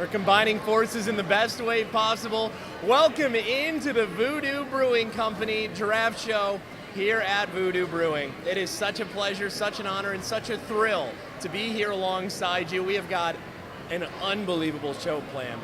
We're combining forces in the best way possible. Welcome into the Voodoo Brewing Company Draft Show here at Voodoo Brewing. It is such a pleasure, such an honor, and such a thrill to be here alongside you. We have got an unbelievable show planned.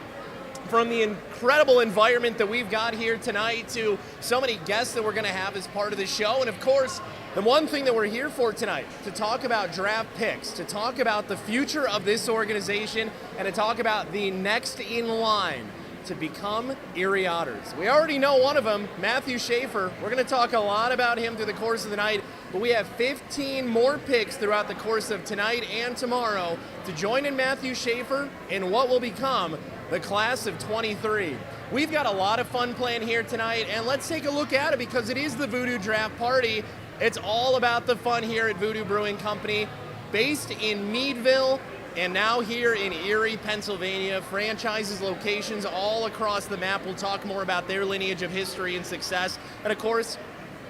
From the incredible environment that we've got here tonight to so many guests that we're going to have as part of the show. And of course, the one thing that we're here for tonight, to talk about draft picks, to talk about the future of this organization, and to talk about the next in line to become Erie Otters. We already know one of them, Matthew Schaefer. We're going to talk a lot about him through the course of the night, but we have 15 more picks throughout the course of tonight and tomorrow to join in Matthew Schaefer in what will become the class of 23. We've got a lot of fun planned here tonight, and let's take a look at it because it is the Voodoo Draft Party. It's all about the fun here at Voodoo Brewing Company, based in Meadville and now here in Erie, Pennsylvania. Franchises, locations all across the map. We'll talk more about their lineage of history and success. And of course,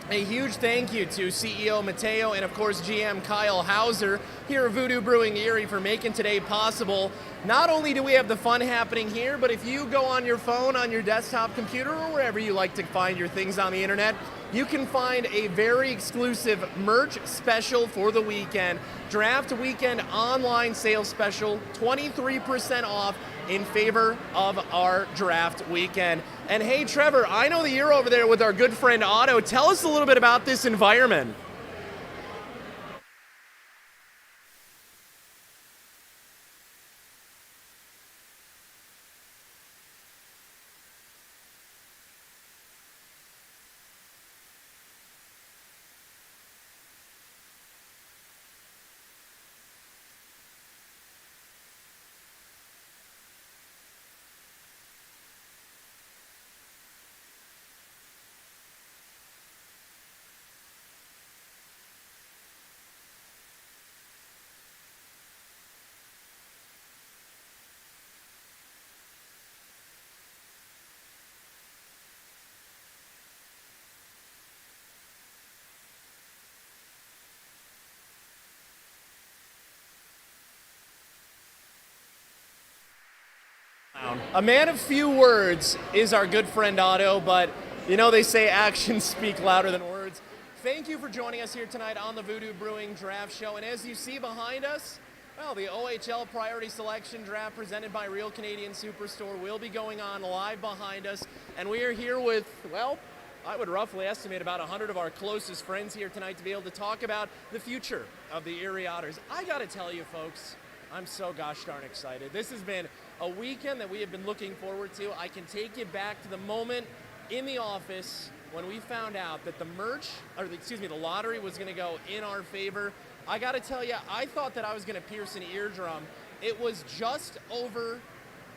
a huge thank you to CEO Mateo and of course GM Kyle Hauser here at Voodoo Brewing Erie for making today possible. Not only do we have the fun happening here, but if you go on your phone, on your desktop computer, or wherever you like to find your things on the internet, you can find a very exclusive merch special for the weekend. Draft Weekend online sales special, 23% off in favor of our draft weekend. And hey, Trevor, I know that you're over there with our good friend Otto. Tell us a little bit about this environment. A man of few words is our good friend Otto, but you know they say actions speak louder than words. Thank you for joining us here tonight on the Voodoo Brewing Draft Show. And as you see behind us, well, the OHL Priority Selection Draft presented by Real Canadian Superstore will be going on live behind us. And we are here with, well, I would roughly estimate about 100 of our closest friends here tonight to be able to talk about the future of the Erie Otters. I got to tell you, folks, I'm so gosh darn excited. This has been a weekend that we have been looking forward to. I can take you back to the moment in the office when we found out that the lottery was going to go in our favor. I got to tell you, I thought that I was going to pierce an eardrum. It was just over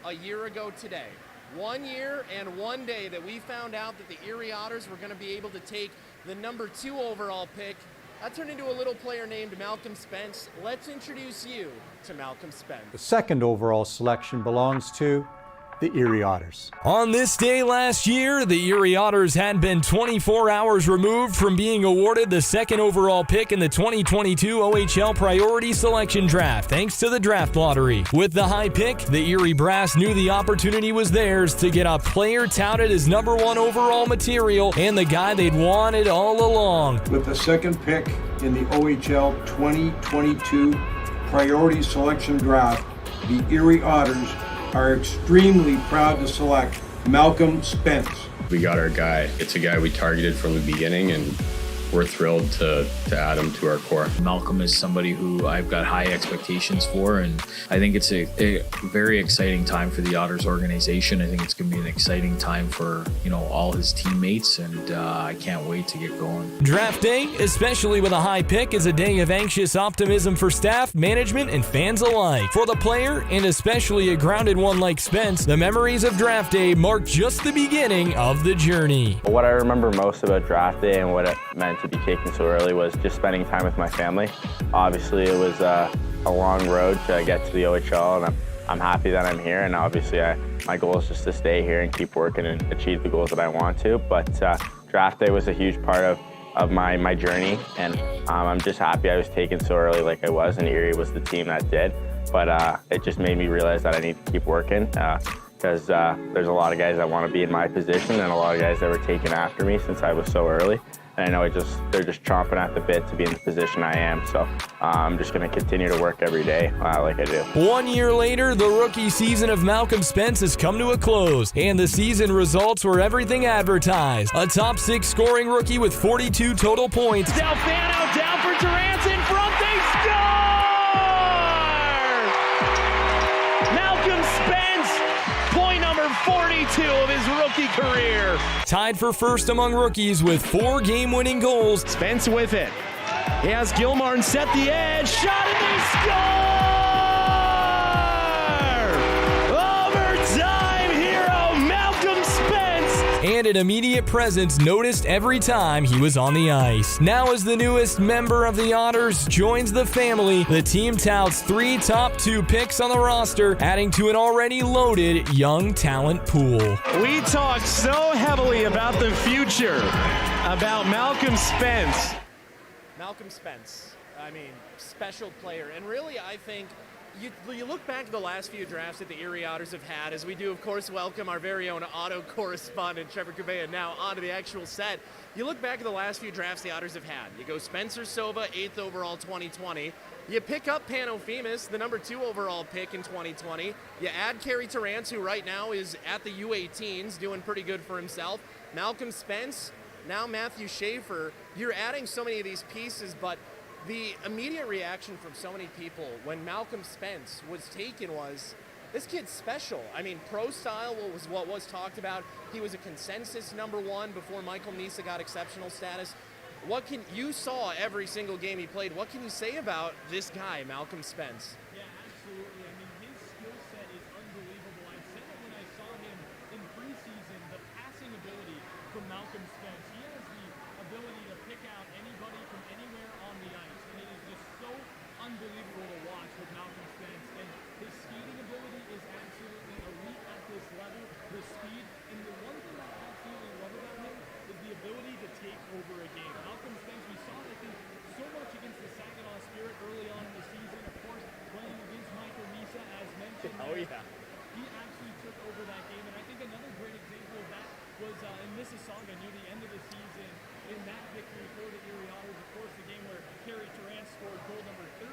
a year ago today. 1 year and 1 day that we found out that the Erie Otters were going to be able to take the number 2 overall pick. That turned into a little player named Malcolm Spence. Let's introduce you to Malcolm Spence. The second overall selection belongs to the Erie Otters. On this day last year, the Erie Otters had been 24 hours removed from being awarded the second overall pick in the 2022 OHL Priority Selection Draft, thanks to the draft lottery. With the high pick, the Erie Brass knew the opportunity was theirs to get a player touted as number 1 overall material and the guy they'd wanted all along. With the second pick in the OHL 2022 Priority Selection Draft, the Erie Otters are extremely proud to select Malcolm Spence. We got our guy. It's a guy we targeted from the beginning, and we're thrilled to add him to our core. Malcolm is somebody who I've got high expectations for, and I think it's a very exciting time for the Otters organization. I think it's going to be an exciting time for all his teammates, and I can't wait to get going. Draft day, especially with a high pick, is a day of anxious optimism for staff, management, and fans alike. For the player, and especially a grounded one like Spence, the memories of draft day mark just the beginning of the journey. What I remember most about draft day and what it meant to be taken so early was just spending time with my family. Obviously, it was a long road to get to the OHL, and I'm happy that I'm here. And obviously, my goal is just to stay here and keep working and achieve the goals that I want to. But draft day was a huge part of my journey, and I'm just happy I was taken so early like I was, and Erie was the team that did. but it just made me realize that I need to keep working because there's a lot of guys that want to be in my position and a lot of guys that were taken after me since I was so early. And I know they're just chomping at the bit to be in the position I am. So I'm just going to continue to work every day like I do. 1 year later, the rookie season of Malcolm Spence has come to a close, and the season results were everything advertised. A top 6 scoring rookie with 42 total points. Delfano down for Durant in front. They score! Malcolm Spence, point number 42 of his rookie career. Tied for first among rookies with 4 game-winning goals. Spence with it. He has Gilmartin set the edge. Shot and they score! Overtime hero Malcolm Spence. And an immediate presence noticed every time he was on the ice. Now as the newest member of the Otters joins the family, the team touts 3 top 2 picks on the roster, adding to an already loaded young talent pool. We talked so heavily about the future, about Malcolm Spence. Malcolm Spence, I mean, special player. And really, I think you look back at the last few drafts that the Erie Otters have had, as we do, of course, welcome our very own auto correspondent, Trevor Kubea, now onto the actual set. You look back at the last few drafts the Otters have had. You go Spencer Sova, 8th overall 2020. You pick up Panophemus, the number 2 overall pick in 2020. You add Kerry Terrance, who right now is at the U18s, doing pretty good for himself. Malcolm Spence, now Matthew Schaefer. You're adding so many of these pieces, but the immediate reaction from so many people when Malcolm Spence was taken was, this kid's special. I mean, pro style was what was talked about. He was a consensus number 1 before Michael Misa got exceptional status. You saw every single game he played. What can you say about this guy, Malcolm Spence? Yeah, absolutely. I mean, his skill set is unbelievable. I said it when I saw him in preseason, the passing ability from Malcolm Spence. He has the ability to pick out anybody from anywhere on the ice, and it is just so unbelievable to watch with Malcolm Spence. And his skating ability is absolutely elite at this level, the speed. And the one thing I absolutely love about him is the ability to take over a game. Malcolm Spence, we saw, I think, so much against the Saginaw Spirit early on in the season. Of course, playing against Michael Misa, as mentioned. Oh, yeah. He actually took over that game. And I think another great example of that was in Mississauga near the end of the season in that victory for the Erie Otters. Of course, the game where Kerry Terrance scored goal number 30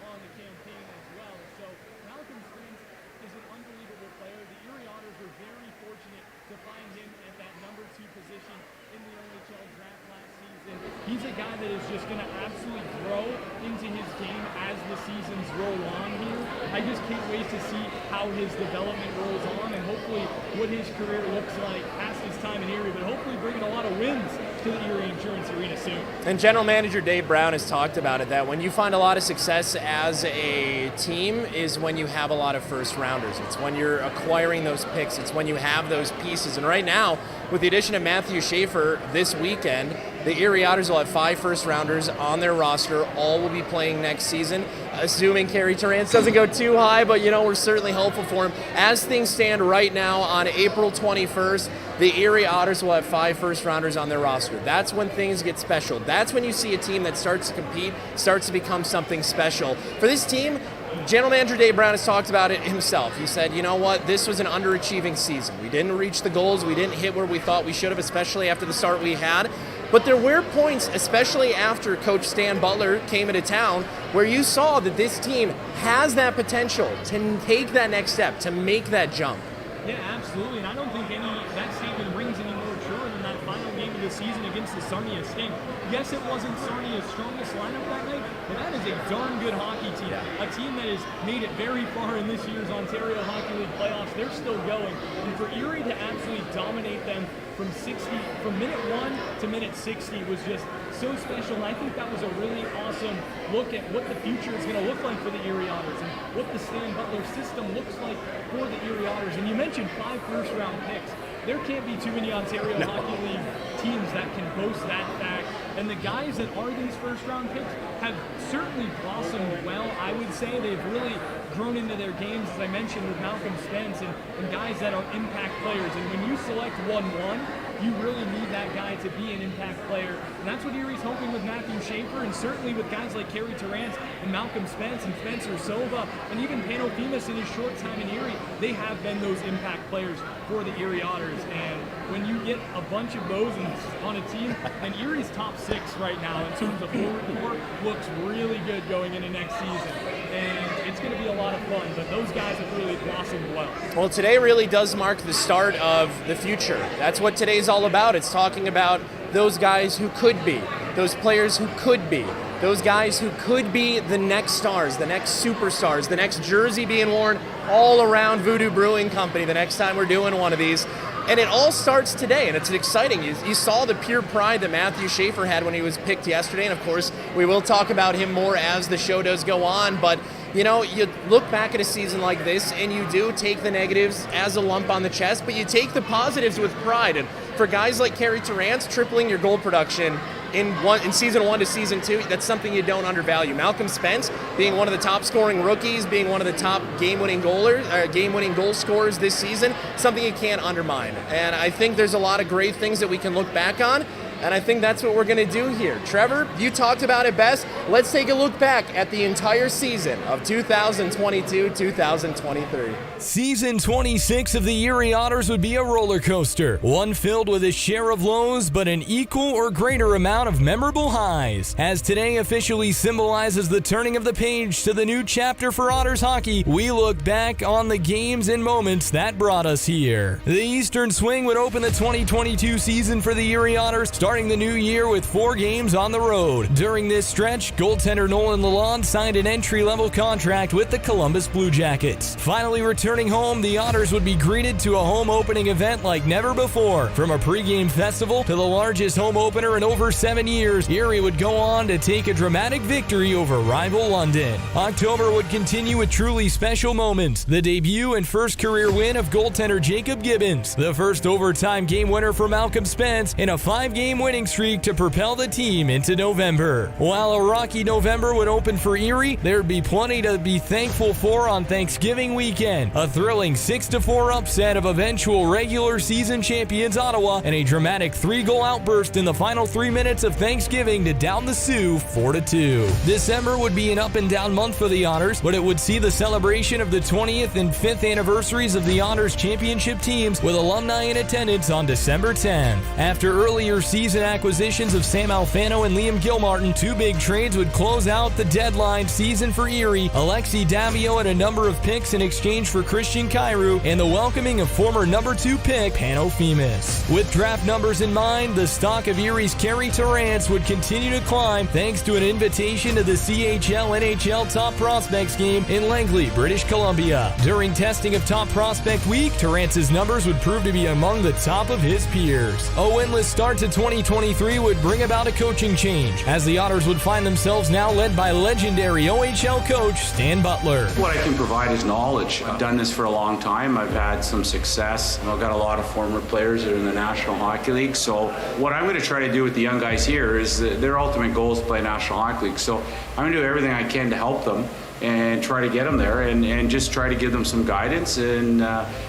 on the campaign as well. So Malcolm Spence is an unbelievable player. The Erie Otters were very fortunate to find him at that number 2 position in the OHL draft last season. He's a guy that is just going to absolutely grow into his game as the seasons roll on here. I just can't wait to see how his development rolls on and hopefully what his career looks like past his time in Erie, but hopefully bringing a lot of wins to the Erie Insurance Arena soon. And General Manager Dave Brown has talked about it, that when you find a lot of success as a team is when you have a lot of first rounders. It's when you're acquiring those picks. It's when you have those pieces. And right now, with the addition of Matthew Schaefer this weekend, the Erie Otters will have 5 first rounders on their roster. All will be playing next season, assuming Kerry Terrance doesn't go too high, but we're certainly hopeful for him. As things stand right now on April 21st, the Erie Otters will have 5 first rounders on their roster. That's when things get special. That's when you see a team that starts to compete, starts to become something special. For this team, General Manager Dave Brown has talked about it himself. He said, you know what, this was an underachieving season. We didn't reach the goals. We didn't hit where we thought we should have, especially after the start we had. But there were points, especially after Coach Stan Butler came into town, where you saw that this team has that potential to take that next step, to make that jump. Yeah, absolutely. And I don't think that statement rings any more true than that final game of the season against the Sarnia Sting. Yes, it wasn't Sarnia's strongest lineup that night, but that is a darn good hockey team. Yeah. A team that has made it very far in this year's Ontario Hockey League playoffs. They're still going. And for Erie to absolutely dominate them from minute 1 to minute 60 was just so special. And I think that was a really awesome look at what the future is going to look like for the Erie Otters and what the Stan Butler system looks like for the Erie Otters. And you mentioned 5 first-round picks. There can't be too many Ontario Hockey League teams that can boast that fact. And the guys that are these first-round picks have certainly blossomed well. I would say they've really grown into their games, as I mentioned, with Malcolm Spence and guys that are impact players. And when you select 1-1, you really need that guy to be an impact player. And that's what Erie's hoping with Matthew Schaefer, and certainly with guys like Kerry Terrance and Malcolm Spence and Spencer Silva, and even Pano Femus in his short time in Erie. They have been those impact players for the Erie Otters. And when you get a bunch of those on a team, then Erie's top 6 right now in terms of forward core looks really good going into next season. And it's going to be a lot of fun, but those guys have really blossomed well. Well, today really does mark the start of the future. That's what today's all about. It's talking about those guys who could be, those players who could be, those guys who could be the next stars, the next superstars, the next jersey being worn all around Voodoo Brewing Company the next time we're doing one of these. And it all starts today, and it's exciting. You saw the pure pride that Matthew Schaefer had when he was picked yesterday, and of course, we will talk about him more as the show does go on, but you know, you look back at a season like this, and you do take the negatives as a lump on the chest, but you take the positives with pride. And for guys like Kerry Terrance, tripling your goal production in season 1 to season 2, that's something you don't undervalue. Malcolm Spence being one of the top scoring rookies, being one of the top game-winning goal scorers this season, something you can't undermine. And I think there's a lot of great things that we can look back on, and I think that's what we're going to do here. Trevor, you talked about it best. Let's take a look back at the entire season of 2022-2023. Season 26 of the Erie Otters would be a roller coaster, one filled with a share of lows, but an equal or greater amount of memorable highs. As today officially symbolizes the turning of the page to the new chapter for Otters hockey, we look back on the games and moments that brought us here. The Eastern Swing would open the 2022 season for the Erie Otters, starting the new year with 4 games on the road. During this stretch, goaltender Nolan Lalonde signed an entry-level contract with the Columbus Blue Jackets. Finally returning home, the Otters would be greeted to a home opening event like never before. From a pregame festival to the largest home opener in over 7 years, Erie would go on to take a dramatic victory over rival London. October would continue with truly special moments. The debut and first career win of goaltender Jacob Gibbons, the first overtime game winner for Malcolm Spence, and a 5-game winning streak to propel the team into November. While a rocky November would open for Erie, there'd be plenty to be thankful for on Thanksgiving weekend. A thrilling 6-4 upset of eventual regular season champions Ottawa, and a dramatic 3-goal outburst in the final 3 minutes of Thanksgiving to down the Sioux 4-2. December would be an up and down month for the Otters, but it would see the celebration of the 20th and 5th anniversaries of the Otters championship teams with alumni in attendance on December 10th. After earlier season acquisitions of Sam Alfano and Liam Gilmartin, 2 big trades would close out the deadline season for Erie. Alexi Davio and a number of picks in exchange for Christian Kyrou, and the welcoming of former number 2 pick Pano Femus. With draft numbers in mind, the stock of Erie's Kerry Terrance would continue to climb thanks to an invitation to the CHL-NHL Top Prospects game in Langley, British Columbia. During testing of Top Prospect Week, Terrance's numbers would prove to be among the top of his peers. A winless start to 2023 would bring about a coaching change, as the Otters would find themselves now led by legendary OHL coach Stan Butler. What I can provide is knowledge. I've done this for a long time. I've had some success. I've got a lot of former players that are in the National Hockey League. So what I'm going to try to do with the young guys here is their ultimate goal is to play National Hockey League. So I'm going to do everything I can to help them and try to get them there and just try to give them some guidance and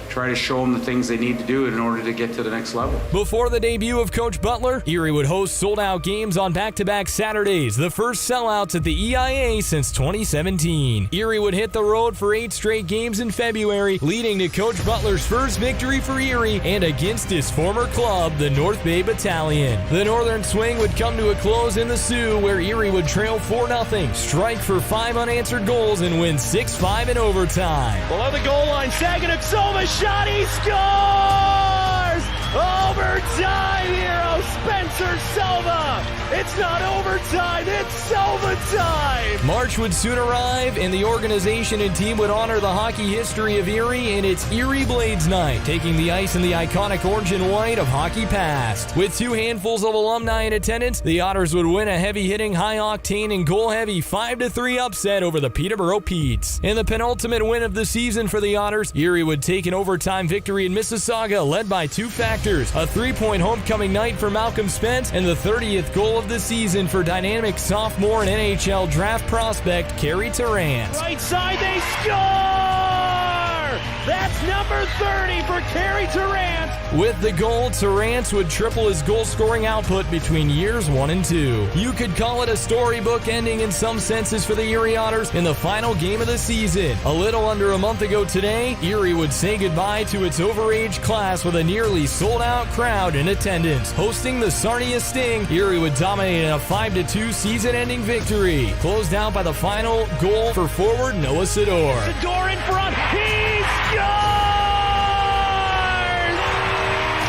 try to show them the things they need to do in order to get to the next level. Before the debut of Coach Butler, Erie would host sold-out games on back-to-back Saturdays, the first sellouts at the EIA since 2017. Erie would hit the road for 8 straight games in February, leading to Coach Butler's first victory for Erie and against his former club, the North Bay Battalion. The Northern Swing would come to a close in the Sioux, where Erie would trail 4-0, strike for 5 unanswered goals, and win 6-5 in overtime. Below the goal line, Saganuk-Sova shot, he scores! Overtime hero, Spencer Silva! It's not overtime, it's Silva time! March would soon arrive, and the organization and team would honor the hockey history of Erie in its Erie Blades Night, taking the ice in the iconic orange and white of hockey past. With 2 handfuls of alumni in attendance, the Otters would win a heavy-hitting, high-octane, and goal-heavy 5-3 upset over the Peterborough Petes. In the penultimate win of the season for the Otters, Erie would take an overtime victory in Mississauga, led by 2 factors: a 3-point homecoming night for Malcolm Spence and the 30th goal of the season for dynamic sophomore and NHL draft prospect Kerry Terrance. Right side, they score! That's number 30 for Carey Tarrant. With the goal, Tarrant would triple his goal-scoring output between years 1 and 2. You could call it a storybook ending in some senses for the Erie Otters in the final game of the season. A little under a month ago today, Erie would say goodbye to its overage class with a nearly sold-out crowd in attendance. Hosting the Sarnia Sting, Erie would dominate in a 5-2 season-ending victory, closed out by the final goal for forward Noah Sador. Sador in front. He scores!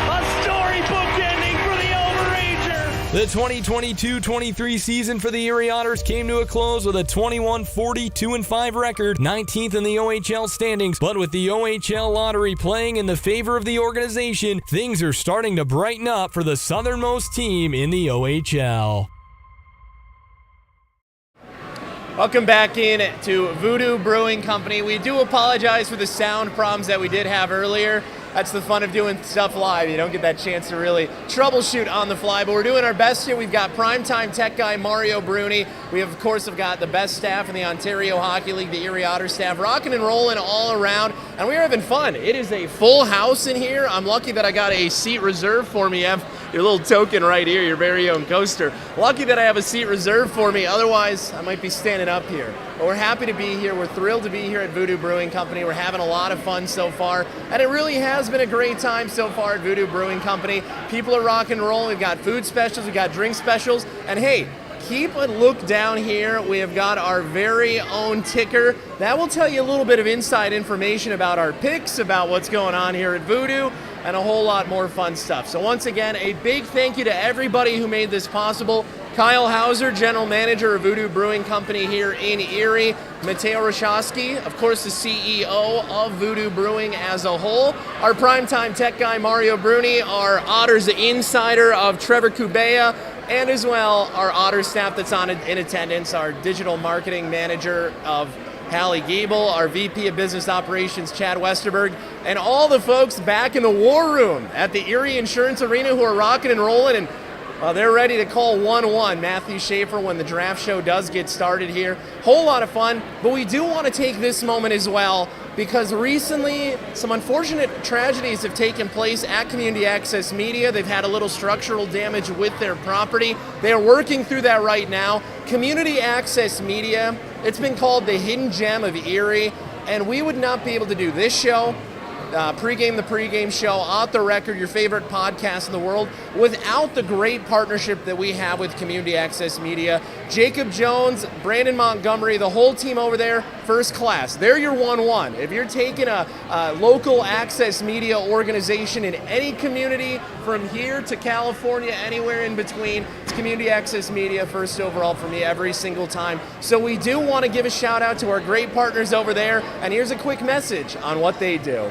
A storybook ending for the Overager. The 2022-23 season for the Erie Otters came to a close with a 21-40-2-5 record, 19th in the OHL standings. But with the OHL lottery playing in the favor of the organization, things are starting to brighten up for the southernmost team in the OHL. Welcome back in to Voodoo Brewing Company. We do apologize for the sound problems that we did have earlier. That's the fun of doing stuff live. You don't get that chance to really troubleshoot on the fly, but we're doing our best here. We've got primetime tech guy Mario Bruni. We, of course, have got the best staff in the Ontario Hockey League, the Erie Otters staff, rocking and rolling all around, and we're having fun. It is a full house in here. I'm lucky that I got a seat reserved for me. You have your little token right here, your very own coaster. Lucky that I have a seat reserved for me. Otherwise, I might be standing up here. But we're happy to be here. We're thrilled to be here at Voodoo Brewing Company. We're having a lot of fun so far, and it really has been a great time so far at Voodoo Brewing Company. People are rock and rolling. We've got food specials, we've got drink specials, and hey, keep a look down here. We have got our very own ticker. That will tell you a little bit of inside information about our picks, about what's going on here at Voodoo, and a whole lot more fun stuff. So once again, a big thank you to everybody who made this possible. Kyle Hauser, General Manager of Voodoo Brewing Company here in Erie. Mateo Rashowski, of course, the CEO of Voodoo Brewing as a whole. Our primetime tech guy, Mario Bruni. Our Otters insider of Trevor Kubea. And as well, our Otters staff that's in attendance, our digital marketing manager of Hallie Giebel, our VP of Business Operations, Chad Westerberg, and all the folks back in the war room at the Erie Insurance Arena who are rocking and rolling, and they're ready to call 1-1 Matthew Schaefer when the draft show does get started here. Whole lot of fun, but we do want to take this moment as well because recently some unfortunate tragedies have taken place at Community Access Media. They've had a little structural damage with their property. They are working through that right now. Community Access Media, it's been called the hidden gem of Erie, and we would not be able to do this show, Pregame, the Pregame Show, Off the Record, your favorite podcast in the world, without the great partnership that we have with Community Access Media. Jacob Jones, Brandon Montgomery, the whole team over there, first class. They're your 1-1. If you're taking a local access media organization in any community, from here to California, anywhere in between, it's Community Access Media first overall for me every single time. So we do want to give a shout out to our great partners over there, and here's a quick message on what they do.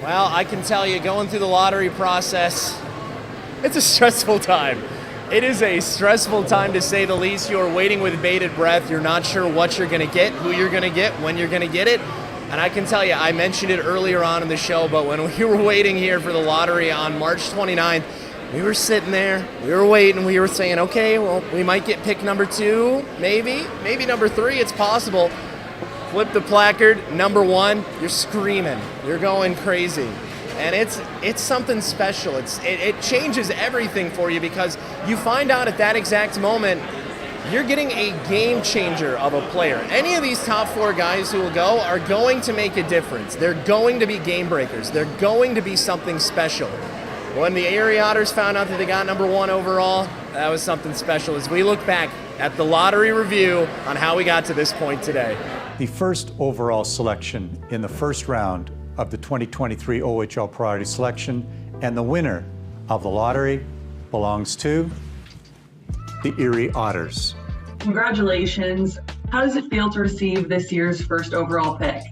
Well, I can tell you, going through the lottery process, it's a stressful time. It is a stressful time, to say the least. You're waiting with bated breath. You're not sure what you're going to get, who you're going to get, when you're going to get it. And I can tell you, I mentioned it earlier on in the show, but when we were waiting here for the lottery on March 29th, we were sitting there, we were waiting, we were saying, okay, well, we might get pick number 2, maybe number 3, it's possible. Flip the placard, number 1, you're screaming, you're going crazy. And it's something special. It changes everything for you, because you find out at that exact moment you're getting a game changer of a player. Any of these top 4 guys who will go are going to make a difference. They're going to be game breakers. They're going to be something special. When the Erie Otters found out that they got number 1 overall, that was something special as we look back at the lottery review on how we got to this point today. The first overall selection in the first round of the 2023 OHL Priority Selection, and the winner of the lottery belongs to the Erie Otters. Congratulations. How does it feel to receive this year's first overall pick?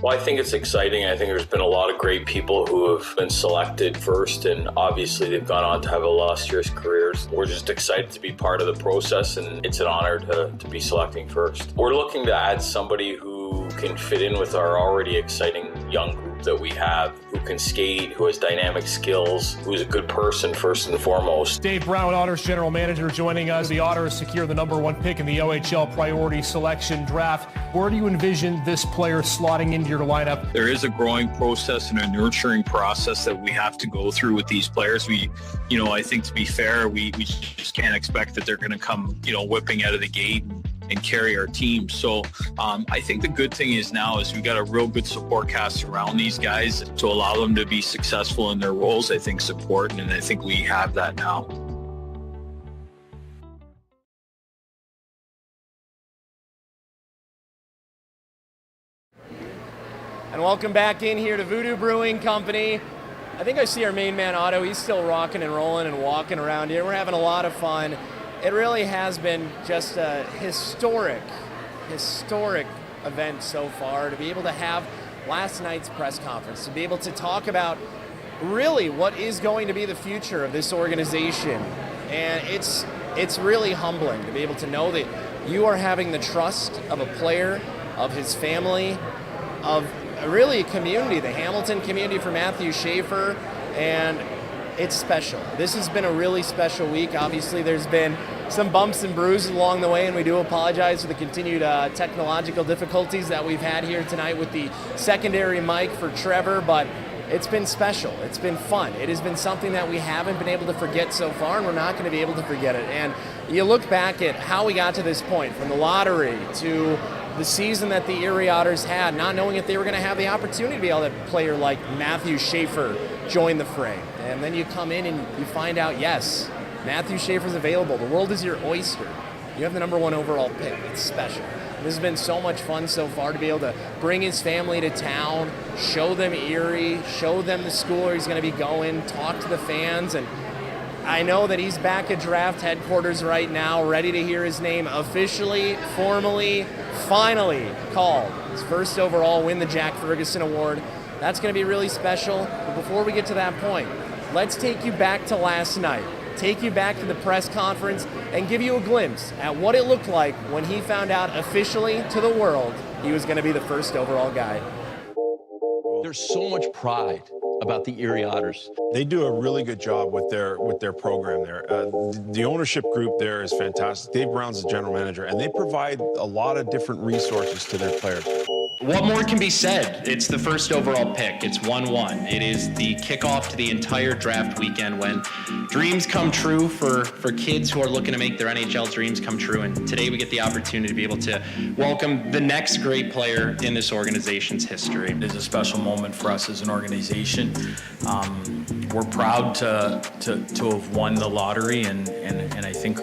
Well, I think it's exciting. I think there's been a lot of great people who have been selected first, and obviously they've gone on to have illustrious careers. We're just excited to be part of the process, and it's an honor to be selecting first. We're looking to add somebody who can fit in with our already exciting young group that we have, who can skate, who has dynamic skills, who's a good person first and foremost. Dave Brown, Otters General Manager, joining us. The Otters secure the number 1 pick in the OHL Priority Selection Draft. Where do you envision this player slotting into your lineup? There is a growing process and a nurturing process that we have to go through with these players. I think, to be fair, we just can't expect that they're going to come, whipping out of the gate and carry our team. So I think the good thing is now is we've got a real good support cast around these guys to allow them to be successful in their roles. I think is important, and I think we have that now. And welcome back in here to Voodoo Brewing Company. I think I see our main man, Otto. He's still rocking and rolling and walking around here. We're having a lot of fun. It really has been just a historic event so far, to be able to have last night's press conference, to be able to talk about really what is going to be the future of this organization. And it's really humbling to be able to know that you are having the trust of a player, of his family, of really a community, the Hamilton community, for Matthew Schaefer, and it's special. This has been a really special week. Obviously, there's been some bumps and bruises along the way, and we do apologize for the continued technological difficulties that we've had here tonight with the secondary mic for Trevor, but it's been special. It's been fun. It has been something that we haven't been able to forget so far, and we're not going to be able to forget it. And you look back at how we got to this point, from the lottery to the season that the Erie Otters had, not knowing if they were going to have the opportunity to be able to have a player like Matthew Schaefer join the fray. And then you come in and you find out, yes, Matthew Schaefer's available. The world is your oyster. You have the number 1 overall pick. It's special. This has been so much fun so far, to be able to bring his family to town, show them Erie, show them the school where he's going to be going, talk to the fans. And I know that he's back at draft headquarters right now, ready to hear his name officially, formally, finally called. His first overall, win the Jack Ferguson Award. That's going to be really special. But before we get to that point, let's take you back to last night. Take you back to the press conference and give you a glimpse at what it looked like when he found out officially to the world he was going to be the first overall guy. There's so much pride about the Erie Otters. They do a really good job with their program there. The ownership group there is fantastic. Dave Brown's the general manager, and they provide a lot of different resources to their players. What more can be said? It's the first overall pick. It's 1-1. It is the kickoff to the entire draft weekend, when dreams come true for kids who are looking to make their NHL dreams come true. And today we get the opportunity to be able to welcome the next great player in this organization's history. It is a special moment for us as an organization. We're proud to have won the lottery, and I think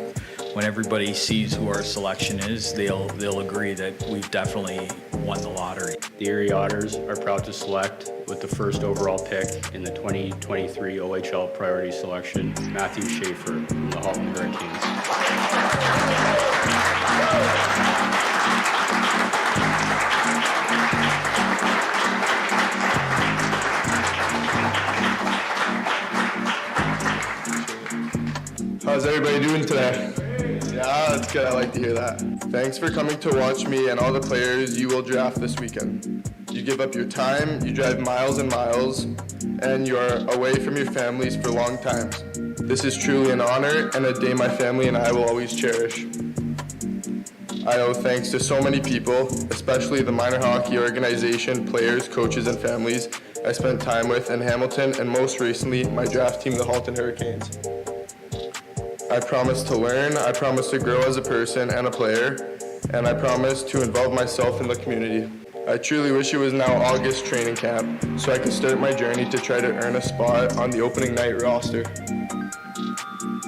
when everybody sees who our selection is, they'll agree that we've definitely won the lottery. The Erie Otters are proud to select, with the first overall pick in the 2023 OHL Priority Selection, Matthew Schaefer from the Halton Hurricanes. How's everybody doing today? Yeah, that's good. I like to hear that. Thanks for coming to watch me and all the players you will draft this weekend. You give up your time, you drive miles and miles, and you are away from your families for long times. This is truly an honor and a day my family and I will always cherish. I owe thanks to so many people, especially the minor hockey organization, players, coaches, and families I spent time with in Hamilton, and most recently, my draft team, the Halton Hurricanes. I promise to learn, I promise to grow as a person and a player, and I promise to involve myself in the community. I truly wish it was now August training camp, so I could start my journey to try to earn a spot on the opening night roster.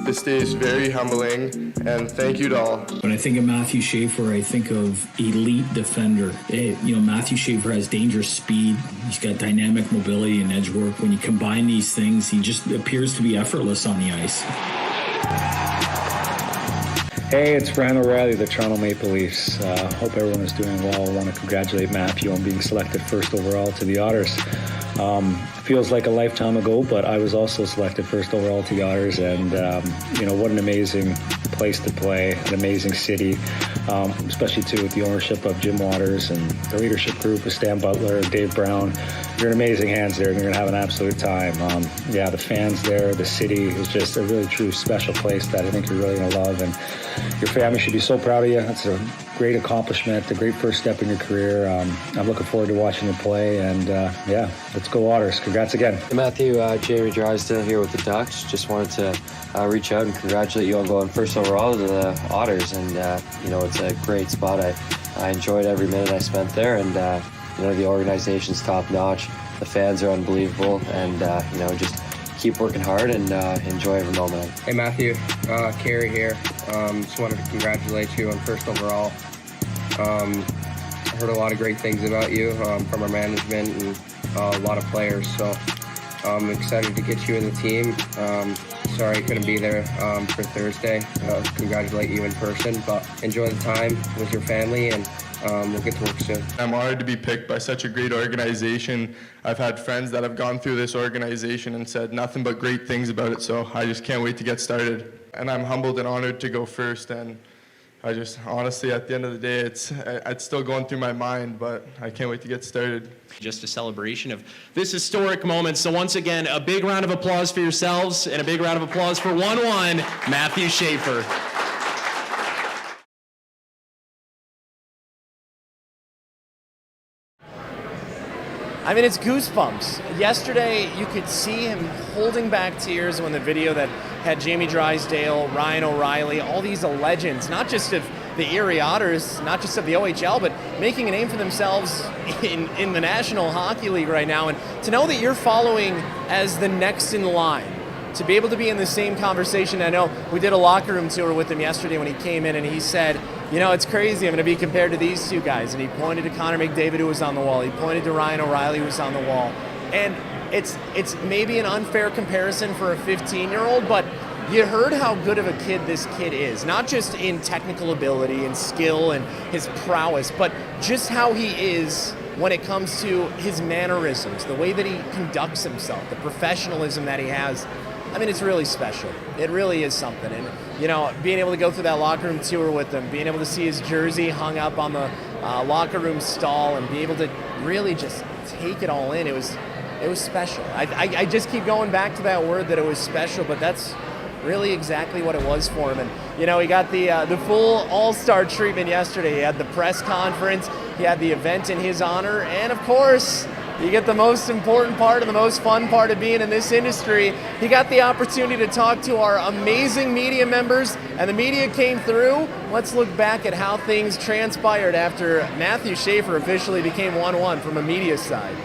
This day is very humbling, and thank you to all. When I think of Matthew Schaefer, I think of elite defender. Matthew Schaefer has dangerous speed. He's got dynamic mobility and edge work. When you combine these things, he just appears to be effortless on the ice. Hey, it's Brian O'Reilly, the Toronto Maple Leafs. Hope everyone is doing well. I want to congratulate Matthew on being selected first overall to the Otters. Feels like a lifetime ago, but I was also selected first overall to the Otters, and what an amazing place to play, an amazing city, especially too with the ownership of Jim Waters and the leadership group with Stan Butler, Dave Brown. You're in amazing hands there, and you're going to have an absolute time. The fans there, the city is just a really true special place that I think you're really going to love, and your family should be so proud of you. That's a great accomplishment, a great first step in your career. I'm looking forward to watching you play, and let's go Otters. Congrats again. Hey Matthew, Jamie Drysdale here with the Ducks. Just wanted to reach out and congratulate you on going first overall to the Otters, and it's a great spot. I enjoyed every minute I spent there, and the organization's top notch. The fans are unbelievable, and just keep working hard and enjoy every moment. Hey Matthew, Carey here. Just wanted to congratulate you on first overall. I heard a lot of great things about you from our management and a lot of players, so I'm excited to get you in the team. Sorry I couldn't be there for Thursday. Congratulate you in person, but enjoy the time with your family, and we'll get to work soon. I'm honored to be picked by such a great organization. I've had friends that have gone through this organization and said nothing but great things about it, so I just can't wait to get started. And I'm humbled and honored to go first, and I just, honestly, at the end of the day, it's still going through my mind, but I can't wait to get started. Just a celebration of this historic moment. So once again, a big round of applause for yourselves and a big round of applause for 1-1, Matthew Schaefer. I mean, it's goosebumps. Yesterday, you could see him holding back tears when the video that had Jamie Drysdale, Ryan O'Reilly, all these legends, not just of the Erie Otters, not just of the OHL, but making a name for themselves in the National Hockey League right now. And to know that you're following as the next in line, to be able to be in the same conversation. I know we did a locker room tour with him yesterday when he came in, and he said, it's crazy, I'm going to be compared to these two guys. And he pointed to Connor McDavid, who was on the wall. He pointed to Ryan O'Reilly, who was on the wall. And it's maybe an unfair comparison for a 15-year-old, but you heard how good of a kid this kid is, not just in technical ability and skill and his prowess, but just how he is when it comes to his mannerisms, the way that he conducts himself, the professionalism that he has. I mean, it's really special. It really is something. And, being able to go through that locker room tour with him, being able to see his jersey hung up on the locker room stall and be able to really just take it all in, it was special. I just keep going back to that word that it was special, but that's really exactly what it was for him. And, he got the full all-star treatment yesterday. He had the press conference, he had the event in his honor, and of course, you get the most important part and the most fun part of being in this industry. He got the opportunity to talk to our amazing media members, and the media came through. Let's look back at how things transpired after Matthew Schaefer officially became 1-1 from a media side.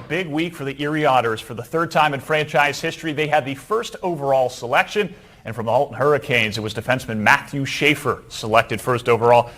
Big week for the Erie Otters. For the third time in franchise history, they had the first overall selection. And from the Halton Hurricanes, it was defenseman Matthew Schaefer selected first overall.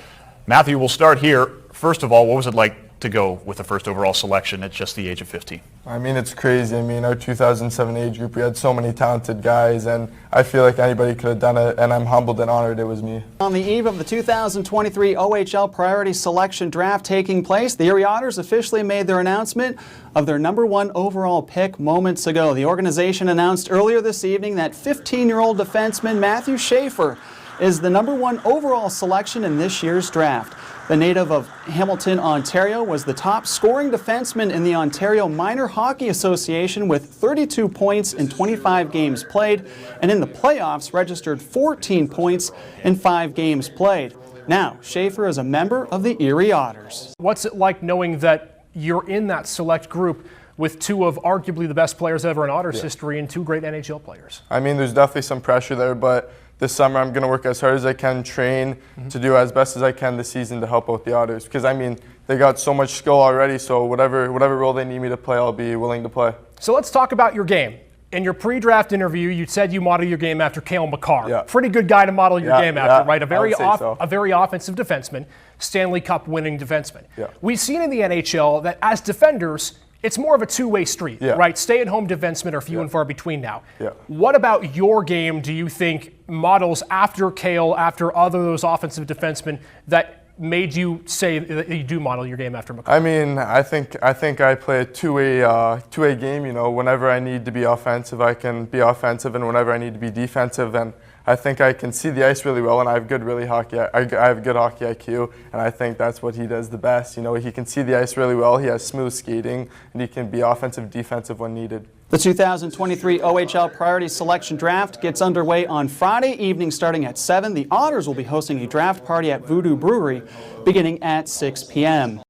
Matthew, we'll start here. First of all, what was it like to go with the first overall selection at just the age of 15? I mean, it's crazy. I mean, our 2007 age group, we had so many talented guys, and I feel like anybody could have done it, and I'm humbled and honored it was me. On the eve of the 2023 OHL Priority Selection Draft taking place, the Erie Otters officially made their announcement of their #1 overall pick moments ago. The organization announced earlier this evening that 15-year-old defenseman Matthew Schaefer is the #1 overall selection in this year's draft. The native of Hamilton, Ontario, was the top scoring defenseman in the Ontario Minor Hockey Association with 32 points in 25 games played, and in the playoffs registered 14 points in 5 games played. Now, Schaefer is a member of the Erie Otters. What's it like knowing that you're in that select group with two of arguably the best players ever in Otters history and two great NHL players? I mean, there's definitely some pressure there, but this summer I'm going to work as hard as I can, train to do as best as I can this season to help out the Otters. Because, I mean, they got so much skill already, so whatever role they need me to play, I'll be willing to play. So let's talk about your game. In your pre-draft interview, you said you model your game after Cale Makar. Yeah. Pretty good guy to model your game after, right? A very offensive defenseman, Stanley Cup winning defenseman. Yeah. We've seen in the NHL that as defenders, it's more of a two-way street, right? Stay-at-home defensemen are few and far between now. Yeah. What about your game do you think models after Cale, after other those offensive defensemen that made you say that you do model your game after Makar? I mean, I think I play a two-way game. You know, whenever I need to be offensive, I can be offensive, and whenever I need to be defensive, then I think I can see the ice really well, and I have good hockey IQ, and I think that's what he does the best. You know, he can see the ice really well, he has smooth skating, and he can be offensive, defensive when needed. The 2023 OHL Priority Selection Draft gets underway on Friday evening starting at 7. The Otters will be hosting a draft party at Voodoo Brewery beginning at 6 p.m.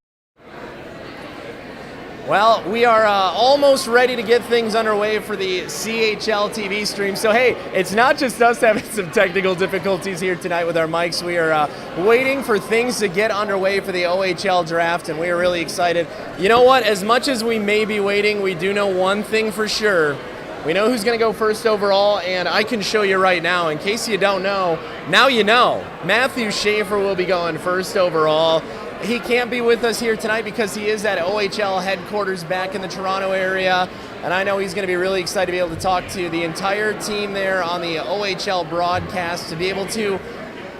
Well, we are almost ready to get things underway for the CHL TV stream. So, hey, it's not just us having some technical difficulties here tonight with our mics. We are waiting for things to get underway for the OHL draft, and we are really excited. You know what? As much as we may be waiting, we do know one thing for sure. We know who's going to go first overall, and I can show you right now. In case you don't know, now you know. Matthew Schaefer will be going first overall. He can't be with us here tonight because he is at OHL headquarters back in the Toronto area, and I know he's going to be really excited to be able to talk to the entire team there on the OHL broadcast, to be able to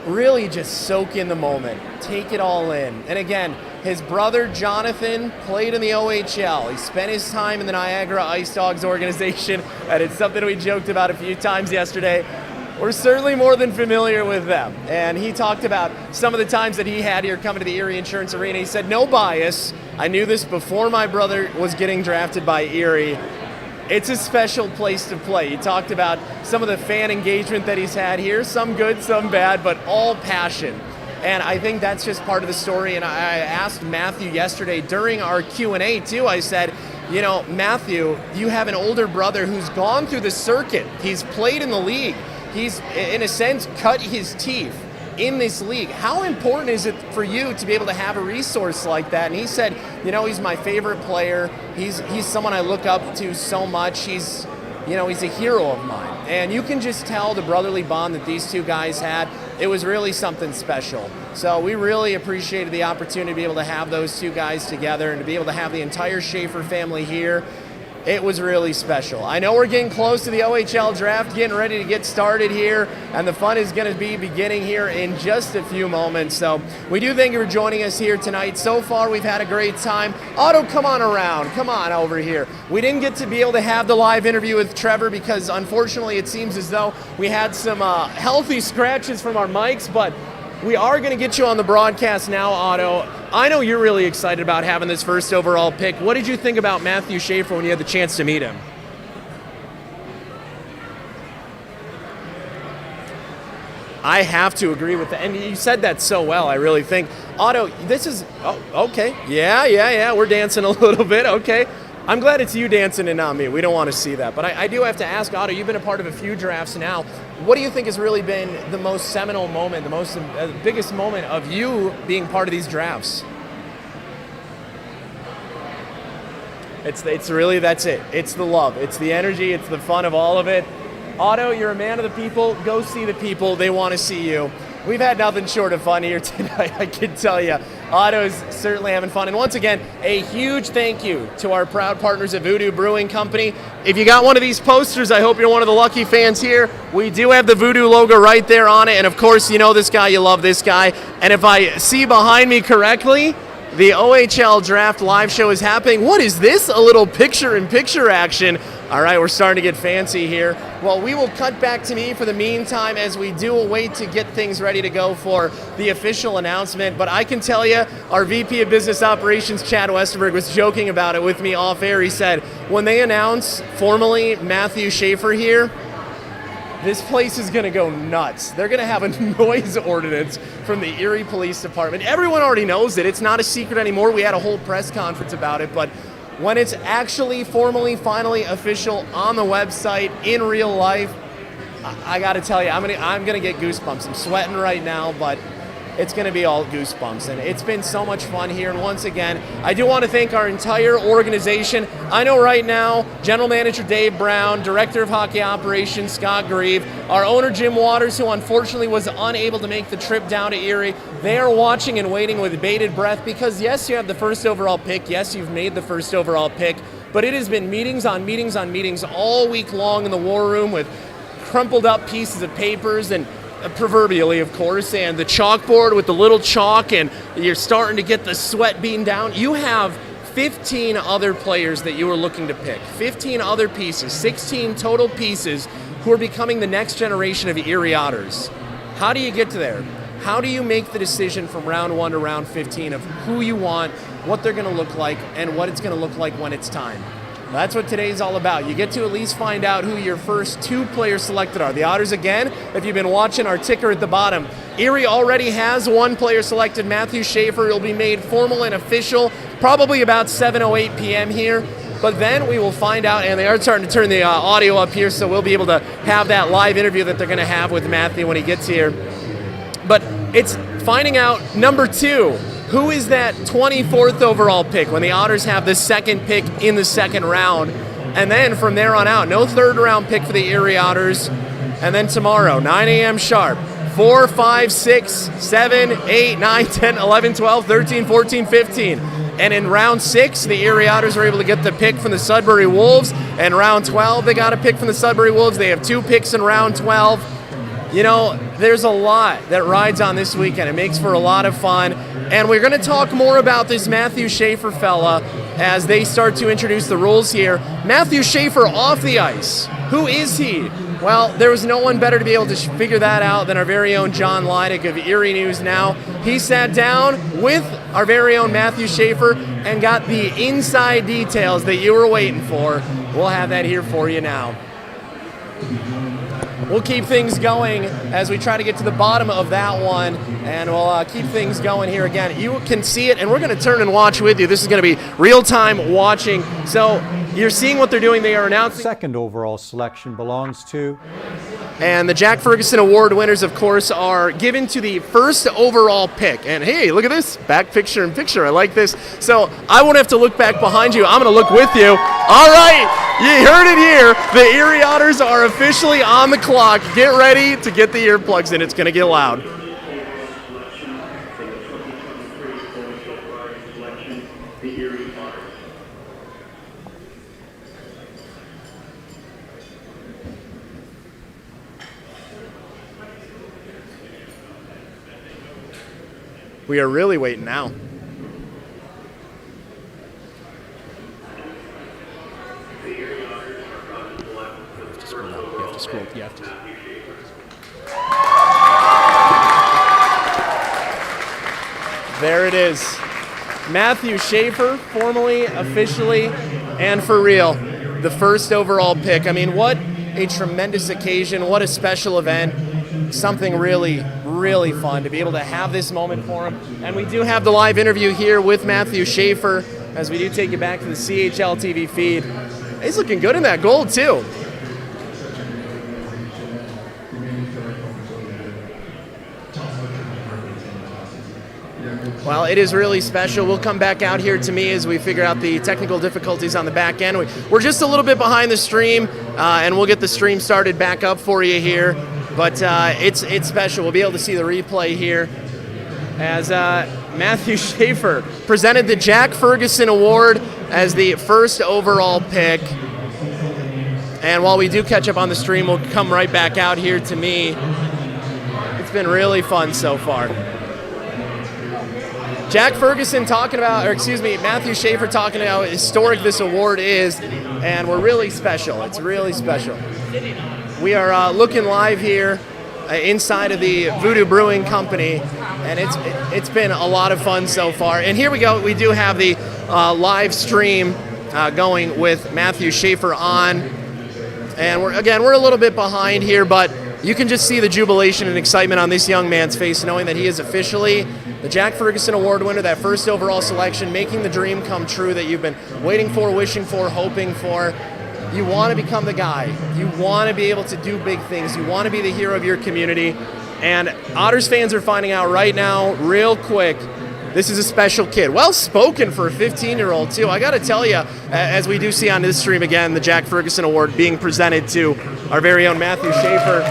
really just soak in the moment, take it all in. And again, his brother Jonathan played in the OHL. He spent his time in the Niagara Ice Dogs organization, and it's something we joked about a few times yesterday. We're certainly more than familiar with them. And he talked about some of the times that he had here coming to the Erie Insurance Arena. He said, no bias. I knew this before my brother was getting drafted by Erie. It's a special place to play. He talked about some of the fan engagement that he's had here, some good, some bad, but all passion. And I think that's just part of the story. And I asked Matthew yesterday during our Q&A too, I said, you know, Matthew, you have an older brother who's gone through the circuit. He's played in the league. He's, in a sense, cut his teeth in this league. How important is it for you to be able to have a resource like that? And he said, you know, he's my favorite player. He's someone I look up to so much. He's a hero of mine. And you can just tell the brotherly bond that these two guys had. It was really something special. So we really appreciated the opportunity to be able to have those two guys together and to be able to have the entire Schaefer family here. It was really special. I know we're getting close to the OHL draft, getting ready to get started here, and the fun is going to be beginning here in just a few moments. So we do thank you for joining us here tonight. So far, we've had a great time. Otto, come on around. Come on over here. We didn't get to be able to have the live interview with Trevor because, unfortunately, it seems as though we had some healthy scratches from our mics, but we are going to get you on the broadcast now, Otto. I know you're really excited about having this first overall pick. What did you think about Matthew Schaefer when you had the chance to meet him? I have to agree with that. And you said that so well, I really think. Otto, this is, okay. Yeah, we're dancing a little bit, okay. I'm glad it's you dancing and not me. We don't want to see that. But I do have to ask, Otto, you've been a part of a few drafts now. What do you think has really been the most seminal moment, the biggest moment of you being part of these drafts? It's really, that's it. It's the love. It's the energy. It's the fun of all of it. Otto, you're a man of the people. Go see the people. They want to see you. We've had nothing short of fun here tonight, I can tell you. Otto's certainly having fun. And once again, a huge thank you to our proud partners at Voodoo Brewing Company. If you got one of these posters, I hope you're one of the lucky fans here. We do have the Voodoo logo right there on it. And of course, you know this guy, you love this guy. And if I see behind me correctly, the OHL Draft Live Show is happening. What is this? A little picture-in-picture action. All right, we're starting to get fancy here. Well, we will cut back to me for the meantime as we do await to get things ready to go for the official announcement. But I can tell you, our VP of Business Operations, Chad Westerberg, was joking about it with me off air. He said, when they announce formally Matthew Schaefer here, this place is going to go nuts. They're going to have a noise ordinance from the Erie Police Department. Everyone already knows it. It's not a secret anymore. We had a whole press conference about it. But when it's actually formally, finally official on the website in real life, I got to tell you, I'm going to get goosebumps. I'm sweating right now, but it's going to be all goosebumps. And it's been so much fun here. And once again, I do want to thank our entire organization. I know right now, General Manager Dave Brown, Director of Hockey Operations Scott Grieve, our owner Jim Waters, who unfortunately was unable to make the trip down to Erie. They are watching and waiting with bated breath because yes, you have the first overall pick. Yes, you've made the first overall pick. But it has been meetings on meetings on meetings all week long in the war room with crumpled up pieces of papers and proverbially, of course, and the chalkboard with the little chalk, and you're starting to get the sweat beating down. You have 15 other players that you are looking to pick, 15 other pieces, 16 total pieces who are becoming the next generation of Erie Otters. How do you get to there? How do you make the decision from round 1 to round 15 of who you want, what they're going to look like, and what it's going to look like when it's time? That's what today's all about. You get to at least find out who your first 2 players selected are. The Otters, again, if you've been watching our ticker at the bottom, Erie already has 1 player selected, Matthew Schaefer. It'll be made formal and official probably about 7:08 p.m. here. But then we will find out, and they are starting to turn the audio up here, so we'll be able to have that live interview that they're going to have with Matthew when he gets here. But it's finding out number 2. Who is that 24th overall pick when the Otters have the second pick in the second round? And then from there on out, no third round pick for the Erie Otters. And then tomorrow, 9 a.m. sharp, 4, 5, 6, 7, 8, 9, 10, 11, 12, 13, 14, 15. And in round 6, the Erie Otters were able to get the pick from the Sudbury Wolves. And round 12, they got a pick from the Sudbury Wolves. They have 2 picks in round 12. You know, there's a lot that rides on this weekend. It makes for a lot of fun. And we're going to talk more about this Matthew Schaefer fella as they start to introduce the rules here. Matthew Schaefer off the ice. Who is he? Well, there was no one better to be able to figure that out than our very own John Leidick of Erie News Now. He sat down with our very own Matthew Schaefer and got the inside details that you were waiting for. We'll have that here for you now. We'll keep things going as we try to get to the bottom of that one, and we'll keep things going here again. You can see it, and we're going to turn and watch with you. This is going to be real-time watching. So you're seeing what they're doing. They are announcing. Second overall selection belongs to. And the Jack Ferguson Award winners, of course, are given to the first overall pick. And hey, look at this, back picture in picture. I like this. So I won't have to look back behind you. I'm going to look with you. All right, you heard it here. The Erie Otters are officially on the clock. Get ready to get the earplugs in. It's going to get loud. We are really waiting now. There it is. Matthew Schaefer, formally, officially, and for real, the first overall pick. I mean, what a tremendous occasion. What a special event. Something really, really fun to be able to have this moment for him. And we do have the live interview here with Matthew Schaefer as we do take you back to the CHL TV feed. He's looking good in that goal, too. Well, it is really special. We'll come back out here to me as we figure out the technical difficulties on the back end. We're just a little bit behind the stream, and we'll get the stream started back up for you here. But it's special. We'll be able to see the replay here as Matthew Schaefer presented the Jack Ferguson Award as the first overall pick. And while we do catch up on the stream, we'll come right back out here to me. It's been really fun so far. Jack Ferguson Matthew Schaefer talking about how historic this award is, and we're really special. It's really special. We are looking live here inside of the Voodoo Brewing Company, and it's been a lot of fun so far. And here we go. We do have the live stream going with Matthew Schaefer on, and we're a little bit behind here, but you can just see the jubilation and excitement on this young man's face, knowing that he is officially the Jack Ferguson Award winner, that first overall selection, making the dream come true that you've been waiting for, wishing for, hoping for. You want to become the guy. You want to be able to do big things. You want to be the hero of your community. And Otters fans are finding out right now, real quick, this is a special kid. Well spoken for a 15-year-old, too. I got to tell you, as we do see on this stream again, the Jack Ferguson Award being presented to our very own Matthew Schaefer.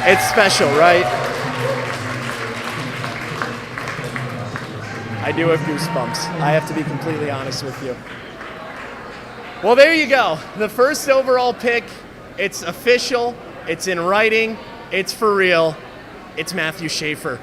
It's special, right? I do have goosebumps. I have to be completely honest with you. Well, there you go. The first overall pick. It's official. It's in writing. It's for real. It's Matthew Schaefer.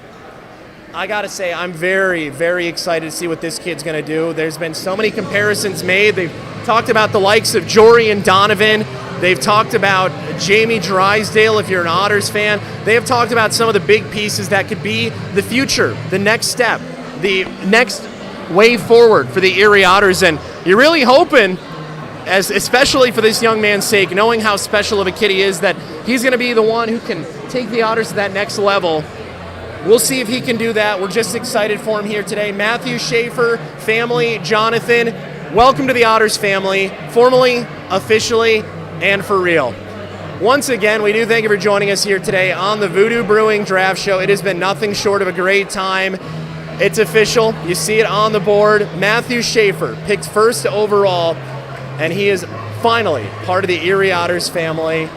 I got to say, I'm very, very excited to see what this kid's going to do. There's been so many comparisons made. They've talked about the likes of Jory and Donovan. They've talked about Jamie Drysdale, if you're an Otters fan. They have talked about some of the big pieces that could be the future, the next step, the next way forward for the Erie Otters. And you're really hoping, especially for this young man's sake, knowing how special of a kid he is, that he's going to be the one who can take the Otters to that next level. We'll see if he can do that. We're just excited for him here today. Matthew Schaefer, family, Jonathan, welcome to the Otters family, formally, officially, and for real. Once again, we do thank you for joining us here today on the Voodoo Brewing Draft Show. It has been nothing short of a great time. It's official. You see it on the board. Matthew Schaefer picked first overall, and he is finally part of the Erie Otters family.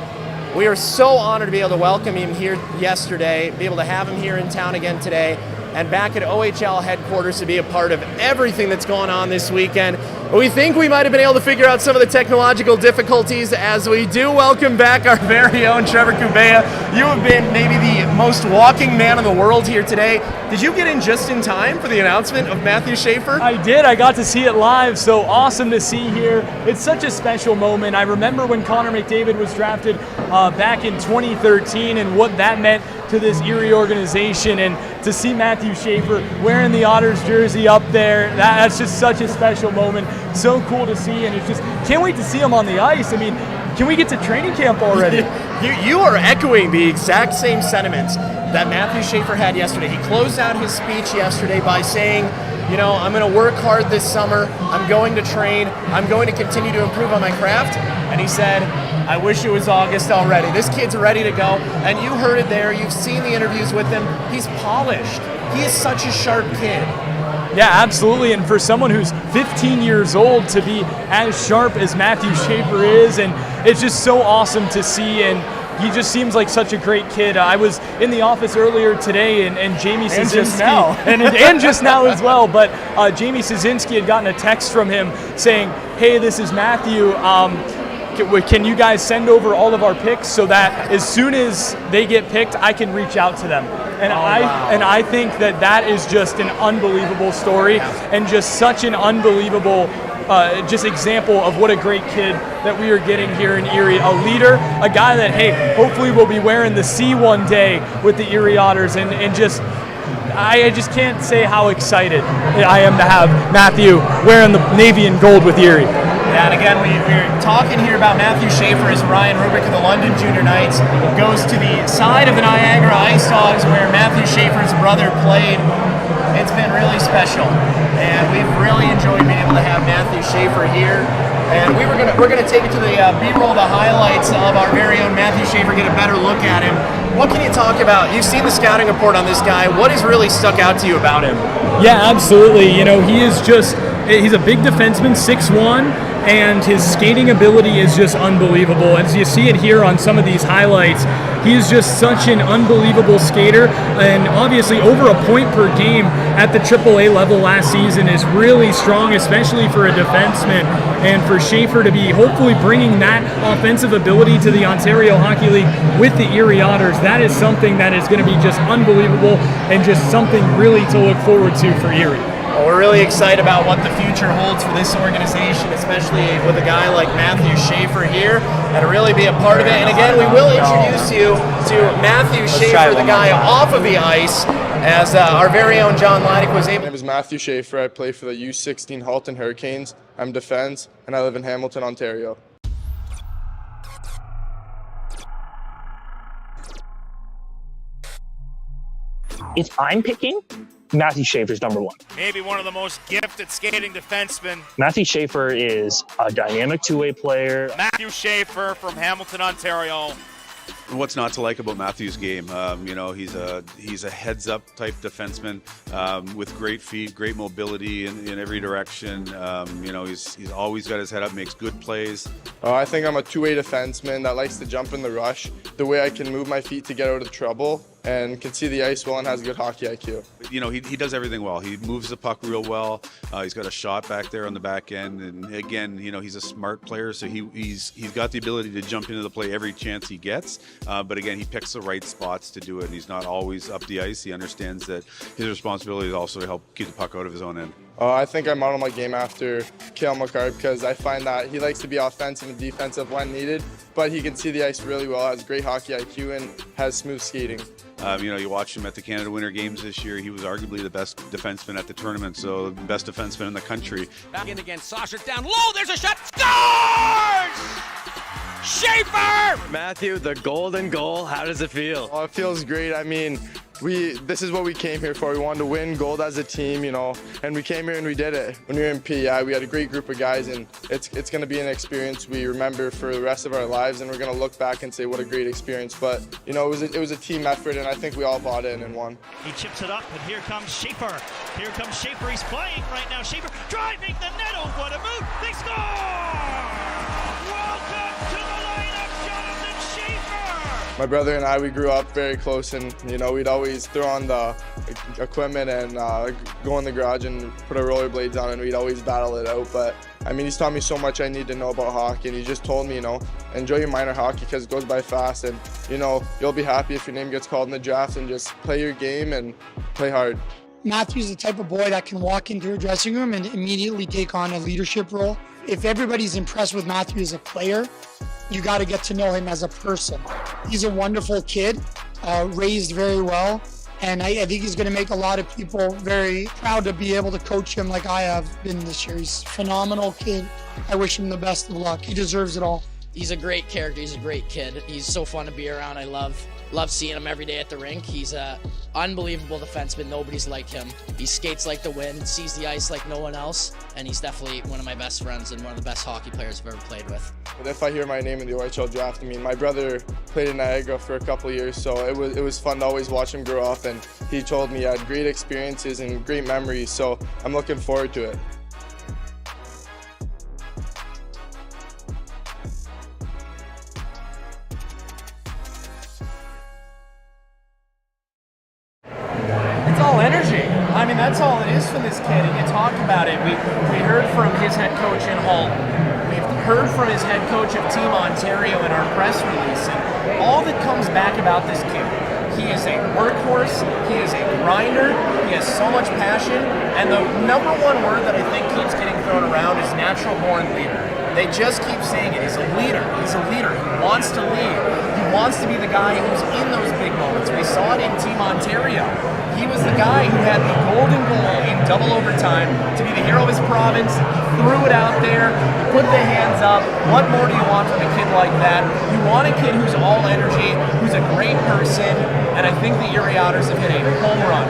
We are so honored to be able to welcome him here yesterday, be able to have him here in town again today, and back at OHL headquarters to be a part of everything that's going on this weekend. We think we might have been able to figure out some of the technological difficulties as we do welcome back our very own Trevor Kubea. You have been maybe the most walking man in the world here today. Did you get in just in time for the announcement of Matthew Schaefer? I did. I got to see it live, so awesome to see here. It's such a special moment. I remember when Connor McDavid was drafted back in 2013 and what that meant to this Erie organization, and to see Matthew Schaefer wearing the Otters jersey up there, that's just such a special moment. So cool to see, and it's just can't wait to see him on the ice. I mean, can we get to training camp already? You are echoing the exact same sentiments that Matthew Schaefer had yesterday. He closed out his speech yesterday by saying, you know, I'm going to work hard this summer. I'm going to train. I'm going to continue to improve on my craft. And he said, I wish it was August already. This kid's ready to go. And you heard it there. You've seen the interviews with him. He's polished. He is such a sharp kid. Yeah, absolutely. And for someone who's 15 years old to be as sharp as Matthew Schaefer is, and it's just so awesome to see. And he just seems like such a great kid. I was in the office earlier today, and Jamie Szynski, and just now as well, but Jamie Szynski had gotten a text from him saying, hey, this is Matthew. Can you guys send over all of our picks so that as soon as they get picked, I can reach out to them? And I think that is just an unbelievable story, and just such an unbelievable just example of what a great kid that we are getting here in Erie. A leader, a guy that, hey, hopefully will be wearing the C one day with the Erie Otters, and just I just can't say how excited I am to have Matthew wearing the navy and gold with Erie. Yeah, and again, we're talking here about Matthew Schaefer as Ryan Rubick of the London Junior Knights goes to the side of the Niagara Ice Dogs where Matthew Schaefer's brother played. It's been really special, and we've really enjoyed being able to have Matthew Schaefer here. And we're gonna take it to the B-roll, the highlights of our very own Matthew Schaefer, get a better look at him. What can you talk about? You've seen the scouting report on this guy. What has really stuck out to you about him? Yeah, absolutely. You know, he is just He's a big defenseman, 6'1", and his skating ability is just unbelievable. As you see it here on some of these highlights, he is just such an unbelievable skater, and obviously over a point per game at the AAA level last season is really strong, especially for a defenseman. And for Schaefer to be hopefully bringing that offensive ability to the Ontario Hockey League with the Erie Otters, that is something that is going to be just unbelievable and just something really to look forward to for Erie. Well, we're really excited about what the future holds for this organization, especially with a guy like Matthew Schaefer here, and to really be a part of it. And again, we will introduce you to Matthew Schaefer, the guy off of the ice, as our very own John Leidick was able. My name is Matthew Schaefer. I play for the U16 Halton Hurricanes. I'm defense, and I live in Hamilton, Ontario. If I'm picking, Matthew Schaefer's number one. Maybe one of the most gifted skating defensemen. Matthew Schaefer is a dynamic two-way player. Matthew Schaefer from Hamilton, Ontario. What's not to like about Matthew's game? He's a heads-up type defenseman with great feet, great mobility in every direction. He's always got his head up, makes good plays. I think I'm a two-way defenseman that likes to jump in the rush. The way I can move my feet to get out of trouble and can see the ice well and has good hockey IQ. He does everything well. He moves the puck real well. He's got a shot back there on the back end, and again, he's a smart player, so he's got the ability to jump into the play every chance he gets. But again, he picks the right spots to do it, and he's not always up the ice. He understands that his responsibility is also to help keep the puck out of his own end. I think I model my game after Cale Makar because I find that he likes to be offensive and defensive when needed, but he can see the ice really well, has great hockey IQ, and has smooth skating. You watched him at the Canada Winter Games this year. He was arguably the best defenseman at the tournament, so the best defenseman in the country. Back in again, Saucer down low, there's a shot, scores! Schaefer! Matthew, the golden goal, how does it feel? Oh, it feels great. I mean, this is what we came here for. We wanted to win gold as a team, and we came here and we did it. When we were in PEI, we had a great group of guys, and it's going to be an experience we remember for the rest of our lives, and we're going to look back and say what a great experience. But it was a team effort, and I think we all bought in and won. He chips it up, and here comes Schaefer. Here comes Schaefer. He's playing right now. Schaefer driving the net. Oh, what a move! They score! Welcome to the lineup, Jonathan Schaefer. My brother and I, we grew up very close, and we'd always throw on the equipment and go in the garage and put our rollerblades on, and we'd always battle it out. But I mean, he's taught me so much I need to know about hockey, and he just told me, enjoy your minor hockey because it goes by fast, and you'll be happy if your name gets called in the draft, and just play your game and play hard. Matthew's the type of boy that can walk into a dressing room and immediately take on a leadership role. If everybody's impressed with Matthew as a player, you got to get to know him as a person. He's a wonderful kid, raised very well, and I think he's going to make a lot of people very proud to be able to coach him like I have been this year. He's a phenomenal kid. I wish him the best of luck. He deserves it all. He's a great character. He's a great kid. He's so fun to be around. I love seeing him every day at the rink. He's an unbelievable defenseman. Nobody's like him. He skates like the wind, sees the ice like no one else, and he's definitely one of my best friends and one of the best hockey players I've ever played with. But if I hear my name in the OHL draft, my brother played in Niagara for a couple of years, so it was fun to always watch him grow up, and he told me he had great experiences and great memories, so I'm looking forward to it. All energy. That's all it is for this kid, and you talk about it. We heard from his head coach in Halton. We've heard from his head coach of Team Ontario in our press release, and all that comes back about this kid, he is a workhorse, he is a grinder, he has so much passion, and the number one word that I think keeps getting thrown around is natural-born leader. They just keep saying it. He's a leader. He's a leader. He wants to lead. He wants to be the guy who's in those big moments. We saw it in Team Ontario. He was the guy who had the golden goal in double overtime to be the hero of his province. He threw it out there. He put the hands up. What more do you want from a kid like that? You want a kid who's all energy, who's a great person, and I think the Erie Otters have hit a home run.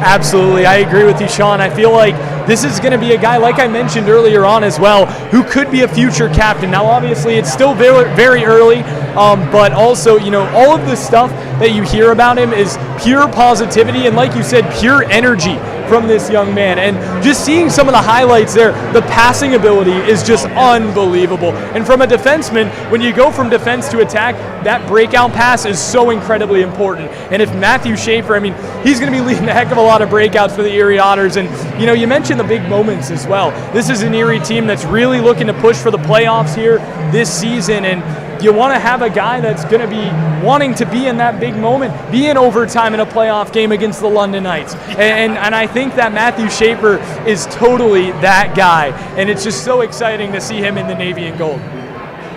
Absolutely. I agree with you, Sean. I feel like this is going to be a guy, like I mentioned earlier on as well, who could be a future captain. Now, obviously, it's still very, very early, but also, all of the stuff that you hear about him is pure positivity and, like you said, pure energy from this young man. And just seeing some of the highlights there, the passing ability is just unbelievable. And from a defenseman, when you go from defense to attack, that breakout pass is so incredibly important. And if Matthew Schaefer, I mean, he's going to be leading a heck of a lot of breakouts for the Erie Otters. And, you know, you mentioned the big moments as well. This is an Erie team that's really looking to push for the playoffs here this season. And you want to have a guy that's going to be wanting to be in that big moment, be in overtime in a playoff game against the London Knights. And I think that Matthew Schaefer is totally that guy. And it's just so exciting to see him in the navy and gold. We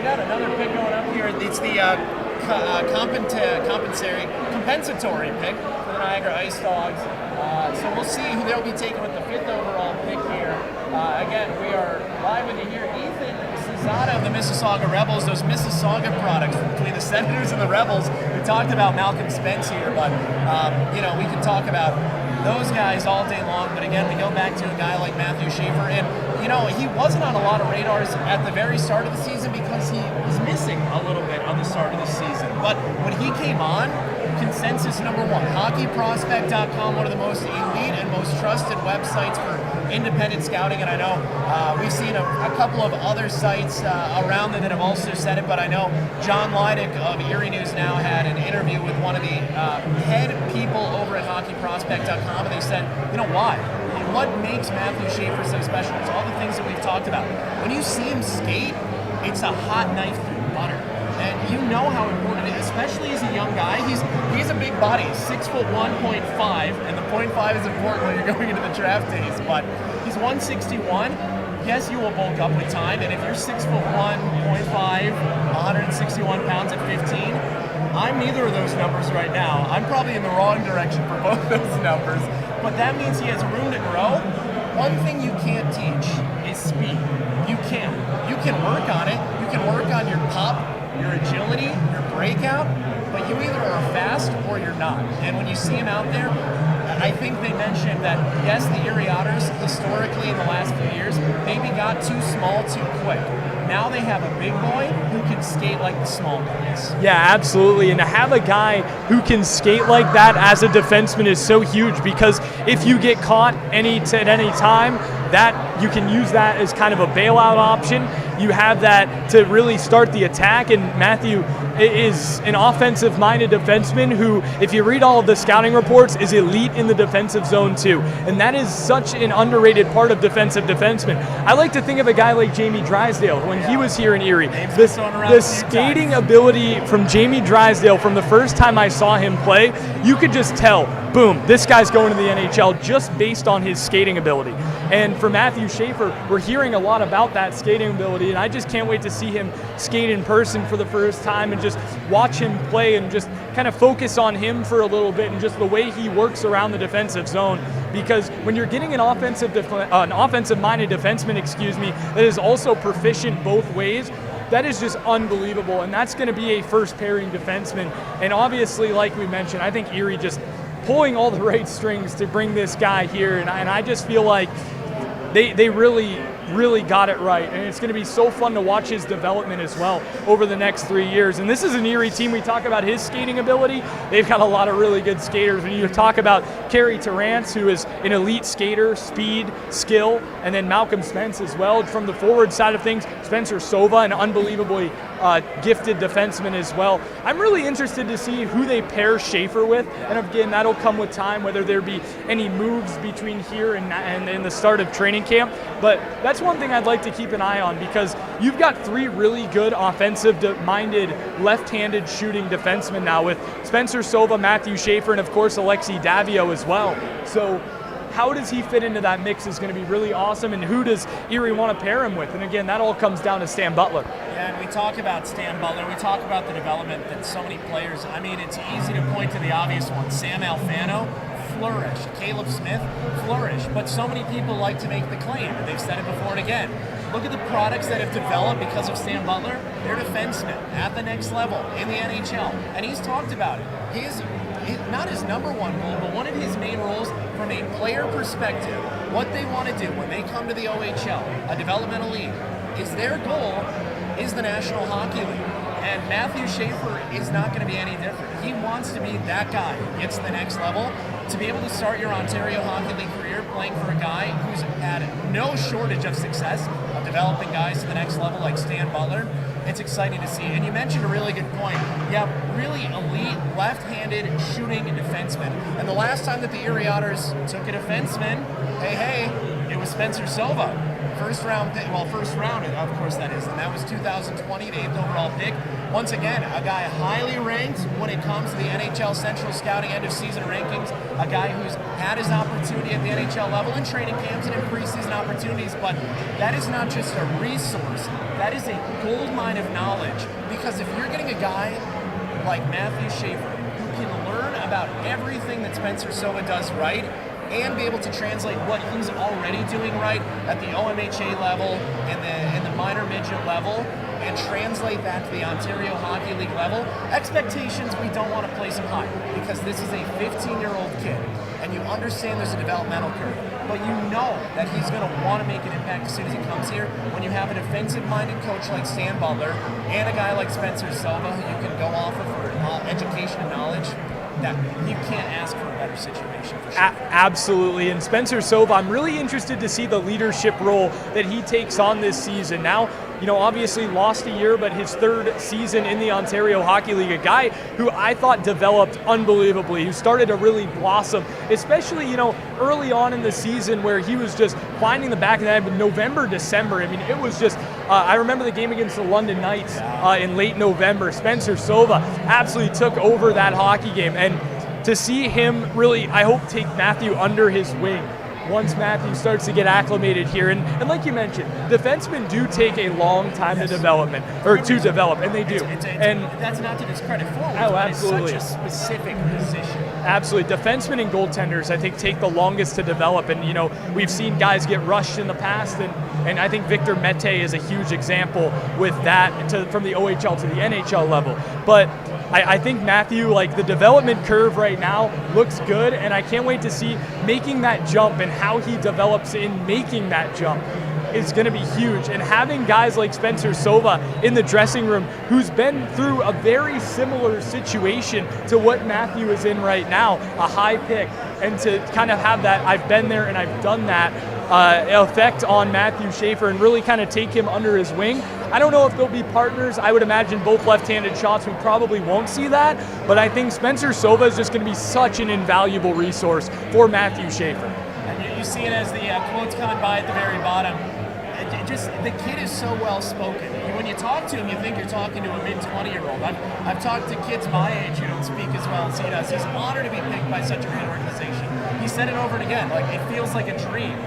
got another pick going up here. It's the compensatory pick for the Niagara Ice Dogs. So we'll see who they'll be taking with the 5th overall pick here. Again, we are live with you here. Ethan Cesada of the Mississauga Rebels, those Mississauga products between the Senators and the Rebels. We talked about Malcolm Spence here, but you know, we can talk about those guys all day long. But again, we go back to a guy like Matthew Schaefer, and you know, he wasn't on a lot of radars at the very start of the season because he was missing a little bit on the start of the season. But when he came on, consensus #1, hockeyprospect.com, one of the most elite and most trusted websites for independent scouting. And I know we've seen a couple of other sites around that have also said it, but I know John Leidick of Erie News Now had an interview with one of the head people over at hockeyprospect.com, and they said, you know, why? What makes Matthew Schaefer so special? It's all the things that we've talked about. When you see him skate, it's a hot knife through butter. And you know how important it is, especially as a young guy. He's a big body, 6'1", 0.5, and the 0.5 is important when you're going into the draft days, but he's 161. Yes, you will bulk up with time, and if you're 6'1", 0.5, 161 pounds at 15, I'm neither of those numbers right now. I'm probably in the wrong direction for both those numbers, but that means he has room to grow. One thing you can't teach is speed. You can. You can work on it. You can work on your pop, your agility, your breakout, but you either are fast or you're not. And when you see him out there, I think they mentioned that, yes, the Erie Otters, historically in the last few years, maybe got too small too quick. Now they have a big boy who can skate like the small boys. Yeah, absolutely. And to have a guy who can skate like that as a defenseman is so huge, because if you get caught at any time, that you can use that as kind of a bailout option. You have that to really start the attack, and Matthew is an offensive-minded defenseman who, if you read all of the scouting reports, is elite in the defensive zone too. And that is such an underrated part of defensive defensemen. I like to think of a guy like Jamie Drysdale when he was here in Erie. The skating ability from Jamie Drysdale, from the first time I saw him play, you could just tell, boom, this guy's going to the NHL just based on his skating ability. And for Matthew Schaefer, we're hearing a lot about that skating ability, and I just can't wait to see him skate in person for the first time and just watch him play and just kind of focus on him for a little bit and just the way he works around the defensive zone. Because when you're getting an offensive-minded defenseman, that is also proficient both ways, that is just unbelievable, and that's going to be a first-pairing defenseman. And obviously, like we mentioned, I think Erie just pulling all the right strings to bring this guy here, and I just feel like they really got it right, and it's going to be so fun to watch his development as well over the next 3 years. And this is an Erie team. We talk about his skating ability. They've got a lot of really good skaters. When you talk about Kerry Terrance, who is an elite skater, speed, skill, and then Malcolm Spence as well. From the forward side of things, Spencer Sova, an unbelievably gifted defenseman as well. I'm really interested to see who they pair Schaefer with, and again, that'll come with time, whether there be any moves between here and the start of training camp. But that's one thing I'd like to keep an eye on, because you've got 3 really good offensive-minded, left-handed shooting defensemen now with Spencer Sova, Matthew Schaefer, and of course Alexei Davio as well. So how does he fit into that mix is going to be really awesome, and who does Erie want to pair him with? And again, that all comes down to Stan Butler. Yeah, and we talk about Stan Butler, we talk about the development that so many players, I mean, it's easy to point to the obvious ones. Sam Alfano flourished, Caleb Smith flourished, but so many people like to make the claim, and they've said it before and again. Look at the products that have developed because of Stan Butler. They're defensemen at the next level in the NHL, and he's talked about it. Not his #1 role, but one of his main roles from a player perspective, what they want to do when they come to the OHL, a developmental league, is their goal is the National Hockey League. And Matthew Schaefer is not going to be any different. He wants to be that guy who gets to the next level. To be able to start your Ontario Hockey League career playing for a guy who's had no shortage of success of developing guys to the next level like Stan Butler, it's exciting to see. And you mentioned a really good point. You have really elite left-handed shooting defensemen. And the last time that the Erie Otters took a defenseman, hey, it was Spencer Sova. First round, of course that is, and that was 2020, the 8th overall pick. Once again, a guy highly ranked when it comes to the NHL Central Scouting end of season rankings, a guy who's had his opportunity at the NHL level in training camps and in preseason opportunities, but that is not just a resource, that is a gold mine of knowledge, because if you're getting a guy like Matthew Schaefer, who can learn about everything that Spencer Sova does right, and be able to translate what he's already doing right at the OMHA level and the minor midget level, and translate that to the Ontario Hockey League level, expectations, we don't want to place him high, because this is a 15-year-old kid, and you understand there's a developmental curve, but you know that he's going to want to make an impact as soon as he comes here. When you have a defensive-minded coach like Stan Butler and a guy like Spencer Sova who you can go off of for education and knowledge, that you can't ask for a better situation for sure. Absolutely. And Spencer Sova, I'm really interested to see the leadership role that he takes on this season. Now, obviously lost a year, but his third season in the Ontario Hockey League, a guy who I thought developed unbelievably, who started to really blossom, especially, early on in the season where he was just finding the back of the net in November, December. I mean, it was just, I remember the game against the London Knights in late November. Spencer Sova absolutely took over that hockey game. And to see him really, I hope, take Matthew under his wing once Matthew starts to get acclimated here. And like you mentioned, defensemen do take a long time to develop, and they do. And that's not to discredit forwards, absolutely. It's such a specific position. Absolutely. Defensemen and goaltenders, I think, take the longest to develop. And, we've seen guys get rushed in the past, and I think Victor Mete is a huge example with that from the OHL to the NHL level. But I think Matthew, the development curve right now looks good, and I can't wait to see making that jump and how he develops in making that jump is going to be huge. And having guys like Spencer Sova in the dressing room, who's been through a very similar situation to what Matthew is in right now, a high pick, and to kind of have that I've been there and I've done that effect on Matthew Schaefer and really kind of take him under his wing. I don't know if they'll be partners. I would imagine both left-handed shots. We probably won't see that, but I think Spencer Sova is just going to be such an invaluable resource for Matthew Schaefer. And you see it as the quotes coming by at the very bottom. The kid is so well-spoken. When you talk to him, you think you're talking to a mid-20-year-old. I've talked to kids my age who don't speak as well as he does. He's honored to be picked by such a great organization. He said it over and again, it feels like a dream.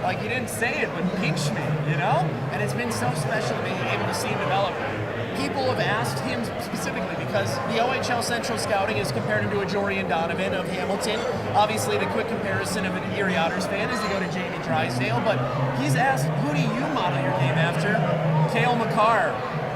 He didn't say it, but pinch me, And it's been so special to be able to see him develop. People have asked him specifically because the OHL Central Scouting has compared him to a Jorian Donovan of Hamilton. Obviously, the quick comparison of an Erie Otters fan is to go to Jamie Drysdale, but he's asked, who do you model your game after? Cale Makar.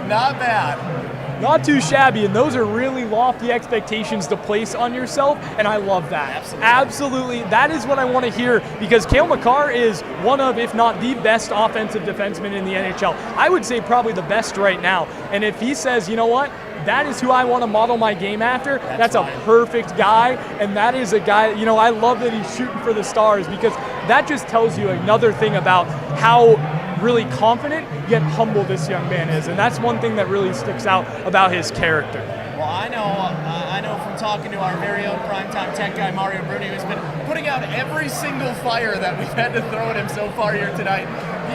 Not bad. Not too shabby, and those are really lofty expectations to place on yourself, and I love that. Absolutely. That is what I want to hear, because Cale Makar is one of, if not the best offensive defenseman in the NHL. I would say probably the best right now, and if he says, you know what, that is who I want to model my game after, that's a perfect guy, and that is a guy, I love that he's shooting for the stars, because that just tells you another thing about how really confident yet humble this young man is, and that's one thing that really sticks out about his character. Well, I know from talking to our very own primetime tech guy Mario Bruni, who's been putting out every single fire that we've had to throw at him so far here tonight.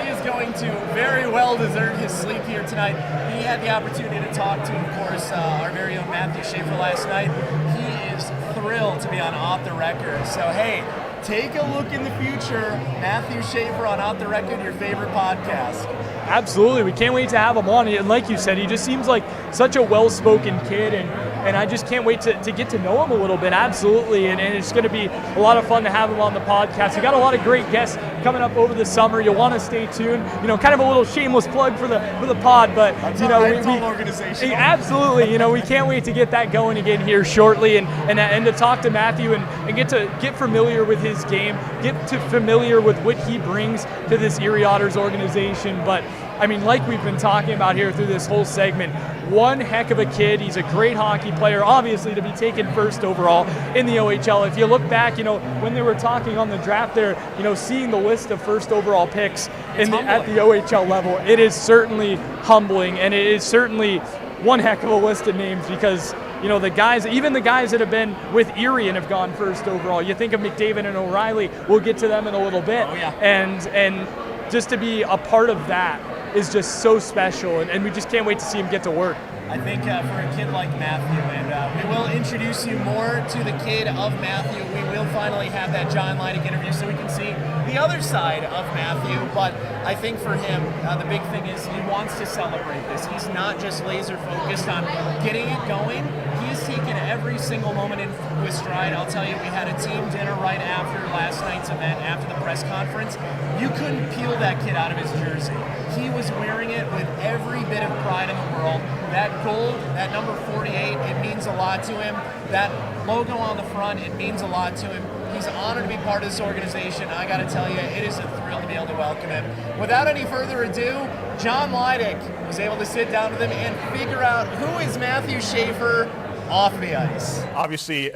He is going to very well deserve his sleep here tonight. He had the opportunity to talk to, of course, our very own Matthew Schaefer last night. He is thrilled to be on Off the Record. So, hey, take a look in the future. Matthew Schaefer on Off the Record, your favorite podcast. Absolutely. We can't wait to have him on. And like you said, he just seems like such a well-spoken kid, and I just can't wait to get to know him a little bit. Absolutely. And it's going to be a lot of fun to have him on the podcast. We got a lot of great guests coming up over the summer. You'll want to stay tuned. Kind of a little shameless plug for the pod, but we organization. Absolutely. We can't wait to get that going again here shortly, and to talk to Matthew and get familiar with his game, get familiar with what he brings to this Erie Otters organization. But I mean, like we've been talking about here through this whole segment, one heck of a kid. He's a great hockey player, obviously, to be taken first overall in the OHL. If you look back, when they were talking on the draft there, seeing the list of first overall picks at the OHL level, it is certainly humbling, and it is certainly one heck of a list of names because the guys, even the guys that have been with Erie and have gone first overall. You think of McDavid and O'Reilly. We'll get to them in a little bit. Oh, yeah. And just to be a part of that is just so special, and we just can't wait to see him get to work. I think for a kid like Matthew, and we will introduce you more to the kid of Matthew. We will finally have that John Leidig interview so we can see the other side of Matthew. But I think for him, the big thing is he wants to celebrate this. He's not just laser focused on getting it going. He's taken every single moment in with stride. I'll tell you, we had a team dinner right after last night's event, after the press conference. You couldn't peel that kid out of his jersey. He was wearing it with every bit of pride in the world. That gold, that number 48, it means a lot to him. That logo on the front, it means a lot to him. He's honored to be part of this organization. I got to tell you, it is a thrill to be able to welcome him. Without any further ado, John Leidig was able to sit down with him and figure out who is Matthew Schaefer off the ice. Obviously,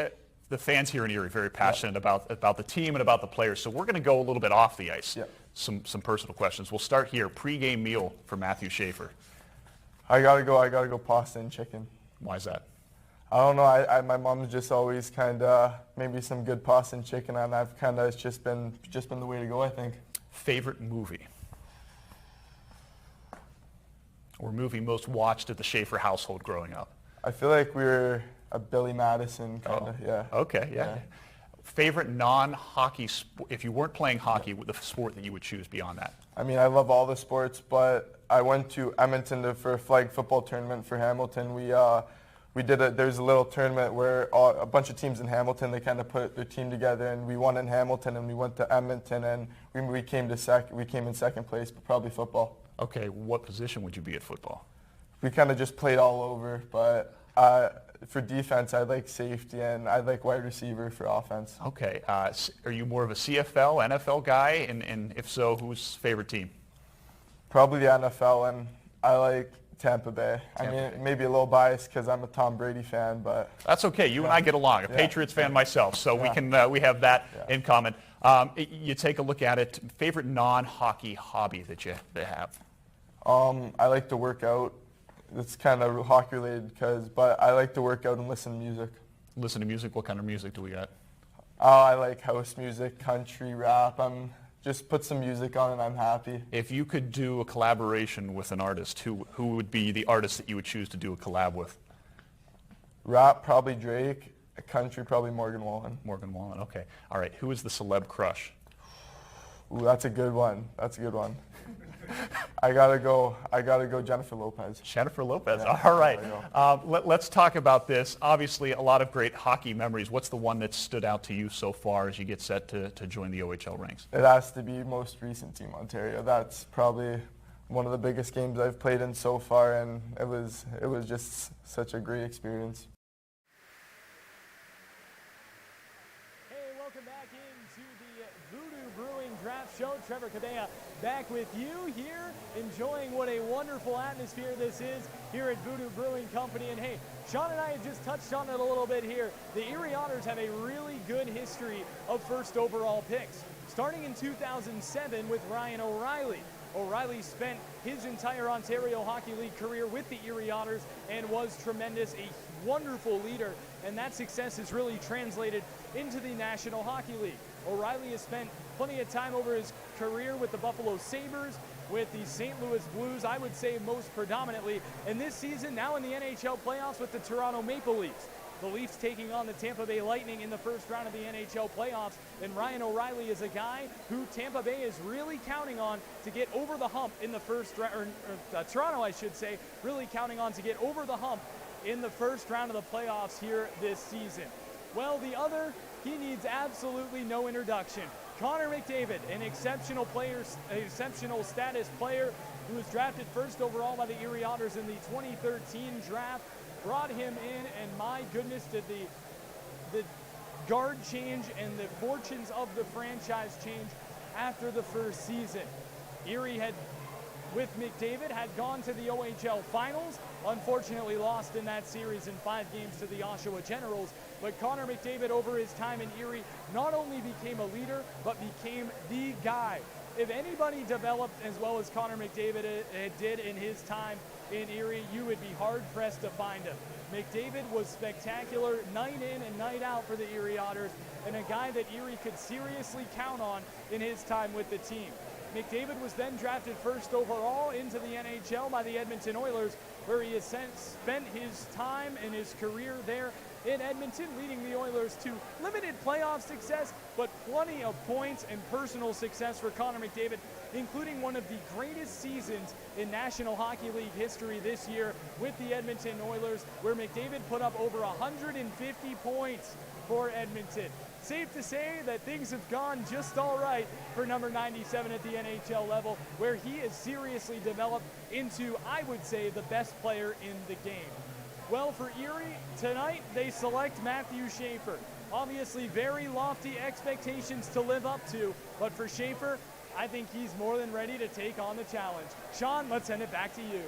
the fans here in Erie are very passionate about the team and about the players, so we're going to go a little bit off the ice. Some personal questions. We'll start here. Pre-game meal for Matthew Schaefer. I gotta go pasta and chicken. Why is that? I don't know. My mom's just always kind of made me some good pasta and chicken, and I've kind of it's just been the way to go, I think. Favorite movie or movie most watched at the Schaefer household growing up? I feel like we were a Billy Madison kind of. Yeah. Okay. Yeah. Favorite non-hockey sport, if you weren't playing hockey, the sport that you would choose beyond that? I mean, I love all the sports, but I went to Edmonton for a flag football tournament for Hamilton. There's a little tournament where a bunch of teams in Hamilton, they kind of put their team together, and we won in Hamilton, and we went to Edmonton, and we came in second place, but probably football. Okay, what position would you be at football? We kind of just played all over, but for defense, I like safety, and I like wide receiver for offense. Okay, are you more of a CFL, NFL guy, and if so, who's favorite team? Probably the NFL, and I like Tampa Bay. I mean, maybe a little biased because I'm a Tom Brady fan, but that's okay. You and I get along. A Patriots fan myself, so we have that in common. You take a look at it. Favorite non-hockey hobby that you have? I like to work out. It's kind of hockey related, but I like to work out and listen to music. Listen to music? What kind of music do we got? I like house music, country, rap. Just put some music on and I'm happy. If you could do a collaboration with an artist, who would be the artist that you would choose to do a collab with? Rap, probably Drake. Country, probably Morgan Wallen. Morgan Wallen, okay. All right, who is the celeb crush? Ooh, that's a good one. I gotta go Jennifer Lopez. Jennifer Lopez, all right. Let's talk about this. Obviously, a lot of great hockey memories. What's the one that stood out to you so far as you get set to join the OHL ranks? It has to be most recent Team Ontario. That's probably one of the biggest games I've played in so far, and it was just such a great experience. Welcome back into the Voodoo Brewing Draft Show. Trevor Cadea back with you here, enjoying what a wonderful atmosphere this is here at Voodoo Brewing Company. And hey, Sean and I have just touched on it a little bit here. The Erie Otters have a really good history of first overall picks, starting in 2007 with Ryan O'Reilly. O'Reilly spent his entire Ontario Hockey League career with the Erie Otters and was tremendous, a wonderful leader, and that success has really translated into the National Hockey League. O'Reilly has spent plenty of time over his career with the Buffalo Sabres, with the St. Louis Blues, I would say most predominantly, and this season now in the NHL playoffs with the Toronto Maple Leafs. The Leafs taking on the Tampa Bay Lightning in the first round of the NHL playoffs, and Ryan O'Reilly is a guy who Tampa Bay is really counting on to get over the hump in the first round, or Toronto, I should say, really counting on to get over the hump in the first round of the playoffs here this season. Well, the other, he needs absolutely no introduction. Connor McDavid, an exceptional player, exceptional status player who was drafted first overall by the Erie Otters in the 2013 draft. Brought him in, and my goodness, did the guard change and the fortunes of the franchise change after the first season. Erie had with McDavid had gone to the OHL Finals, unfortunately lost in that series in 5 games to the Oshawa Generals. But Connor McDavid, over his time in Erie, not only became a leader, but became the guy. If anybody developed as well as Connor McDavid did in his time in Erie, you would be hard-pressed to find him. McDavid was spectacular night in and night out for the Erie Otters, and a guy that Erie could seriously count on in his time with the team. McDavid was then drafted first overall into the NHL by the Edmonton Oilers, where he has since spent his time and his career there in Edmonton, leading the Oilers to limited playoff success, but plenty of points and personal success for Connor McDavid, including one of the greatest seasons in National Hockey League history this year with the Edmonton Oilers, where McDavid put up over 150 points for Edmonton. Safe to say that things have gone just all right for number 97 at the NHL level, where he has seriously developed into, I would say, the best player in the game. Well, for Erie, tonight they select Matthew Schaefer. Obviously very lofty expectations to live up to, but for Schaefer, I think he's more than ready to take on the challenge. Sean, let's send it back to you.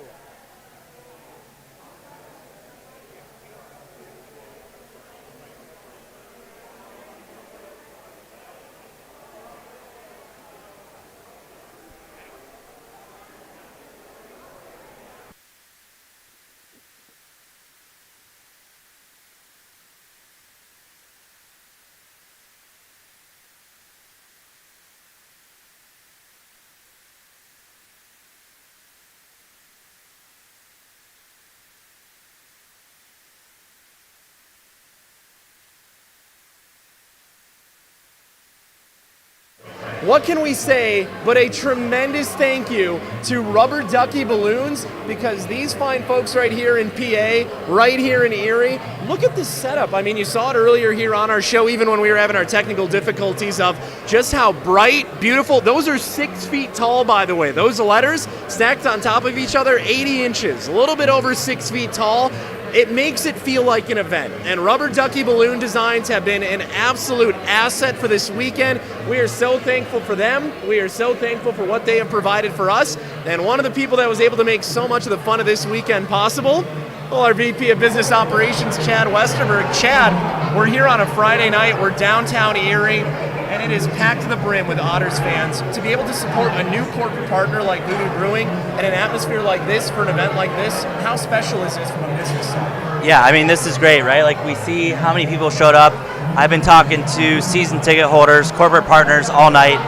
What can we say but a tremendous thank you to Rubber Ducky Balloons, because these fine folks right here in PA, right here in Erie, look at this setup. I mean, you saw it earlier here on our show, even when we were having our technical difficulties, of just how bright, beautiful. Those are 6 feet tall, by the way. Those letters stacked on top of each other, 80 inches, a little bit over 6 feet tall. It makes it feel like an event, and Rubber Ducky Balloon Designs have been an absolute asset for this weekend. We are so thankful for them. We are so thankful for what they have provided for us, and one of the people that was able to make so much of the fun of this weekend possible, well, our VP of Business Operations, Chad Westerberg. Chad, we're here on a Friday night. We're downtown Erie, and it is packed to the brim with Otters fans. To be able to support a new corporate partner like Voodoo Brewing and an atmosphere like this for an event like this, how special is this from a business side? Yeah, I mean, this is great, right? Like, we see how many people showed up. I've been talking to season ticket holders, corporate partners all night.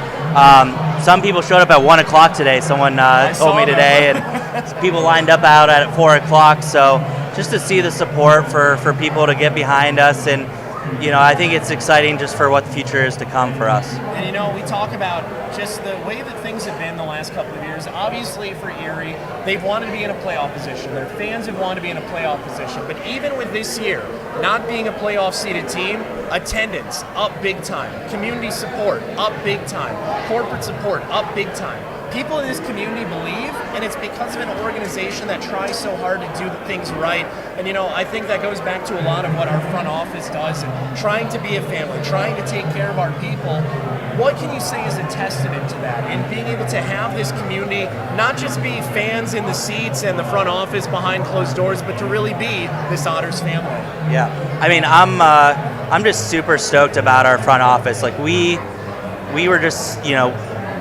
Some people showed up at 1 o'clock today. Someone told me today, and people lined up out at 4 o'clock. So just to see the support for people to get behind us, and you know, I think it's exciting just for what the future is to come for us. And you know, we talk about just the way that things have been the last couple of years. Obviously for Erie, they've wanted to be in a playoff position. Their fans have wanted to be in a playoff position. But even with this year not being a playoff seeded team, attendance up big time. Community support up big time. Corporate support up big time. People in this community believe, and it's because of an organization that tries so hard to do things right. And you know, I think that goes back to a lot of what our front office does, and trying to be a family, trying to take care of our people. What can you say is a testament to that, and being able to have this community not just be fans in the seats and the front office behind closed doors, but to really be this Otters family? Yeah, I mean, I'm just super stoked about our front office. Like, we were just, you know,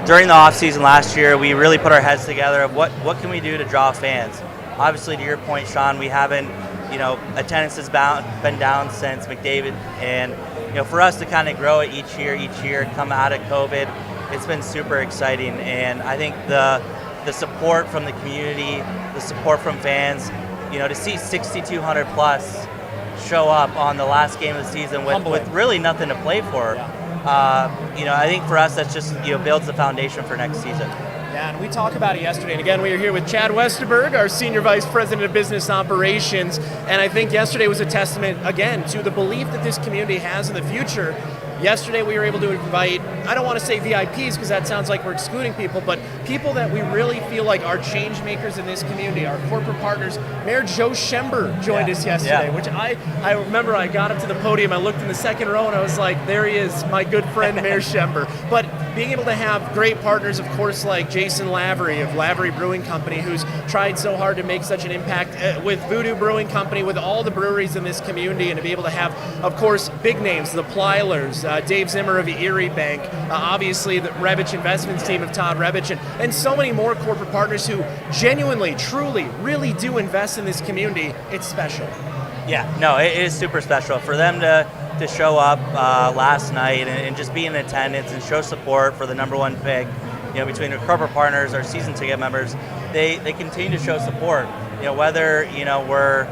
during the off season last year, we really put our heads together of what can we do to draw fans. Obviously, to your point, Sean, we haven't, you know, attendance has been down since McDavid, and you know, for us to kind of grow it each year, come out of COVID, it's been super exciting. And I think the support from the community, the support from fans, you know, to see 6,200 plus show up on the last game of the season with really nothing to play for. Yeah. You know, I think for us, that's just, you know, builds the foundation for next season. Yeah, and we talked about it yesterday. And again, we are here with Chad Westerberg, our Senior Vice President of Business Operations. And I think yesterday was a testament, again, to the belief that this community has in the future. Yesterday, we were able to invite, I don't want to say VIPs because that sounds like we're excluding people, but people that we really feel like are change makers in this community, our corporate partners. Mayor Joe Schember joined us yesterday, which I remember I got up to the podium, I looked in the second row, and I was like, there he is, my good friend, Mayor Schember. But being able to have great partners, of course, like Jason Lavery of Lavery Brewing Company, who's tried so hard to make such an impact with Voodoo Brewing Company, with all the breweries in this community, and to be able to have, of course, big names, the Plylers, Dave Zimmer of Erie Bank, obviously the Rebich Investments team of Todd Rebich, and so many more corporate partners who genuinely, truly, really do invest in this community. It's special. Yeah, no, it is super special for them to show up last night and just be in attendance and show support for the #1 pick. You know, between our corporate partners, our season ticket members, they continue to show support. You know, whether we're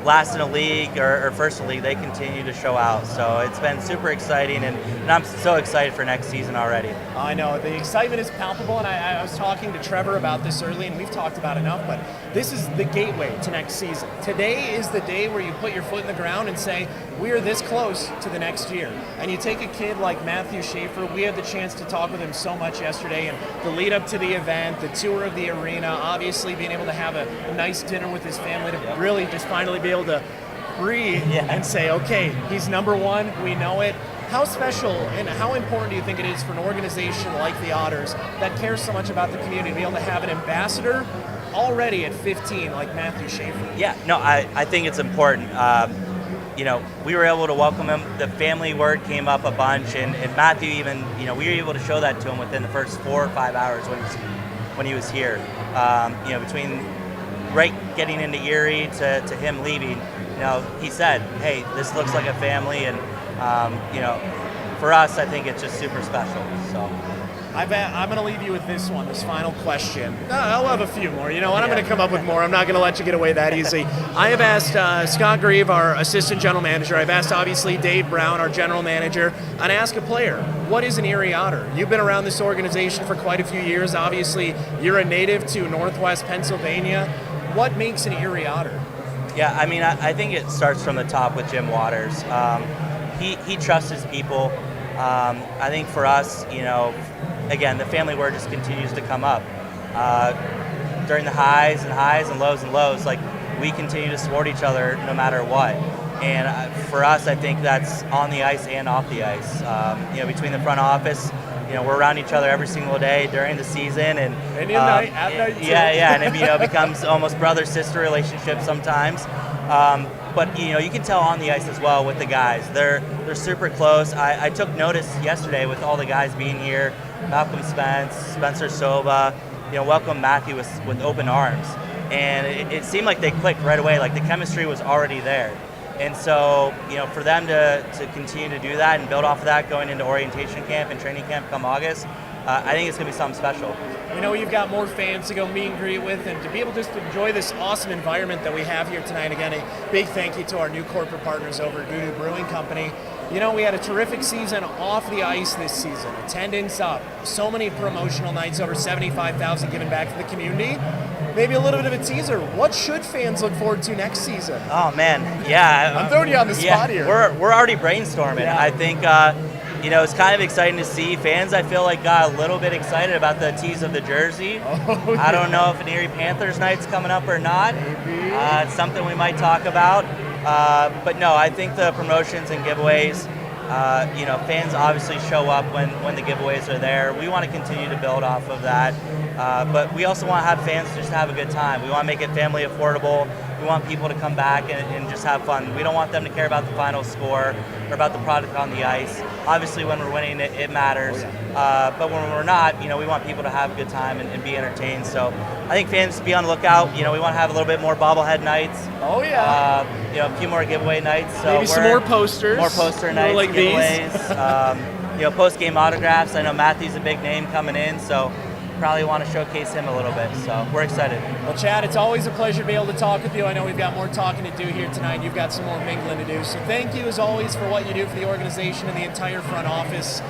last in a league or first in the league, they continue to show out. So it's been super exciting, and I'm so excited for next season already. I know, the excitement is palpable, and I was talking to Trevor about this early, and we've talked about enough, but this is the gateway to next season. Today is the day where you put your foot in the ground and say, we are this close to the next year. And you take a kid like Matthew Schaefer, we had the chance to talk with him so much yesterday, and the lead up to the event, the tour of the arena, obviously being able to have a nice dinner with his family to really just finally be able to breathe and say, okay, he's #1, we know it. How special and how important do you think it is for an organization like the Otters that cares so much about the community to be able to have an ambassador already at 15 like Matthew Schaefer? Yeah, no, I think it's important. We were able to welcome him. The family word came up a bunch, and Matthew even, we were able to show that to him within the first 4 or 5 hours when he was here. Between getting into Erie to him leaving, he said, hey, this looks like a family, and for us, I think it's just super special. So I'm going to leave you with this final question. I'll have a few more. You know what? I'm going to come up with more. I'm not going to let you get away that easy. I have asked Scott Grieve, our assistant general manager. I've asked, obviously, Dave Brown, our general manager, and ask a player, what is an Erie Otter? You've been around this organization for quite a few years. Obviously, you're a native to Northwest Pennsylvania. What makes an Erie Otter? Yeah, I mean, I think it starts from the top with Jim Waters. He trusts his people. I think for us, again, the family word just continues to come up. During the highs and lows, like, we continue to support each other no matter what. And for us, I think that's on the ice and off the ice. Between the front office, we're around each other every single day during the season, and at night too. and it becomes almost brother-sister relationship sometimes. But you can tell on the ice as well with the guys. They're super close. I took notice yesterday with all the guys being here. Malcolm Spence, Spencer Soba, welcome Matthew with open arms, and it seemed like they clicked right away. Like the chemistry was already there. And so, for them to continue to do that and build off of that going into orientation camp and training camp come August, I think it's going to be something special. We know you've got more fans to go meet and greet with, and to be able just to enjoy this awesome environment that we have here tonight. Again, a big thank you to our new corporate partners over at Voodoo Brewing Company. We had a terrific season off the ice this season. Attendance up. So many promotional nights, over 75,000 given back to the community. Maybe a little bit of a teaser. What should fans look forward to next season? Oh, man. Yeah. I'm throwing you on the spot here. We're already brainstorming. Yeah. I think, it's kind of exciting to see. Fans, I feel like, got a little bit excited about the tease of the jersey. Oh, yeah. I don't know if an Erie Panthers night's coming up or not. Maybe. It's something we might talk about. But no, I think the promotions and giveaways, fans obviously show up when the giveaways are there. We want to continue to build off of that. But we also want to have fans just have a good time. We want to make it family affordable. We want people to come back and just have fun. We don't want them to care about the final score or about the product on the ice. Obviously, when we're winning, it matters. But when we're not, we want people to have a good time and be entertained. So I think fans be on the lookout. We want to have a little bit more bobblehead nights. Oh, yeah. A few more giveaway nights. So maybe some more posters. More poster nights, like giveaways. Post-game autographs. I know Matthew's a big name coming in, so probably want to showcase him a little bit, so we're excited. Well, Chad, it's always a pleasure to be able to talk with you. I know we've got more talking to do here tonight. You've got some more mingling to do, so thank you as always for what you do for the organization and the entire front office.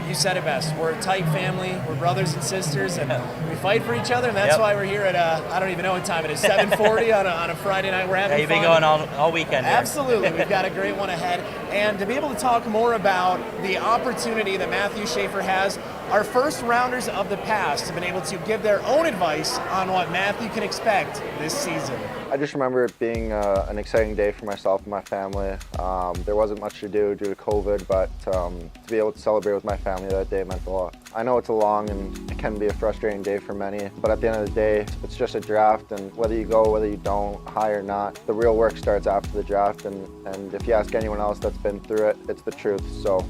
You said it best. We're a tight family. We're brothers and sisters, and we fight for each other, and that's why we're here at, I don't even know what time it is, 7:40 on a Friday night. We're having you've fun. been going all weekend here. Absolutely. We've got a great one ahead. And to be able to talk more about the opportunity that Matthew Schaefer has our first rounders of the past have been able to give their own advice on what Matthew can expect this season. I just remember it being an exciting day for myself and my family. There wasn't much to do due to COVID, but to be able to celebrate with my family that day meant a lot. I know it's a long and it can be a frustrating day for many, but at the end of the day, it's just a draft, and whether you go, whether you don't, high or not, the real work starts after the draft, and if you ask anyone else that's been through it, it's the truth. So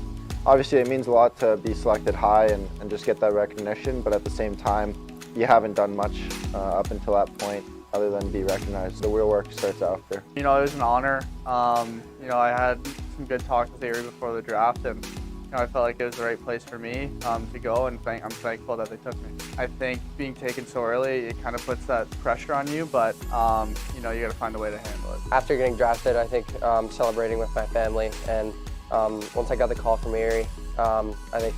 obviously it means a lot to be selected high and just get that recognition, but at the same time, you haven't done much up until that point other than be recognized. The real work starts after. You know, it was an honor. You know, I had some good talks with Erie before the draft, and you know, I felt like it was the right place for me to go, and I'm thankful that they took me. I think being taken so early, it kind of puts that pressure on you, but you know, you got to find a way to handle it. After getting drafted, I think celebrating with my family, and once I got the call from Erie, I think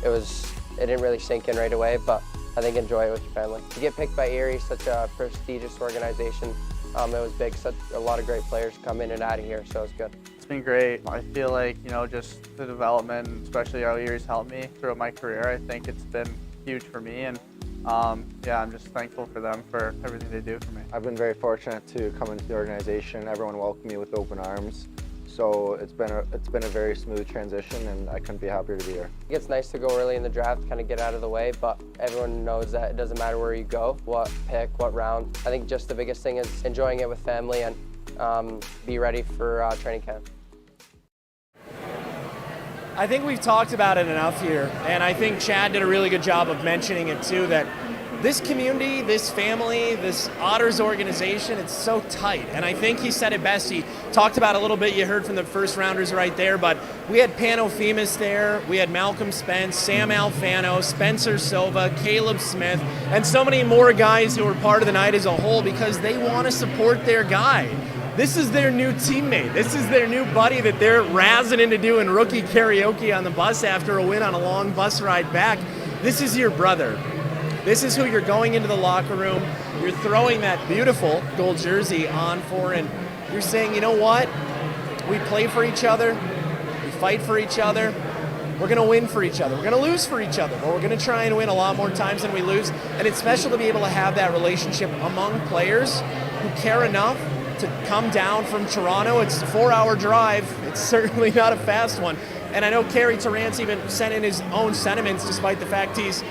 it didn't really sink in right away, but I think enjoy it with your family. To get picked by Erie, such a prestigious organization, it was big. Such a lot of great players come in and out of here, so it's good. It's been great. I feel like, you know, just the development, especially how Erie's helped me throughout my career, I think it's been huge for me, and yeah, I'm just thankful for them for everything they do for me. I've been very fortunate to come into the organization. Everyone welcomed me with open arms. So it's been a very smooth transition, and I couldn't be happier to be here. It's nice to go early in the draft, kind of get out of the way, but everyone knows that it doesn't matter where you go, what pick, what round. I think just the biggest thing is enjoying it with family and be ready for training camp. I think we've talked about it enough here, and I think Chad did a really good job of mentioning it too, that this community, this family, this Otters organization, it's so tight. And I think he said it best. He talked about a little bit, you heard from the first rounders right there, but we had Pano Femus there, we had Malcolm Spence, Sam Alfano, Spencer Silva, Caleb Smith, and so many more guys who were part of the night as a whole because they want to support their guy. This is their new teammate. This is their new buddy that they're razzing into doing rookie karaoke on the bus after a win on a long bus ride back. This is your brother. This is who you're going into the locker room, you're throwing that beautiful gold jersey on for, and you're saying, you know what? We play for each other, we fight for each other, we're going to win for each other, we're going to lose for each other, but we're going to try and win a lot more times than we lose, and it's special to be able to have that relationship among players who care enough to come down from Toronto. It's a 4-hour drive, it's certainly not a fast one, and I know Kerry Terrance even sent in his own sentiments despite the fact he's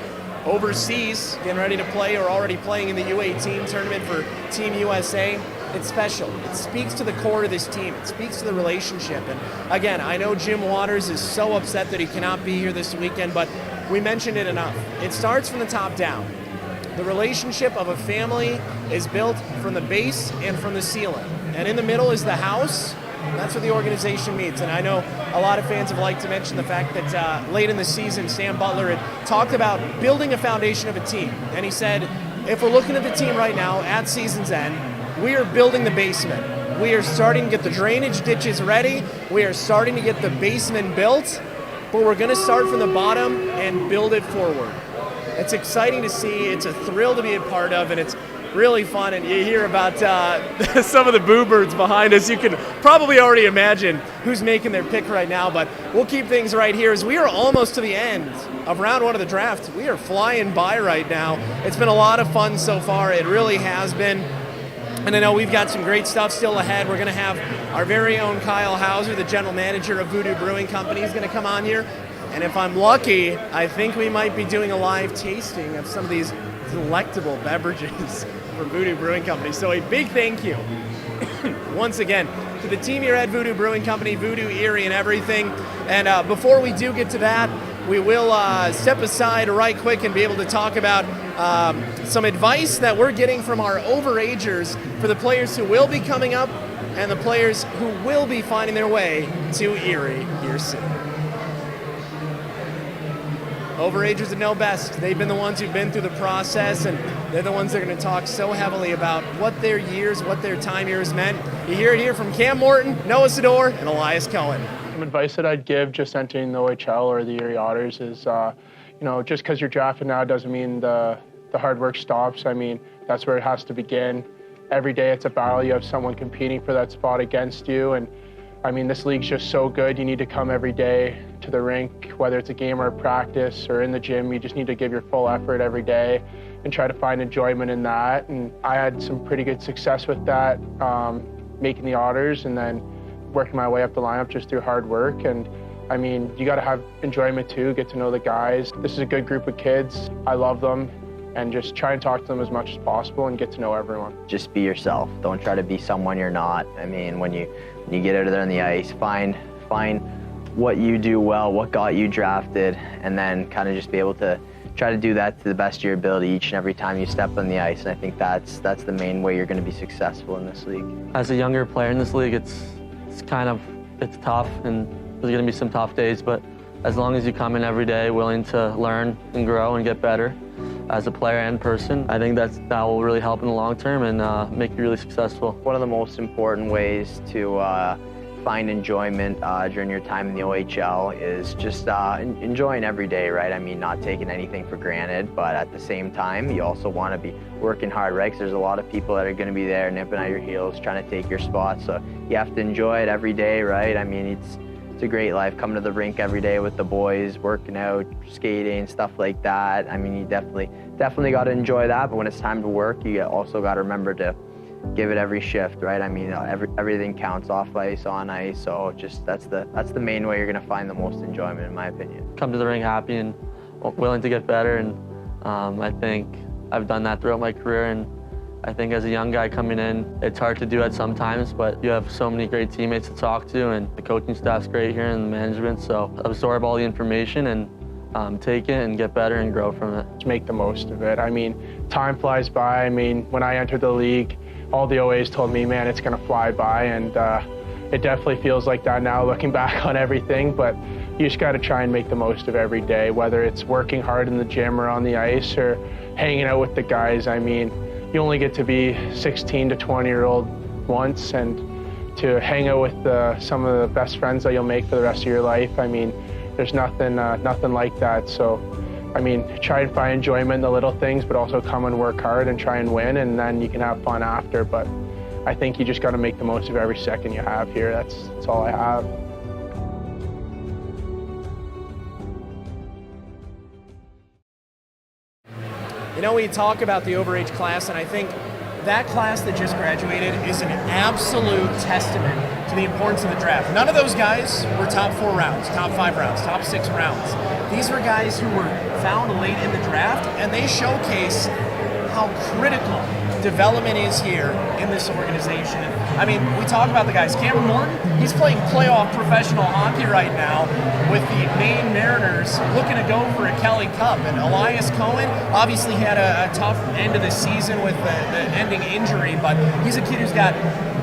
overseas, getting ready to play or already playing in the U18 tournament for Team USA. It's special. It speaks to the core of this team. It speaks to the relationship. And again, I know Jim Waters is so upset that he cannot be here this weekend, but we mentioned it enough. It starts from the top down. The relationship of a family is built from the base and from the ceiling. And in the middle is the house. That's where the organization meets. And I know a lot of fans have liked to mention the fact that late in the season, Sam Butler had talked about building a foundation of a team. And he said, if we're looking at the team right now at season's end, we are building the basement. We are starting to get the drainage ditches ready. We are starting to get the basement built. But we're going to start from the bottom and build it forward. It's exciting to see. It's a thrill to be a part of, and it's really fun. And you hear about some of the Boo Birds behind us. You can probably already imagine who's making their pick right now, but we'll keep things right here as we are almost to the end of round one of the draft. We are flying by right now. It's been a lot of fun so far. It really has been. And I know we've got some great stuff still ahead. We're going to have our very own Kyle Hauser, the general manager of Voodoo Brewing Company, is going to come on here. And if I'm lucky, I think we might be doing a live tasting of some of these delectable beverages from Voodoo Brewing Company. So a big thank you once again to the team here at Voodoo Brewing Company, Voodoo, Erie, and everything. And before we do get to that, we will step aside right quick and be able to talk about some advice that we're getting from our overagers for the players who will be coming up and the players who will be finding their way to Erie here soon. Overagers that know best. They've been the ones who've been through the process, and they're the ones that are going to talk so heavily about what their years, what their time here has meant. You hear it here from Cam Morton, Noah Sador, and Elias Cohen. Some advice that I'd give just entering the OHL or the Erie Otters is, just because you're drafted now doesn't mean the hard work stops. I mean, that's where it has to begin. Every day it's a battle. You have someone competing for that spot against you, and I mean, this league's just so good. You need to come every day to the rink, whether it's a game or a practice or in the gym. You just need to give your full effort every day and try to find enjoyment in that. And I had some pretty good success with that, making the Otters and then working my way up the lineup just through hard work. And I mean, you got to have enjoyment too, get to know the guys. This is a good group of kids. I love them, and just try and talk to them as much as possible and get to know everyone. Just be yourself. Don't try to be someone you're not. I mean, when you get out of there on the ice, find what you do well, what got you drafted, and then kind of just be able to try to do that to the best of your ability each and every time you step on the ice. And I think that's the main way you're going to be successful in this league. As a younger player in this league, it's tough, and there's going to be some tough days, but as long as you come in every day willing to learn and grow and get better as a player and person, I think that will really help in the long term and make you really successful. One of the most important ways to find enjoyment during your time in the OHL is just enjoying every day, right? I mean, not taking anything for granted, but at the same time, you also want to be working hard, right? Because there's a lot of people that are going to be there nipping at your heels, trying to take your spot. So you have to enjoy it every day, right? I mean, it's a great life, coming to the rink every day with the boys, working out, skating, stuff like that. I mean, you definitely got to enjoy that, but when it's time to work, you also got to remember to give it every shift, right? I mean, everything counts off ice, on ice, so just that's the main way you're going to find the most enjoyment, in my opinion. Come to the ring happy and willing to get better, and I think I've done that throughout my career, and I think as a young guy coming in, it's hard to do it sometimes, but you have so many great teammates to talk to, and the coaching staff's great here and the management, so absorb all the information and take it and get better and grow from it. Just make the most of it. I mean, time flies by. I mean, when I entered the league, all the OAs told me, man, it's going to fly by, and it definitely feels like that now looking back on everything, but you just got to try and make the most of every day, whether it's working hard in the gym or on the ice or hanging out with the guys. I mean, you only get to be 16 to 20-year-old once, and to hang out with some of the best friends that you'll make for the rest of your life, I mean, there's nothing like that. So, I mean, try and find enjoyment in the little things, but also come and work hard and try and win, and then you can have fun after. But I think you just got to make the most of every second you have here. That's all I have. You know, we talk about the overage class, and I think that class that just graduated is an absolute testament to the importance of the draft. None of those guys were top 4 rounds, top 5 rounds, top 6 rounds. These were guys who were found late in the draft, and they showcase how critical development is here in this organization. I mean, we talk about the guys. Cameron Morton, he's playing playoff professional hockey right now with the Maine Mariners, looking to go for a Kelly Cup. And Elias Cohen obviously had a tough end of the season with the ending injury, but he's a kid who's got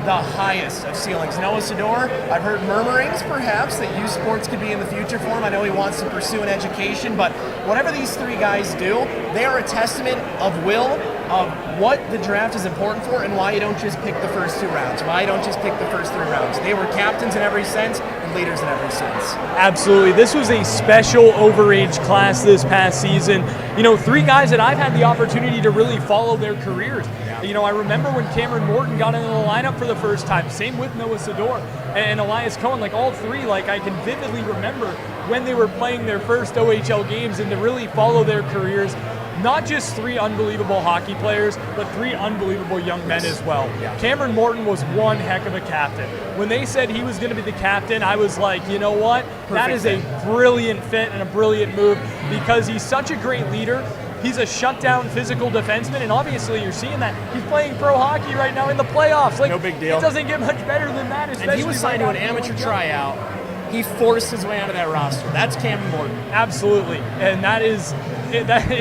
the highest of ceilings. Noah Sador, I've heard murmurings perhaps that U Sports could be in the future for him. I know he wants to pursue an education, but whatever these 3 guys do, they are a testament of will, of what the draft is important for, and why you don't just pick the first 2 rounds, why you don't just pick the first 3 rounds. They were captains in every sense and leaders in every sense. Absolutely. This was a special overage class this past season. You know, 3 guys that I've had the opportunity to really follow their careers. You know, I remember when Cameron Morton got into the lineup for the first time. Same with Noah Sador and Elias Cohen. Like, all 3, like, I can vividly remember when they were playing their first OHL games, and to really follow their careers. Not just 3 unbelievable hockey players, but 3 unbelievable young men as well. Yeah. Cameron Morton was one heck of a captain. When they said he was going to be the captain, I was like, you know what? That is a brilliant fit and a brilliant move, because he's such a great leader. He's a shutdown physical defenseman, and obviously you're seeing that. He's playing pro hockey right now in the playoffs. Like, no big deal. It doesn't get much better than that, especially. And he was signed to an amateur tryout. He forced his way out of that roster. That's Cameron Morton. Absolutely. And that is,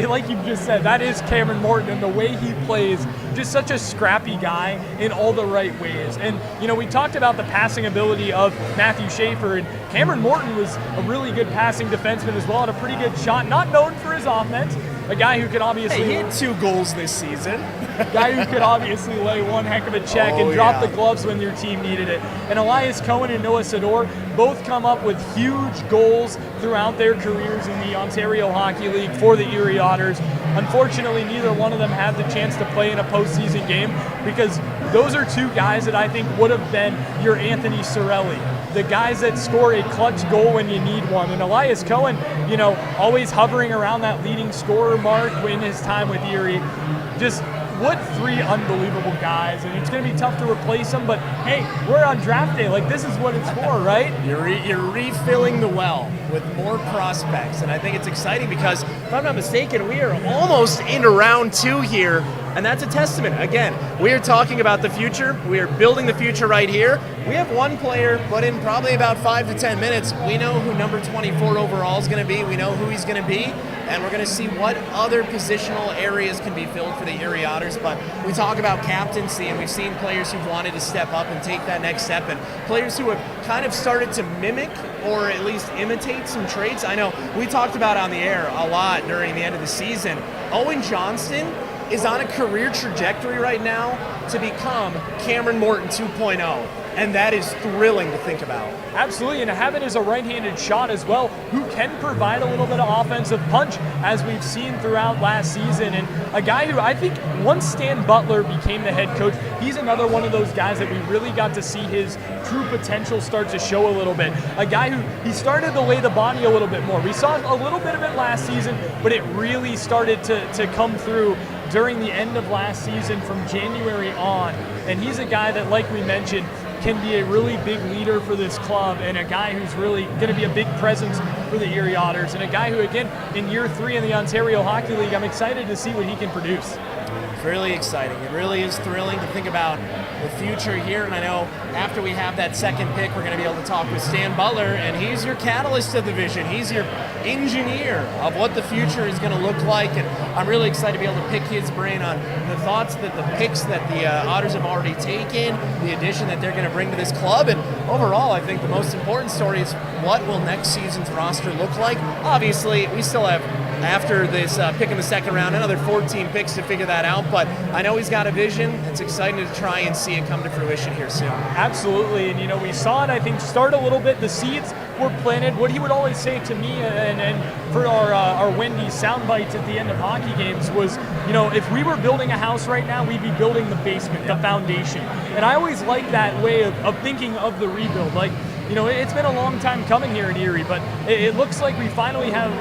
like you just said, that is Cameron Morton, and the way he plays, just such a scrappy guy in all the right ways. And, you know, we talked about the passing ability of Matthew Schaefer, and Cameron Morton was a really good passing defenseman as well, and a pretty good shot, not known for his offense. A guy who could obviously... Hey, he had 2 goals this season. A guy who could obviously lay one heck of a check and drop the gloves when your team needed it. And Elias Cohen and Noah Sador both come up with huge goals throughout their careers in the Ontario Hockey League for the Erie Otters. Unfortunately, neither one of them had the chance to play in a postseason game, because those are 2 guys that I think would have been your Anthony Cirelli, the guys that score a clutch goal when you need one. And Elias Cohen, you know, always hovering around that leading scorer mark in his time with Erie. Just what 3 unbelievable guys, and it's going to be tough to replace them, but hey, we're on draft day. Like, this is what it's for, right? You're refilling the well with more prospects, and I think it's exciting because, if I'm not mistaken, we are almost into round 2 here, and that's a testament. Again, we are talking about the future. We are building the future right here. We have one player, but in probably about 5 to 10 minutes, we know who number 24 overall is going to be. We know who he's going to be. And we're going to see what other positional areas can be filled for the Erie Otters. But we talk about captaincy, and we've seen players who've wanted to step up and take that next step, and players who have kind of started to mimic or at least imitate some traits. I know we talked about on the air a lot during the end of the season. Owen Johnston is on a career trajectory right now to become Cameron Morton 2.0. And that is thrilling to think about. Absolutely, and to have it as a right-handed shot as well, who can provide a little bit of offensive punch, as we've seen throughout last season. And a guy who I think once Stan Butler became the head coach, he's another one of those guys that we really got to see his true potential start to show a little bit. A guy who, he started to lay the body a little bit more. We saw a little bit of it last season, but it really started to come through during the end of last season from January on. And he's a guy that, like we mentioned, can be a really big leader for this club, and a guy who's really going to be a big presence for the Erie Otters, and a guy who, again, in year 3 in the Ontario Hockey League, I'm excited to see what he can produce. It's really exciting. It really is thrilling to think about the future here, and I know after we have that second pick, we're going to be able to talk with Stan Butler, and he's your catalyst of the vision. He's your engineer of what the future is going to look like, and I'm really excited to be able to pick his brain on the thoughts that the picks that the Otters have already taken, the addition that they're going to bring to this club, and overall, I think the most important story is what will next season's roster look like. Obviously, we still have, after this pick in the second round, another 14 picks to figure that out, but I know he's got a vision. It's exciting to try and see it come to fruition here soon. Absolutely, and you know, we saw it, I think, start a little bit. The seeds were planted. What he would always say to me and for our Wendy's sound bites at the end of hockey games was, you know, if we were building a house right now, we'd be building the basement, the foundation. And I always like that way of thinking of the rebuild. Like, you know, it's been a long time coming here in Erie, but it looks like we finally have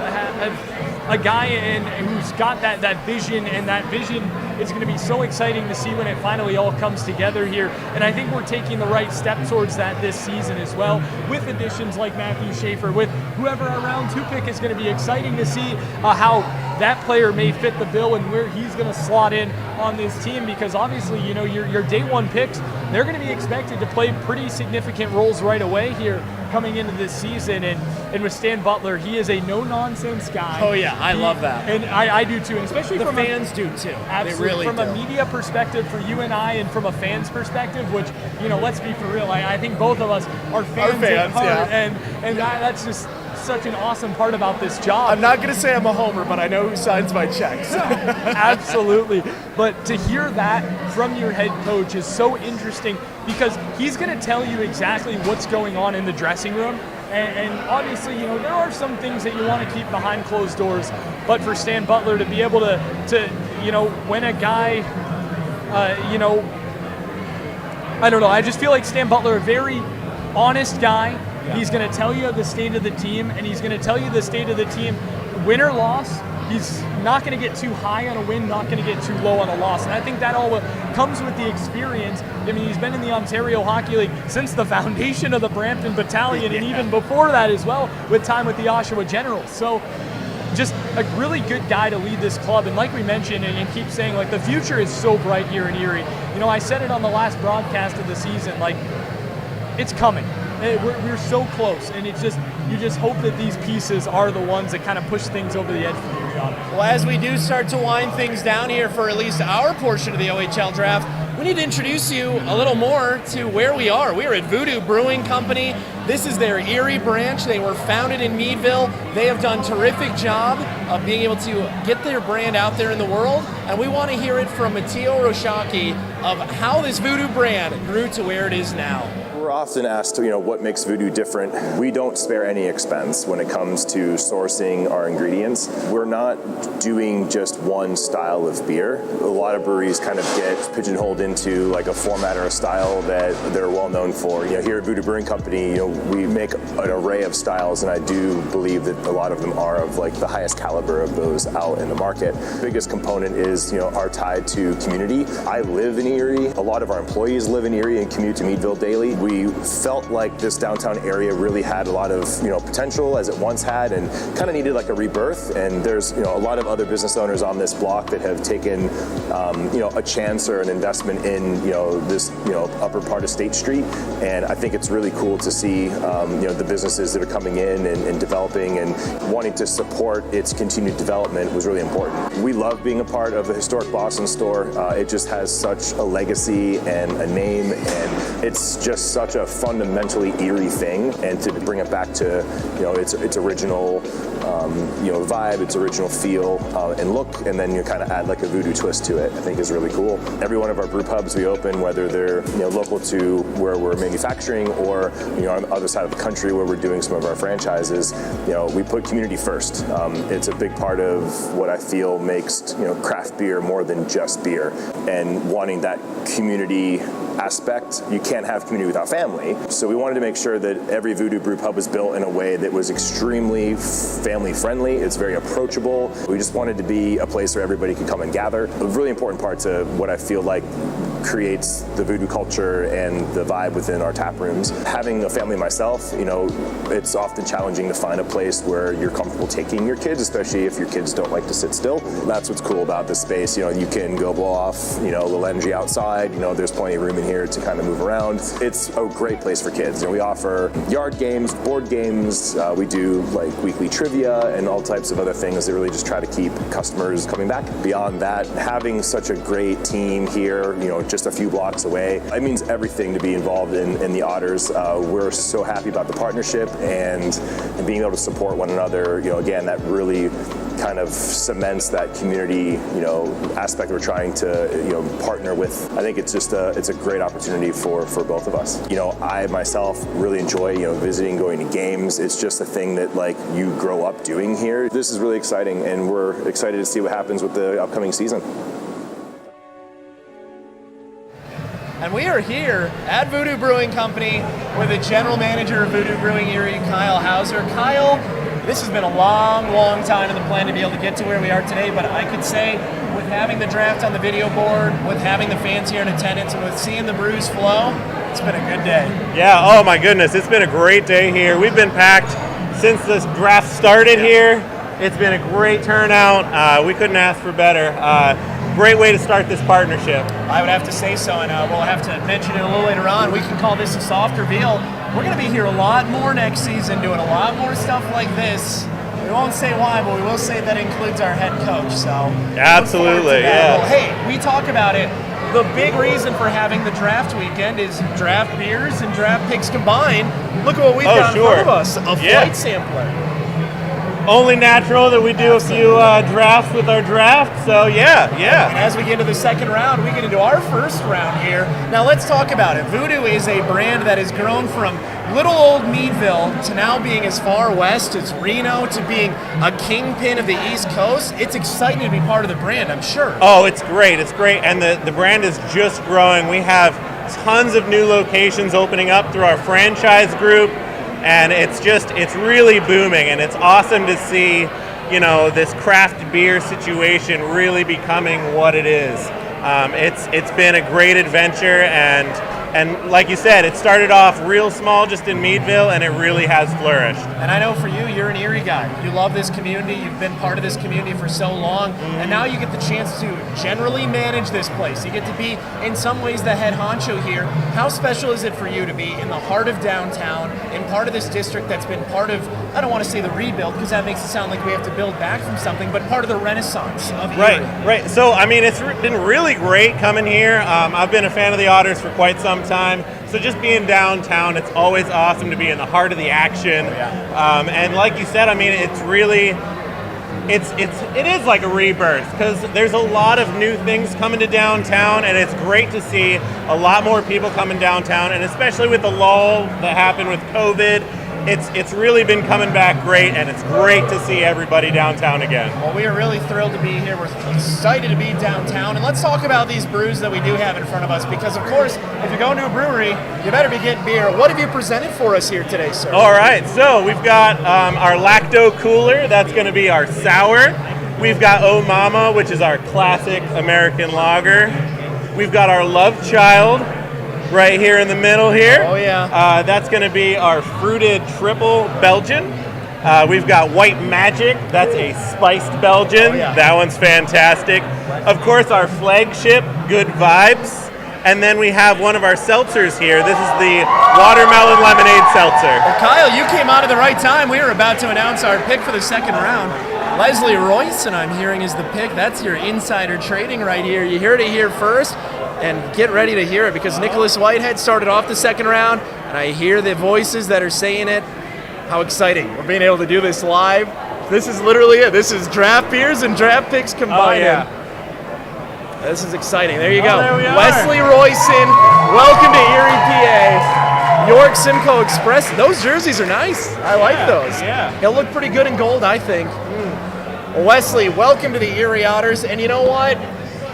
a guy who's got that vision, and that vision is going to be so exciting to see when it finally all comes together here. And I think we're taking the right step towards that this season as well, with additions like Matthew Schaefer, with whoever our round 2 pick is going to be exciting to see how that player may fit the bill and where he's going to slot in on this team, because obviously, you know, your day 1 picks, they're going to be expected to play pretty significant roles right away here coming into this season. And with Stan Butler, he is a no-nonsense guy. Oh yeah, I love that. And I do too, and especially the from fans do too. Absolutely. They really from do. a media perspective for you and I, and from a fan's perspective, which, you know, let's be for real, I think both of us are fans at heart, yeah. and that's just such an awesome part about this job. I'm not going to say I'm a homer, but I know who signs my checks. Absolutely. But to hear that from your head coach is so interesting, because he's going to tell you exactly what's going on in the dressing room. And obviously, you know, there are some things that you want to keep behind closed doors, but for Stan Butler to be able to you know, when a guy, you know, I don't know, I just feel like Stan Butler, a very honest guy. Yeah. He's going to tell you the state of the team, and he's going to tell you the state of the team, win or loss. He's not going to get too high on a win, not going to get too low on a loss. And I think that all comes with the experience. I mean, he's been in the Ontario Hockey League since the foundation of the Brampton Battalion, and even before that as well, with time with the Oshawa Generals. So just a really good guy to lead this club. And like we mentioned, and keep saying, like, the future is so bright here in Erie. You know, I said it on the last broadcast of the season, like, it's coming. We're so close, and it's just, you just hope that these pieces are the ones that kind of push things over the edge for the Erie Otters. Well, as we do start to wind things down here for at least our portion of the OHL draft, we need to introduce you a little more to where we are. We are at Voodoo Brewing Company. This is their Erie branch. They were founded in Meadville. They have done a terrific job of being able to get their brand out there in the world, and we want to hear it from Matteo Roshaki of how this Voodoo brand grew to where it is now. we're often asked, what makes Voodoo different? We don't spare any expense when it comes to sourcing our ingredients. We're not doing just one style of beer. A lot of breweries kind of get pigeonholed into like a format or a style that they're well known for. Here at Voodoo Brewing Company, we make an array of styles, and I do believe that a lot of them are of like the highest caliber of those out in the market. The biggest component is, our tie to community. I live in Erie. A lot of our employees live in Erie and commute to Meadville daily. We felt like this downtown area really had a lot of, potential as it once had, and kind of needed like a rebirth. And there's, a lot of other business owners on this block that have taken, a chance or an investment in, this, upper part of State Street. And I think it's really cool to see, the businesses that are coming in and developing and wanting to support its continued development was really important. We love being a part of the historic Boston store. It just has such a legacy and a name, and it's just such a fundamentally Erie thing. And to bring it back to, its original, vibe, its original feel and look, and then you kind of add like a voodoo twist to it, I think is really cool. Every one of our brew pubs we open, whether they're local to where we're manufacturing or on the other side of the country where we're doing some of our franchises, we put community first. It's a big part of what I feel makes craft beer more than just beer, and wanting that community aspect. You can't have community without family, so we wanted to make sure that every Voodoo brew pub was built in a way that was extremely family friendly. It's very approachable. We just wanted to be a place where everybody could come and gather. A really important part to what I feel like creates the Voodoo culture and the vibe within our tap rooms. Having a family myself, it's often challenging to find a place where you're comfortable taking your kids, especially if your kids don't like to sit still. That's what's cool about this space. You can go blow off, a little energy outside. There's plenty of room in here to kind of move around. It's a great place for kids. We offer yard games, board games. We do like weekly trivia and all types of other things that really just try to keep customers coming back. Beyond that, having such a great team here, just a few blocks away, it means everything to be involved in the Otters. We're so happy about the partnership and being able to support one another. Again, that really kind of cements that community, aspect we're trying to, partner with. I think it's just it's a great opportunity for both of us. I myself really enjoy, visiting, going to games. It's just a thing that like you grow up doing here. This is really exciting, and we're excited to see what happens with the upcoming season. And we are here at Voodoo Brewing Company with the general manager of Voodoo Brewing Erie, Kyle Hauser. Kyle, this has been a long, long time in the plan to be able to get to where we are today, but I could say with having the draft on the video board, with having the fans here in attendance, and with seeing the brews flow, it's been a good day. Yeah, oh my goodness, it's been a great day here. We've been packed since this draft started here. It's been a great turnout. We couldn't ask for better. Great way to start this partnership. I would have to say so, and we'll have to mention it a little later on. We can call this a soft reveal. We're going to be here a lot more next season, doing a lot more stuff like this. We won't say why, but we will say that includes our head coach. So absolutely, yeah. Well, hey, we talk about it. The big reason for having the draft weekend is draft beers and draft picks combined. Look at what we've got in front of us, a flight sampler. Only natural that we do a few drafts with our draft, so yeah. And as we get into the second round, we get into our first round here. Now let's talk about it. Voodoo is a brand that has grown from little old Meadville to now being as far west as Reno, to being a kingpin of the East Coast. It's exciting to be part of the brand, I'm sure. Oh, it's great, and the brand is just growing. We have tons of new locations opening up through our franchise group. And it's really booming, and it's awesome to see, this craft beer situation really becoming what it is. It's been a great adventure, and like you said, it started off real small just in Meadville, and it really has flourished. And I know for you, you're an Erie guy. You love this community. You've been part of this community for so long, and now you get the chance to generally manage this place. You get to be, in some ways, the head honcho here. How special is it for you to be in the heart of downtown, in part of this district that's been part of, I don't want to say the rebuild, because that makes it sound like we have to build back from something, but part of the renaissance of Erie. Right. So, it's been really great coming here. I've been a fan of the Otters for quite some time. So just being downtown, it's always awesome to be in the heart of the action. And like you said, it's really it is like a rebirth because there's a lot of new things coming to downtown, and it's great to see a lot more people coming downtown, and especially with the lull that happened with COVID, it's really been coming back great, and it's great to see everybody downtown again. Well, we are really thrilled to be here. We're excited to be downtown, and let's talk about these brews that we do have in front of us, because of course, if you're going to a brewery, you better be getting beer. What have you presented for us here today, sir? All right, so we've got our Lacto Cooler. That's going to be our sour. We've got Oh Mama, which is our classic American lager. We've got our Love Child right here in the middle here. Oh, yeah. That's going to be our fruited triple Belgian. We've got White Magic. That's a spiced Belgian. Oh, yeah. That one's fantastic. Of course, our flagship, Good Vibes. And then we have one of our seltzers here. This is the Watermelon Lemonade Seltzer. Well, Kyle, you came out at the right time. We were about to announce our pick for the second round. Leslie Royce, and I'm hearing, is the pick. That's your insider trading right here. You heard it here first, and get ready to hear it, because Nicholas Whitehead started off the second round, and I hear the voices that are saying it. How exciting. We're being able to do this live. This is literally it. This is draft beers and draft picks combined. Oh, yeah. This is exciting. There you go. There we are. Wesley Royson, welcome to Erie, PA. York Simcoe Express. Those jerseys are nice. I like those. Yeah. He'll look pretty good in gold, I think. Well, Wesley, welcome to the Erie Otters. And you know what?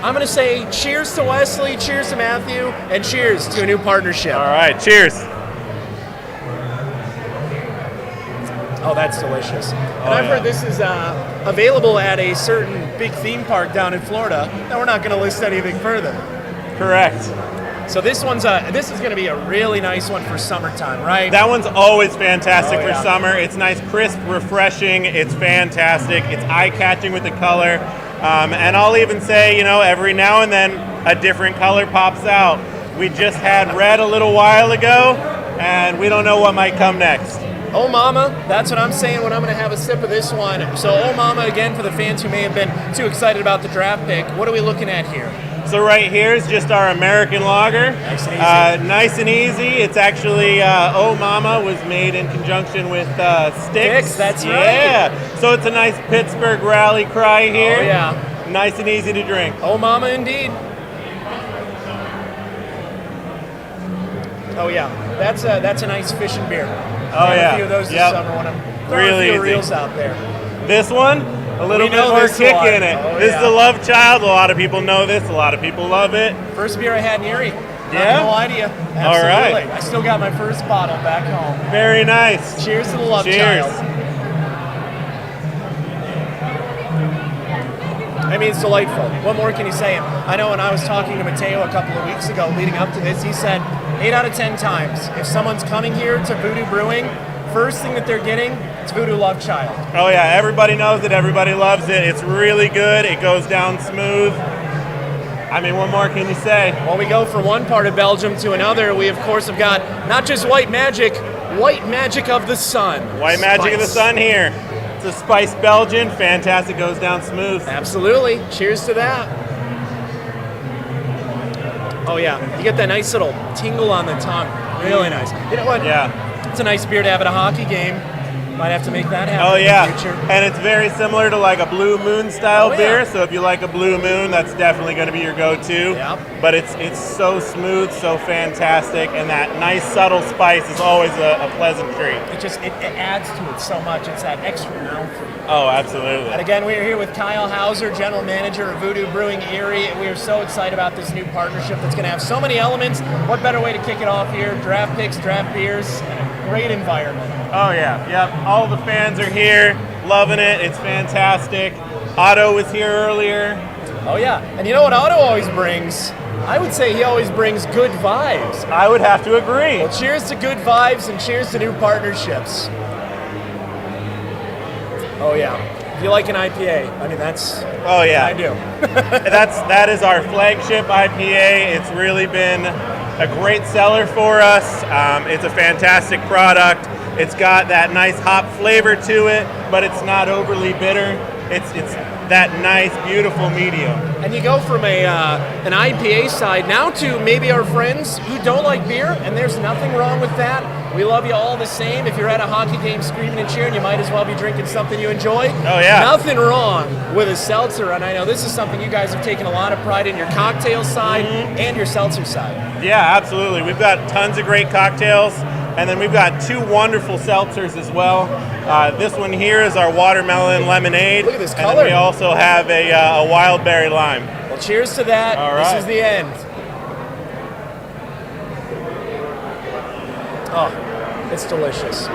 I'm going to say cheers to Wesley, cheers to Matthew, and cheers to a new partnership. All right, cheers. Oh, that's delicious. And I've heard this is available at a certain big theme park down in Florida. Now, we're not going to list anything further. Correct. So this is going to be a really nice one for summertime, right? That one's always fantastic Oh, for yeah. summer. It's nice, crisp, refreshing. It's fantastic. It's eye-catching with the color. And I'll even say, every now and then a different color pops out. We just had red a little while ago, and we don't know what might come next. Oh Mama, that's what I'm saying when I'm going to have a sip of this one. So Oh Mama, again, for the fans who may have been too excited about the draft pick, what are we looking at here? So right here is just our American lager. Nice and easy. Nice and easy. It's actually, Oh Mama was made in conjunction with Styx. That's right. Yeah. So it's a nice Pittsburgh rally cry here. Oh yeah. Nice and easy to drink. Oh Mama, indeed. Oh yeah, that's a nice fishing beer. Oh yeah. A few of those this summer when I'm throwing Really a few easy. reels out there. This one, a little We bit know more this kick one. in it. Oh, This yeah. is the Love Child. A lot of people know this. A lot of people love it. First beer I had in Erie. Not Yeah? gonna lie to you. All Absolutely. right. I still got my first bottle back home. Very nice. Cheers to the Love Cheers. Child. I mean, it's delightful. What more can you say? I know when I was talking to Mateo a couple of weeks ago leading up to this, he said 8 out of 10 times, if someone's coming here to Voodoo Brewing, first thing that they're getting, it's Voodoo Love Child. Oh yeah, everybody knows it. Everybody loves it. It's really good. It goes down smooth. I mean, what more can you say? Well, we go from one part of Belgium to another. We, of course, have got not just White Magic of the Sun. White Magic of the Spice. Sun here. It's a spiced Belgian. Fantastic. Goes down smooth. Absolutely. Cheers to that. Oh, yeah. You get that nice little tingle on the tongue. Really nice. You know what? Yeah. It's a nice beer to have at a hockey game. Might have to make that happen Oh yeah, in the future. and it's very similar to like a Blue Moon style Oh, yeah. beer. So if you like a Blue Moon, that's definitely going to be your go-to. Yep. But it's so smooth, so fantastic, and that nice subtle spice is always a pleasant treat. It adds to it so much. It's that extra mouthfeel. Oh, absolutely. And again, we are here with Kyle Hauser, General Manager of Voodoo Brewing Erie. We are so excited about this new partnership that's going to have so many elements. What better way to kick it off here? Draft picks, draft beers, and a great environment. Oh yeah, yep. All the fans are here, loving it. It's fantastic. Otto was here earlier. Oh yeah, and you know what Otto always brings? I would say he always brings good vibes. I would have to agree. Well, cheers to good vibes and cheers to new partnerships. Oh yeah. If you like an IPA, I mean that's. Oh yeah, I do. that is our flagship IPA. It's really been a great seller for us. It's a fantastic product. It's got that nice hop flavor to it, but it's not overly bitter. It's that nice, beautiful medium. And you go from an IPA side now to maybe our friends who don't like beer, and there's nothing wrong with that. We love you all the same. If you're at a hockey game screaming and cheering, you might as well be drinking something you enjoy. Oh, yeah. Nothing wrong with a seltzer, and I know this is something you guys have taken a lot of pride in, your cocktail side and your seltzer side. Yeah, absolutely. We've got tons of great cocktails, and then we've got 2 wonderful seltzers as well. This one here is our watermelon lemonade. Look at this And color. then we also have a wild berry lime. Well, cheers to that. All right. This is the end. Oh, it's delicious.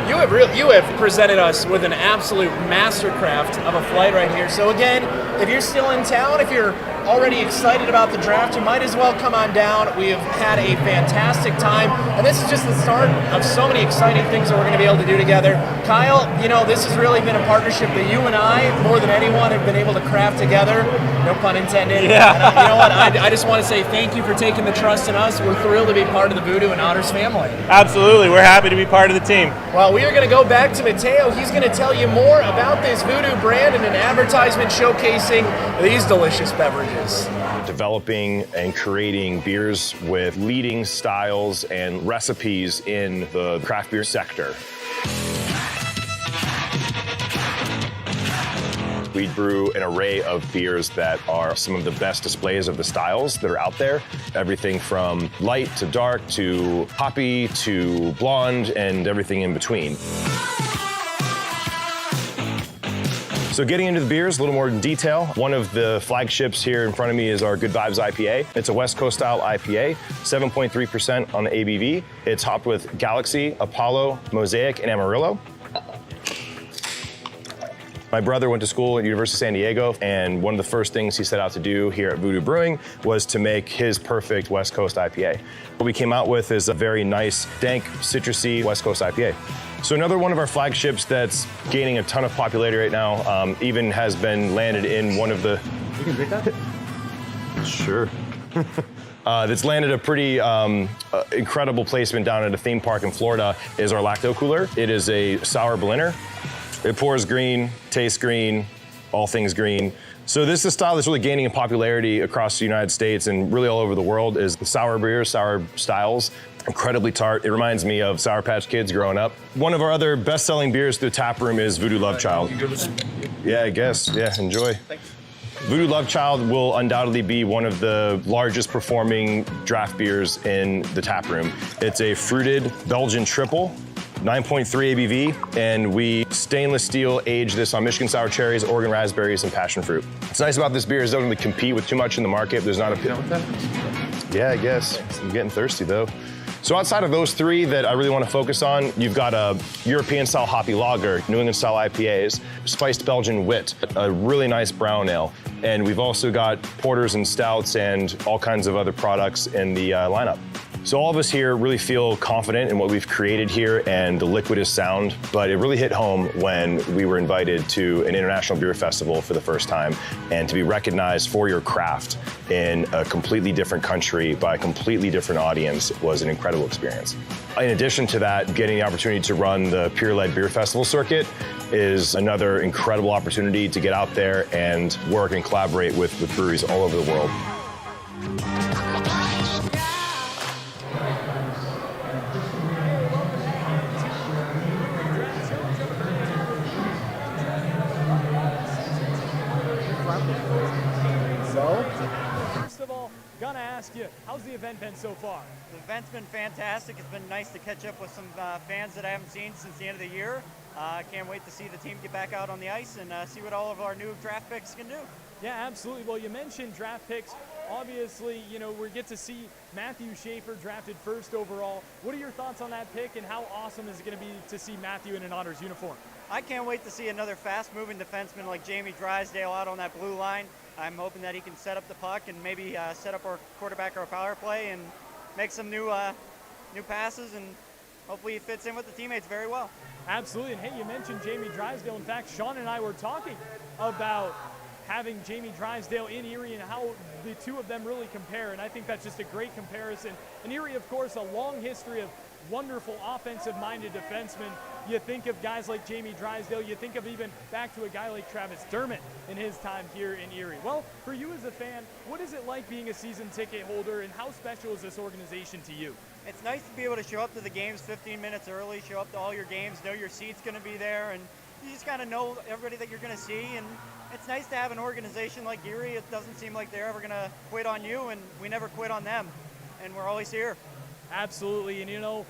You have presented us with an absolute mastercraft of a flight right here. So again, if you're still in town, if you're already excited about the draft, you might as well come on down. We have had a fantastic time, and this is just the start of so many exciting things that we're going to be able to do together. Kyle, this has really been a partnership that you and I, more than anyone, have been able to craft together. No pun intended. Yeah. And, you know what? I just want to say thank you for taking the trust in us. We're thrilled to be part of the Voodoo and Otters family. Absolutely. We're happy to be part of the team. Well, we are going to go back to Mateo. He's going to tell you more about this Voodoo brand and an advertisement showcasing these delicious beverages. Developing and creating beers with leading styles and recipes in the craft beer sector. We brew an array of beers that are some of the best displays of the styles that are out there. Everything from light to dark to hoppy to blonde and everything in between. So getting into the beers a little more in detail, one of the flagships here in front of me is our Good Vibes IPA. It's a West Coast style IPA, 7.3% on the ABV. It's hopped with Galaxy, Apollo, Mosaic, and Amarillo. My brother went to school at University of San Diego, and one of the first things he set out to do here at Voodoo Brewing was to make his perfect West Coast IPA. What we came out with is a very nice, dank, citrusy West Coast IPA. So another one of our flagships that's gaining a ton of popularity right now, even has been landed in one of the... You can drink that? Sure. That's landed a pretty incredible placement down at a theme park in Florida, is our Lacto Cooler. It is a sour Berliner. It pours green, tastes green, all things green. So this is a style that's really gaining in popularity across the United States and really all over the world, is the sour beers, sour styles. Incredibly tart. It reminds me of Sour Patch Kids growing up. One of our other best-selling beers through the tap room is Voodoo Love Child. Yeah, I guess. Yeah, enjoy. Thanks. Voodoo Love Child will undoubtedly be one of the largest performing draft beers in the tap room. It's a fruited Belgian triple, 9.3 ABV, and we stainless steel age this on Michigan sour cherries, Oregon raspberries, and passion fruit. What's nice about this beer is it doesn't really compete with too much in the market. There's not a... Yeah, I guess. I'm getting thirsty, though. So outside of those three that I really want to focus on, you've got a European-style hoppy lager, New England-style IPAs, spiced Belgian wit, a really nice brown ale, and we've also got porters and stouts and all kinds of other products in the lineup. So all of us here really feel confident in what we've created here and the liquidous sound, but it really hit home when we were invited to an international beer festival for the first time, and to be recognized for your craft in a completely different country by a completely different audience was an incredible experience. In addition to that, getting the opportunity to run the peer-led beer festival circuit is another incredible opportunity to get out there and work and collaborate with breweries all over the world. First of all, gonna ask you, how's the event been so far? The event's been fantastic. It's been nice to catch up with some fans that I haven't seen since the end of the year. Can't wait to see the team get back out on the ice and see what all of our new draft picks can do. Yeah, absolutely. Well, you mentioned draft picks. Obviously, we get to see Matthew Schaefer drafted first overall. What are your thoughts on that pick, and how awesome is it going to be to see Matthew in an Otters uniform? I can't wait to see another fast-moving defenseman like Jamie Drysdale out on that blue line. I'm hoping that he can set up the puck and maybe set up our quarterback or power play and make some new passes, and hopefully he fits in with the teammates very well. Absolutely. And hey, you mentioned Jamie Drysdale. In fact, Sean and I were talking about having Jamie Drysdale in Erie and how the two of them really compare, and I think that's just a great comparison. And Erie, of course, a long history of wonderful offensive-minded defensemen. You think of guys like Jamie Drysdale, you think of even back to a guy like Travis Dermott in his time here in Erie. Well, for you as a fan, what is it like being a season ticket holder, and how special is this organization to you? It's nice to be able to show up to the games 15 minutes early, show up to all your games, know your seat's going to be there, and you just kind of know everybody that you're going to see. And it's nice to have an organization like Erie. It doesn't seem like they're ever going to quit on you, and we never quit on them, and we're always here. Absolutely, and you know,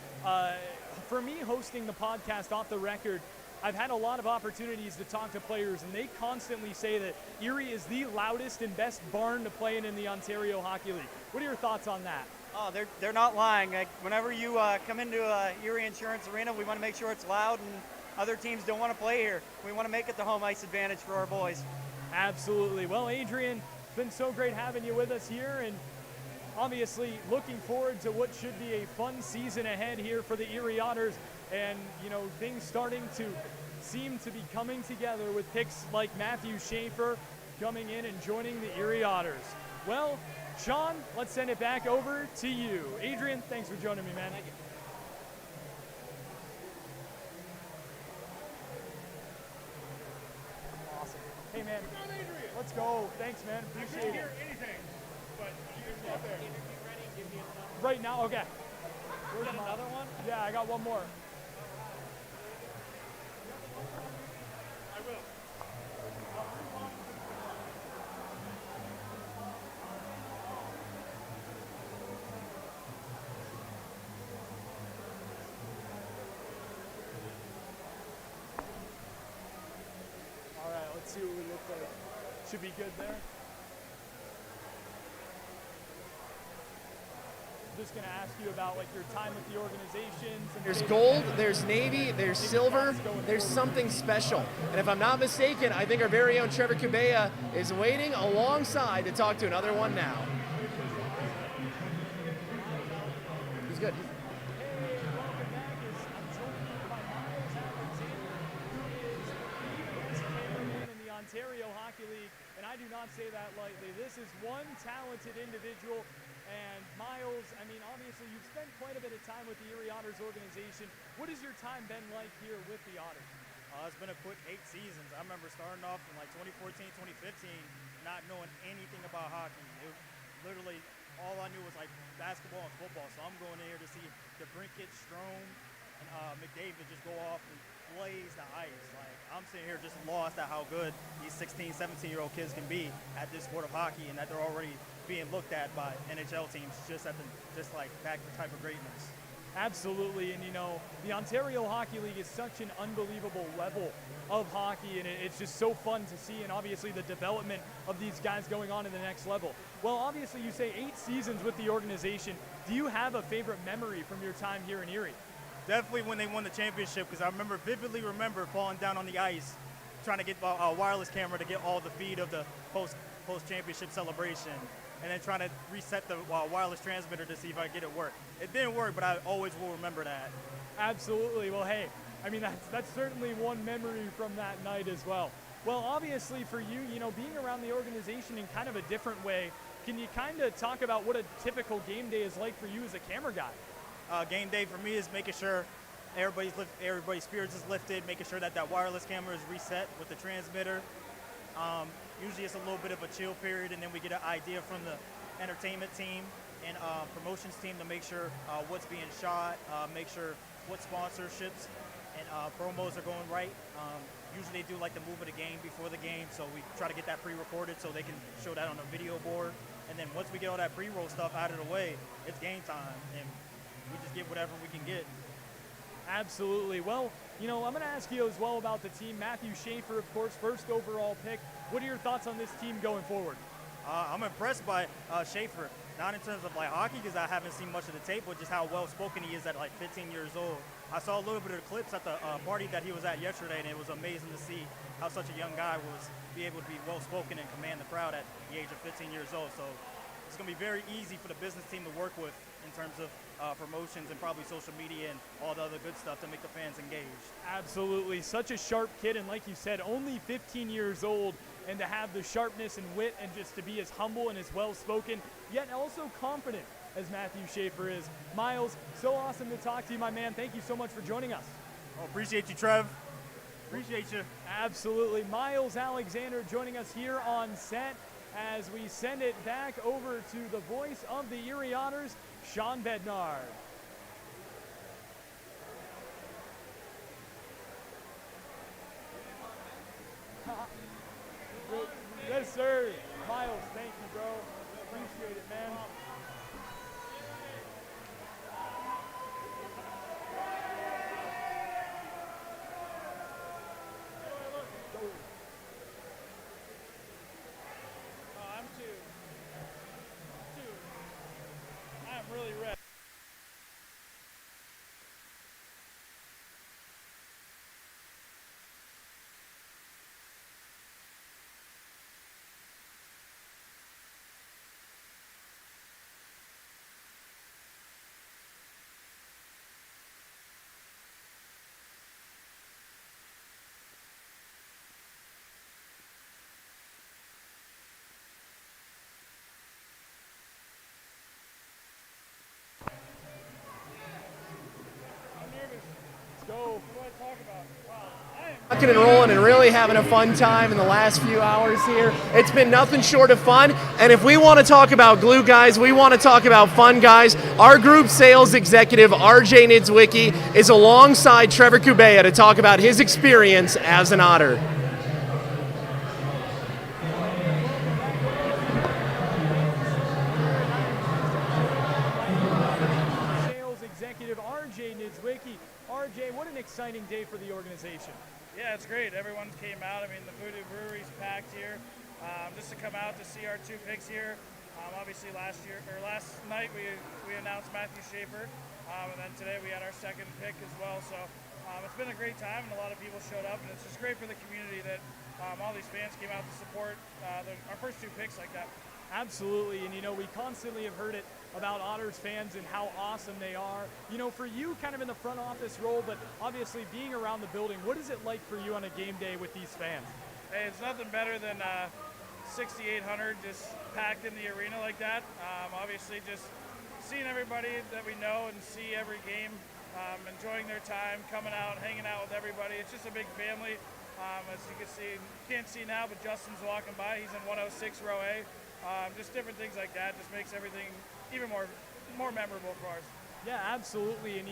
for me hosting the podcast Off the Record, I've had a lot of opportunities to talk to players, and they constantly say that Erie is the loudest and best barn to play in the Ontario Hockey League. What are your thoughts on that? Oh, they're not lying. Like, whenever you come into Erie Insurance Arena, we want to make sure it's loud, and other teams don't want to play here. We want to make it the home ice advantage for our boys. Absolutely. Well, Adrian, it's been so great having you with us here, and obviously looking forward to what should be a fun season ahead here for the Erie Otters, and you know, things starting to seem to be coming together with picks like Matthew Schaefer coming in and joining the Erie Otters. Well, Sean, let's send it back over to you. Adrian, thanks for joining me, man. Thank you. Awesome. Hey, man, let's go. Thanks, man. Appreciate it. Right now? Okay. Where's another one? Yeah, I got one more. I will. All right, let's see what we look like. Should be good there. Just going to ask you about like your time with the organizations. And There's gold, there's navy, there's silver, there's something special. And if I'm not mistaken, I think our very own Trevor Cabella is waiting alongside to talk to another one now. He's good. In the Ontario Hockey League, and I do not say that lightly. This is one talented individual. And Miles, I mean, obviously you've spent quite a bit of time with the Erie Otters organization. What has your time been like here with the Otters? It's been a quick 8 seasons. I remember starting off in like 2014, 2015, not knowing anything about hockey. It was literally all I knew was like basketball and football. So I'm going in here to see DeBrincat, Strome, and McDavid just go off and blaze the ice. Like, I'm sitting here just lost at how good these 16, 17-year-old kids can be at this sport of hockey, and that they're already being looked at by NHL teams just like that type of greatness. Absolutely, and you know, the Ontario Hockey League is such an unbelievable level of hockey, and it's just so fun to see, and obviously the development of these guys going on in the next level. Well, obviously you say 8 seasons with the organization. Do you have a favorite memory from your time here in Erie? Definitely when they won the championship, because I vividly remember falling down on the ice, trying to get a wireless camera to get all the feed of the post-championship celebration, and then trying to reset the wireless transmitter to see if I could get it work. It didn't work, but I always will remember that. Absolutely. Well, hey, I mean, that's certainly one memory from that night as well. Well, obviously for you, you know, being around the organization in kind of a different way, can you kind of talk about what a typical game day is like for you as a camera guy? Game day for me is making sure everybody's spirits is lifted, making sure that wireless camera is reset with the transmitter. Usually it's a little bit of a chill period, and then we get an idea from the entertainment team and promotions team to make sure what's being shot, make sure what sponsorships and promos are going right. Usually they do like the move of the game before the game, so we try to get that pre-recorded so they can show that on a video board. And then once we get all that pre-roll stuff out of the way, it's game time, and we just get whatever we can get. Absolutely. Well, you know, I'm going to ask you as well about the team. Matthew Schaefer, of course, first overall pick. What are your thoughts on this team going forward? I'm impressed by Schaefer, not in terms of like hockey, because I haven't seen much of the tape, but just how well-spoken he is at like 15 years old. I saw a little bit of the clips at the party that he was at yesterday, and it was amazing to see how such a young guy was be able to be well-spoken and command the crowd at the age of 15 years old. So it's going to be very easy for the business team to work with in terms of promotions and probably social media and all the other good stuff to make the fans engaged. Absolutely. Such a sharp kid, and like you said, only 15 years old. and to have the sharpness and wit and just to be as humble and as well-spoken, yet also confident as Matthew Schaefer is. Miles, so awesome to talk to you, my man. Thank you so much for joining us. Oh, appreciate you, Trev. Appreciate you. Absolutely. Miles Alexander joining us here on set as we send it back over to the voice of the Erie Otters, Sean Bednar. Yes, sir. Miles, thank you, bro. Appreciate it, man. I'm really ready. Go. What do I talk about? Wow. Rocking and rolling and really having a fun time in the last few hours here. It's been nothing short of fun. And if we want to talk about glue guys, we want to talk about fun guys. Our group sales executive, RJ Niedzwicki, is alongside Trevor Kubea to talk about his experience as an Otter. Sales executive RJ Niedzwicki. RJ, what an exciting day for the organization. Yeah, it's great. Everyone came out. I mean, the Voodoo Brewery's packed here. Just to come out to see our two picks here. Obviously, last night we announced Matthew Schaefer, and then today we had our second pick as well. So it's been a great time, and a lot of people showed up, and it's just great for the community that all these fans came out to support our first two picks like that. Absolutely, and we constantly have heard it about Otters fans and how awesome they are. For you kind of in the front office role, but obviously being around the building, what is it like for you on a game day with these fans? Hey, it's nothing better than 6,800 just packed in the arena like that. Obviously just seeing everybody that we know and see every game, enjoying their time, coming out, hanging out with everybody. It's just a big family. As you can see, can't see now, but Justin's walking by. He's in 106 row A. Just different things like that just makes everything even more memorable for us. Yeah, absolutely. And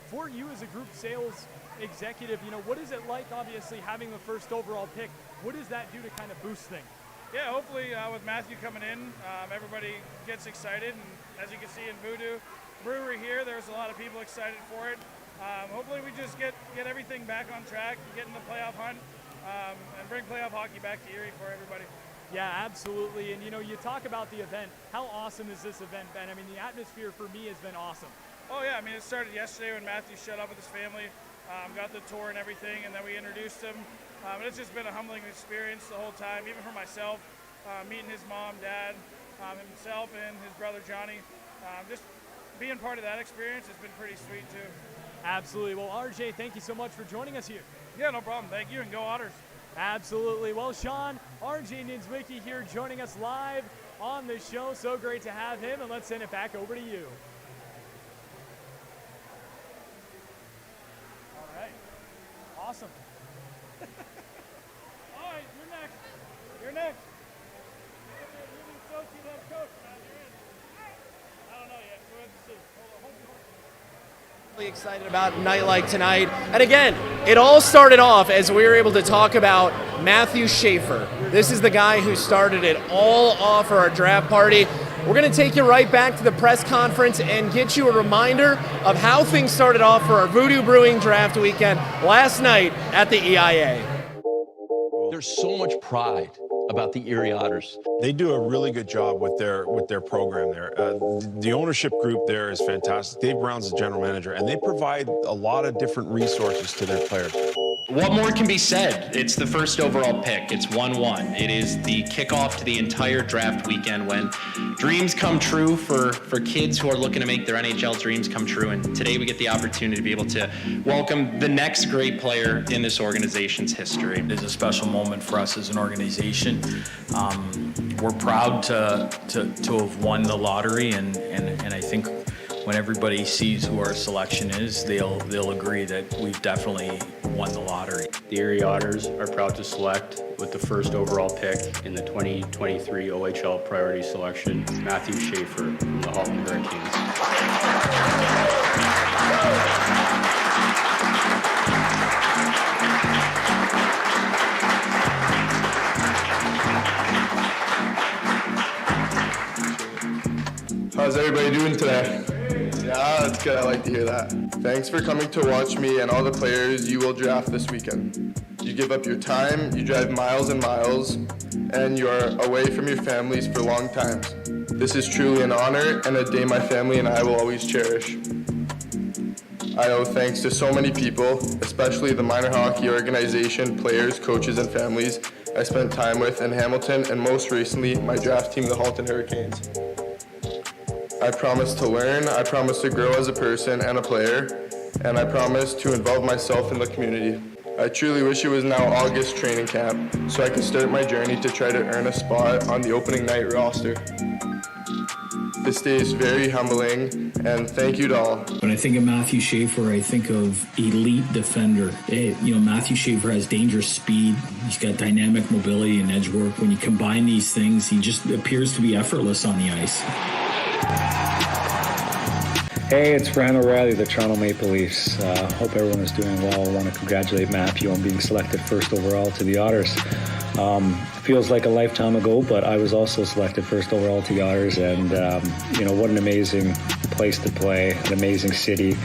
for you as a group sales executive, what is it like obviously having the first overall pick? What does that do to kind of boost things? Yeah, hopefully with Matthew coming in, everybody gets excited. And as you can see in Voodoo Brewery here, there's a lot of people excited for it. Hopefully we just get everything back on track, get in the playoff hunt, and bring playoff hockey back to Erie for everybody. Yeah, absolutely. And you talk about the event. How awesome is this event, Ben? I mean, the atmosphere for me has been awesome. Oh yeah, I mean, it started yesterday when Matthew showed up with his family, got the tour and everything, and then we introduced him. And it's just been a humbling experience the whole time, even for myself, meeting his mom, dad, himself, and his brother Johnny. Just being part of that experience has been pretty sweet too. Absolutely. Well, RJ, thank you so much for joining us here. Yeah, no problem. Thank you, and go Otters. Absolutely. Well, Sean, RJ Niedzwicki here joining us live on the show. So great to have him, and let's send it back over to you. All right. Awesome. All right, you're next. You're next. You're the associate head coach. Now you're in. I don't know yet. Go ahead and see. Hold on. Really excited about a night like tonight. And again, it all started off as we were able to talk about Matthew Schaefer. This is the guy who started it all off for our draft party. We're going to take you right back to the press conference and get you a reminder of how things started off for our Voodoo Brewing Draft Weekend last night at the EIA. There's so much pride about the Erie Otters. They do a really good job with their program there. The ownership group there is fantastic. Dave Brown's the general manager, and they provide a lot of different resources to their players. What more can be said? It's the first overall pick. It's 1-1. It is the kickoff to the entire draft weekend when dreams come true for kids who are looking to make their NHL dreams come true. And today we get the opportunity to be able to welcome the next great player in this organization's history. It is a special moment for us as an organization. We're proud to have won the lottery, and I think when everybody sees who our selection is, they'll agree that we've definitely won the lottery. The Erie Otters are proud to select with the first overall pick in the 2023 OHL priority selection, Matthew Schaefer from the Halton Hurricanes. How's everybody doing today? Yeah, that's good. I like to hear that. Thanks for coming to watch me and all the players you will draft this weekend. You give up your time, you drive miles and miles, and you are away from your families for long times. This is truly an honor and a day my family and I will always cherish. I owe thanks to so many people, especially the minor hockey organization, players, coaches, and families I spent time with in Hamilton, and most recently, my draft team, the Halton Hurricanes. I promise to learn, I promise to grow as a person and a player, and I promise to involve myself in the community. I truly wish it was now August training camp, so I can start my journey to try to earn a spot on the opening night roster. This day is very humbling, and thank you to all. When I think of Matthew Schaefer, I think of elite defender. Matthew Schaefer has dangerous speed. He's got dynamic mobility and edge work. When you combine these things, he just appears to be effortless on the ice. Hey, it's Ryan O'Reilly, the Toronto Maple Leafs. Hope everyone is doing well. I want to congratulate Matthew on being selected first overall to the Otters. Feels like a lifetime ago, but I was also selected first overall to the Otters, and what an amazing place to play, an amazing city,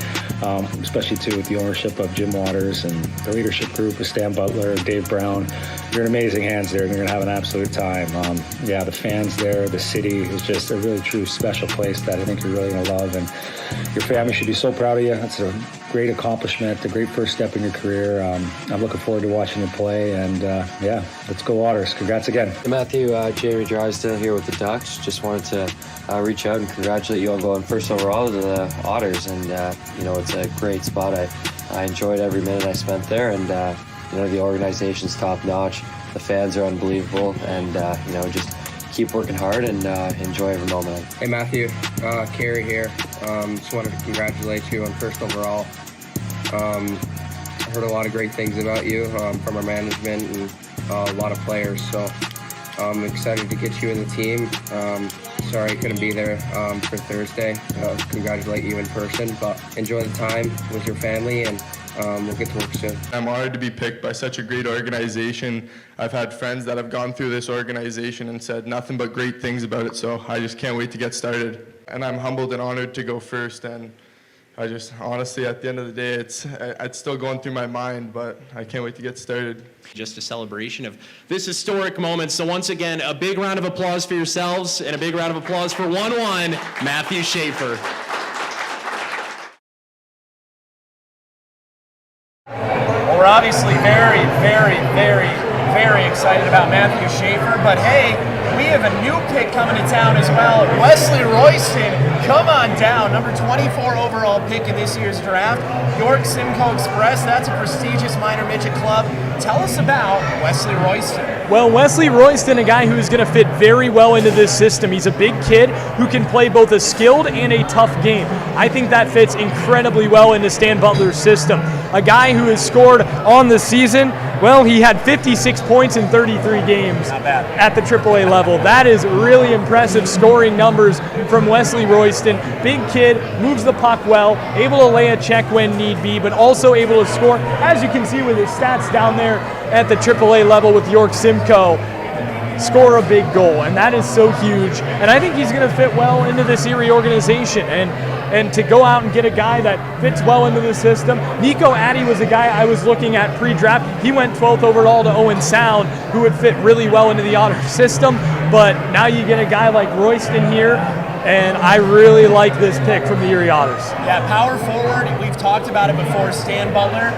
especially too with the ownership of Jim Waters and the leadership group with Stan Butler, Dave Brown. You're in amazing hands there, and you're going to have an absolute time. The fans there, the city is just a really true special place that I think you're really going to love, and your family should be so proud of you. That's a great accomplishment, a great first step in your career. I'm looking forward to watching you play, and let's go Otters. Congrats again. Matthew, Jamie Drysdale here with the Ducks. Just wanted to reach out and congratulate you on going first overall to the Otters, and it's a great spot. I enjoyed every minute I spent there, and the organization's top notch. The fans are unbelievable, and just keep working hard and enjoy every moment. Hey Matthew, Carrie here. Just wanted to congratulate you on first overall. I heard a lot of great things about you from our management and a lot of players, so I'm excited to get you in the team. Sorry I couldn't be there for Thursday. Congratulate you in person, but enjoy the time with your family, and we'll get to work soon. I'm honored to be picked by such a great organization. I've had friends that have gone through this organization and said nothing but great things about it, so I just can't wait to get started. And I'm humbled and honored to go first, and I just, honestly, at the end of the day, it's still going through my mind, but I can't wait to get started. Just a celebration of this historic moment. So once again, a big round of applause for yourselves and a big round of applause for 1-1, Matthew Schaefer. Well, we're obviously very, very, very, very excited about Matthew Schaefer, but hey, we have a new pick coming to town as well. Wesley Royston, come on down. Number 24 overall pick in this year's draft. York Simcoe Express, that's a prestigious minor midget club. Tell us about Wesley Royston. Well, Wesley Royston, a guy who's going to fit very well into this system. He's a big kid who can play both a skilled and a tough game. I think that fits incredibly well into Stan Butler's system. A guy who has scored on the season, well, he had 56 points in 33 games at the AAA level. That is really impressive scoring numbers from Wesley Royston. Big kid, moves the puck well, able to lay a check when need be, but also able to score, as you can see with his stats down there at the AAA level with York Simcoe. Score a big goal, and that is so huge. And I think he's going to fit well into this Erie organization. And to go out and get a guy that fits well into the system. Nico Addy was a guy I was looking at pre-draft. He went 12th overall to Owen Sound, who would fit really well into the Otter system. But now you get a guy like Royston here, and I really like this pick from the Erie Otters. Yeah, power forward. We've talked about it before. Stan Butler.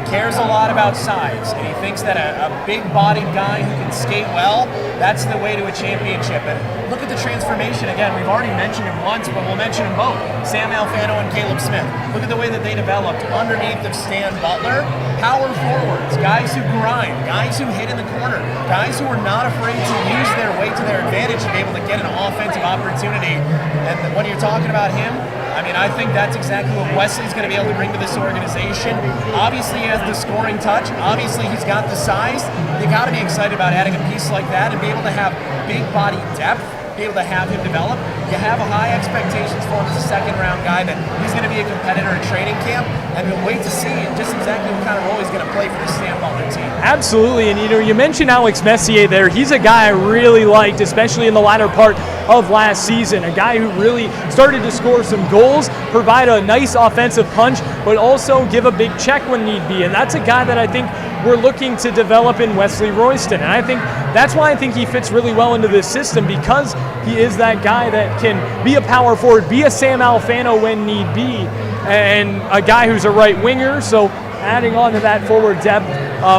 cares a lot about size, and he thinks that a big-bodied guy who can skate well, that's the way to a championship. And look at the transformation. Again, we've already mentioned him once, but we'll mention them both. Sam Alfano and Caleb Smith. Look at the way that they developed underneath of Stan Butler. Power forwards, guys who grind, guys who hit in the corner, guys who are not afraid to use their weight to their advantage to be able to get an offensive opportunity. And when you're talking about him, I mean, I think that's exactly what Wesley's going to be able to bring to this organization. Obviously, he has the scoring touch. Obviously, he's got the size. You got to be excited about adding a piece like that and be able to have big body depth, be able to have him develop. You have high expectations for him as a second-round guy that he's going to be a competitor at training camp, and we'll wait to see just exactly what kind of role he's going to play for the Stan Butler team. Absolutely, and you mentioned Alex Messier there. He's a guy I really liked, especially in the latter part of last season. A guy who really started to score some goals, provide a nice offensive punch, but also give a big check when need be. And that's a guy that I think we're looking to develop in Wesley Royston. And I think that's why I think he fits really well into this system, because he is that guy that can be a power forward, be a Sam Alfano when need be, and a guy who's a right winger. So adding on to that forward depth,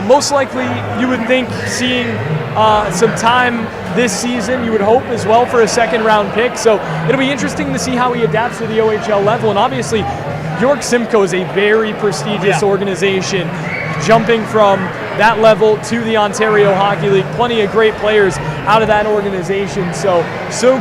most likely you would think seeing some time this season, you would hope as well for a second-round pick. So it'll be interesting to see how he adapts to the OHL level. And obviously, York Simcoe is a very prestigious organization, jumping from that level to the Ontario Hockey League. Plenty of great players out of that organization. So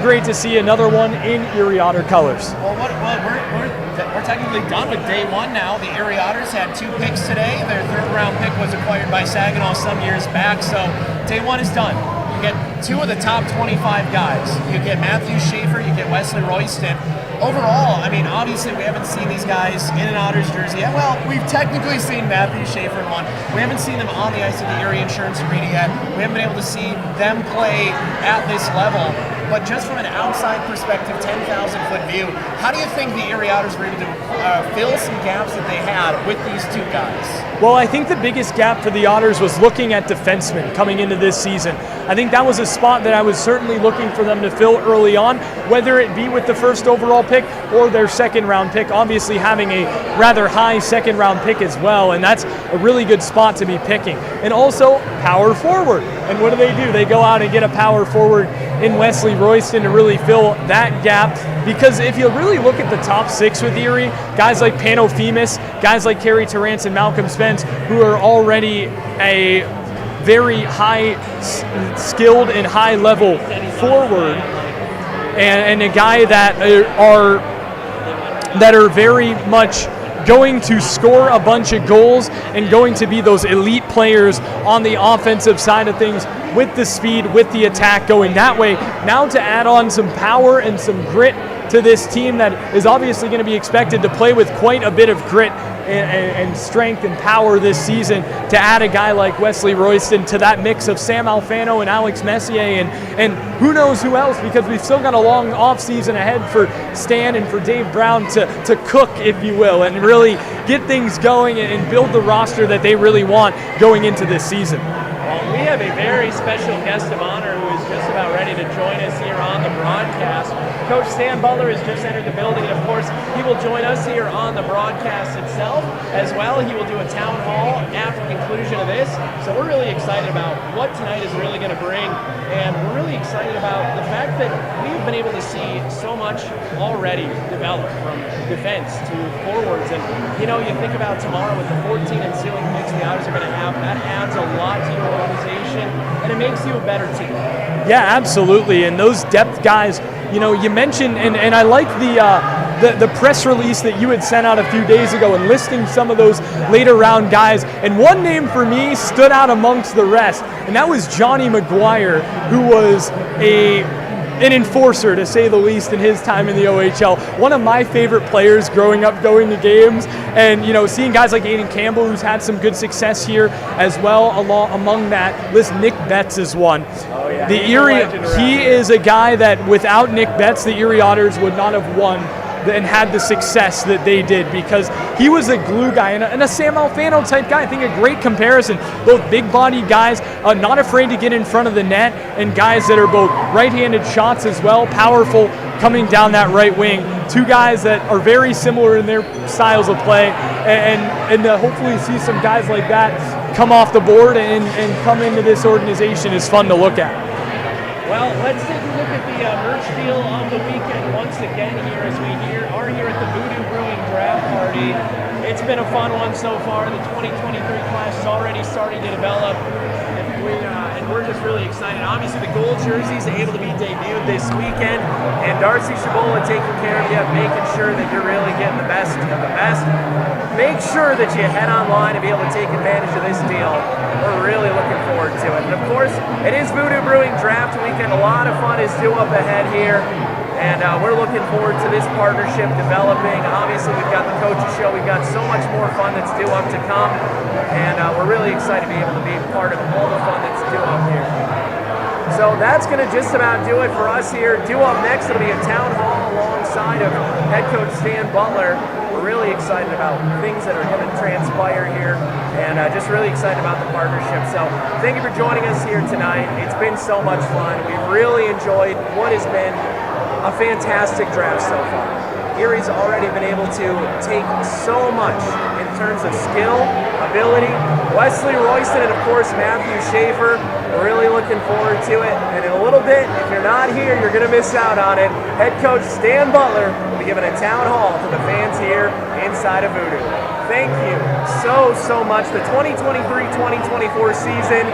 great to see another one in Erie Otter colors. Well, we're technically done with day one now. The Erie Otters had 2 picks today. Their third-round pick was acquired by Saginaw some years back. So day one is done. You get 2 of the top 25 guys. You get Matthew Schaefer, you get Wesley Royston. Overall, I mean, obviously we haven't seen these guys in an Otters jersey yet. Well, we've technically seen Matthew Schaefer in one. We haven't seen them on the ice at the Erie Insurance Arena yet. We haven't been able to see them play at this level. But just from an outside perspective, 10,000-foot view, how do you think the Erie Otters were able to fill some gaps that they had with these 2 guys? Well, I think the biggest gap for the Otters was looking at defensemen coming into this season. I think that was a spot that I was certainly looking for them to fill early on, whether it be with the first overall pick or their second-round pick, obviously having a rather high second-round pick as well, and that's a really good spot to be picking. And also, power forward. And what do? They go out and get a power forward in Wesley Royston to really fill that gap, because if you really look at the top 6 with Erie, guys like Pano Femus, guys like Kerry Terrance and Malcolm Spence, who are already a very high skilled and high level forward, and a guy that are very much going to score a bunch of goals and going to be those elite players on the offensive side of things, with the speed, with the attack going that way. Now to add on some power and some grit to this team that is obviously going to be expected to play with quite a bit of grit and strength and power this season, to add a guy like Wesley Royston to that mix of Sam Alfano and Alex Messier and who knows who else, because we've still got a long offseason ahead for Stan and for Dave Brown to cook, if you will, and really get things going and build the roster that they really want going into this season. Well, we have a very special guest of honor who is just about ready to join us here on the broadcast. Coach Stan Butler has just entered the building, and of course, he will join us here on the broadcast itself as well. He will do a town hall after conclusion of this. So we're really excited about what tonight is really going to bring, and we're really excited about the fact that we've been able to see so much already develop, from defense to forwards. And you know, you think about tomorrow with the 14 ensuing picks the Otters are going to have, that adds a lot to your organization, and it makes you a better team. Yeah, absolutely. And those depth guys, you know, you mentioned, and I like the press release that you had sent out a few days ago and listing some of those later round guys. And one name for me stood out amongst the rest, and that was Johnny McGuire, who was an enforcer, to say the least, in his time in the OHL. One of my favorite players growing up, going to games, and you know, seeing guys like Aiden Campbell, who's had some good success here as well. Among that list, Nick Betts is one. Oh yeah, the Erie, he is a guy that without Nick Betts, the Erie Otters would not have won and had the success that they did, because he was a glue guy and a Sam Alfano type guy. I think a great comparison. Both big-bodied guys, not afraid to get in front of the net, and guys that are both right-handed shots as well, powerful coming down that right wing. Two guys that are very similar in their styles of play, and to hopefully see some guys like that come off the board and come into this organization is fun to look at. Well, let's take a look at the merch deal of the weekend once again here as we are here at the Voodoo Brewing Draft Party. It's been a fun one so far. The 2023 class is already starting to develop, and we're just really excited. Obviously, the gold jerseys are able to be debuted this weekend, and Darcy Shabola taking care of you, making sure that you're really getting the best of the best. Make sure that you head online and be able to take advantage of this deal. We're really looking forward to it. And of course, it is Voodoo Brewing Draft Weekend. A lot of fun is due up ahead here. And we're looking forward to this partnership developing. Obviously, we've got the coaches show. We've got so much more fun that's due up to come. And we're really excited to be able to be part of all the fun that's due up here. So that's going to just about do it for us here. Due up next, it'll be a town hall alongside of head coach Stan Butler. We're really excited about things that are going to transpire here, and just really excited about the partnership. So thank you for joining us here tonight. It's been so much fun. We've really enjoyed what has been a fantastic draft so far. Erie's already been able to take so much in terms of skill, ability. Wesley Royston and, of course, Matthew Schaefer. We're really looking forward to it. And in a little bit, if you're not here, you're going to miss out on it. Head coach Stan Butler will be giving a town hall to the fans here inside of Voodoo. Thank you so much. The 2023-2024 season,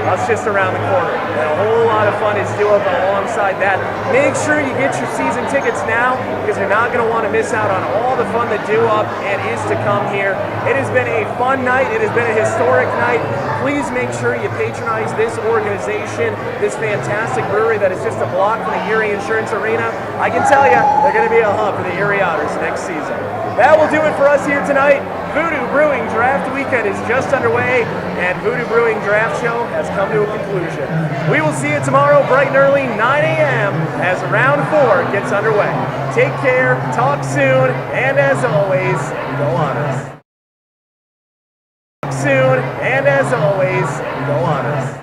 that's just around the corner. And a whole lot of fun is due up alongside that. Make sure you get your season tickets now, because you're not going to want to miss out on all the fun that due up and is to come here. It has been a fun night. It has been a historic night. Please make sure you patronize this organization, this fantastic brewery that is just a block from the Erie Insurance Arena. I can tell you, they're going to be a hub for the Erie Otters next season. That will do it for us here tonight. Voodoo Brewing Draft Weekend is just underway, and Voodoo Brewing Draft Show has come to a conclusion. We will see you tomorrow bright and early, 9 a.m. as round 4 gets underway. Take care, talk soon, and as always, go Otters. Soon, and as always, go Otters.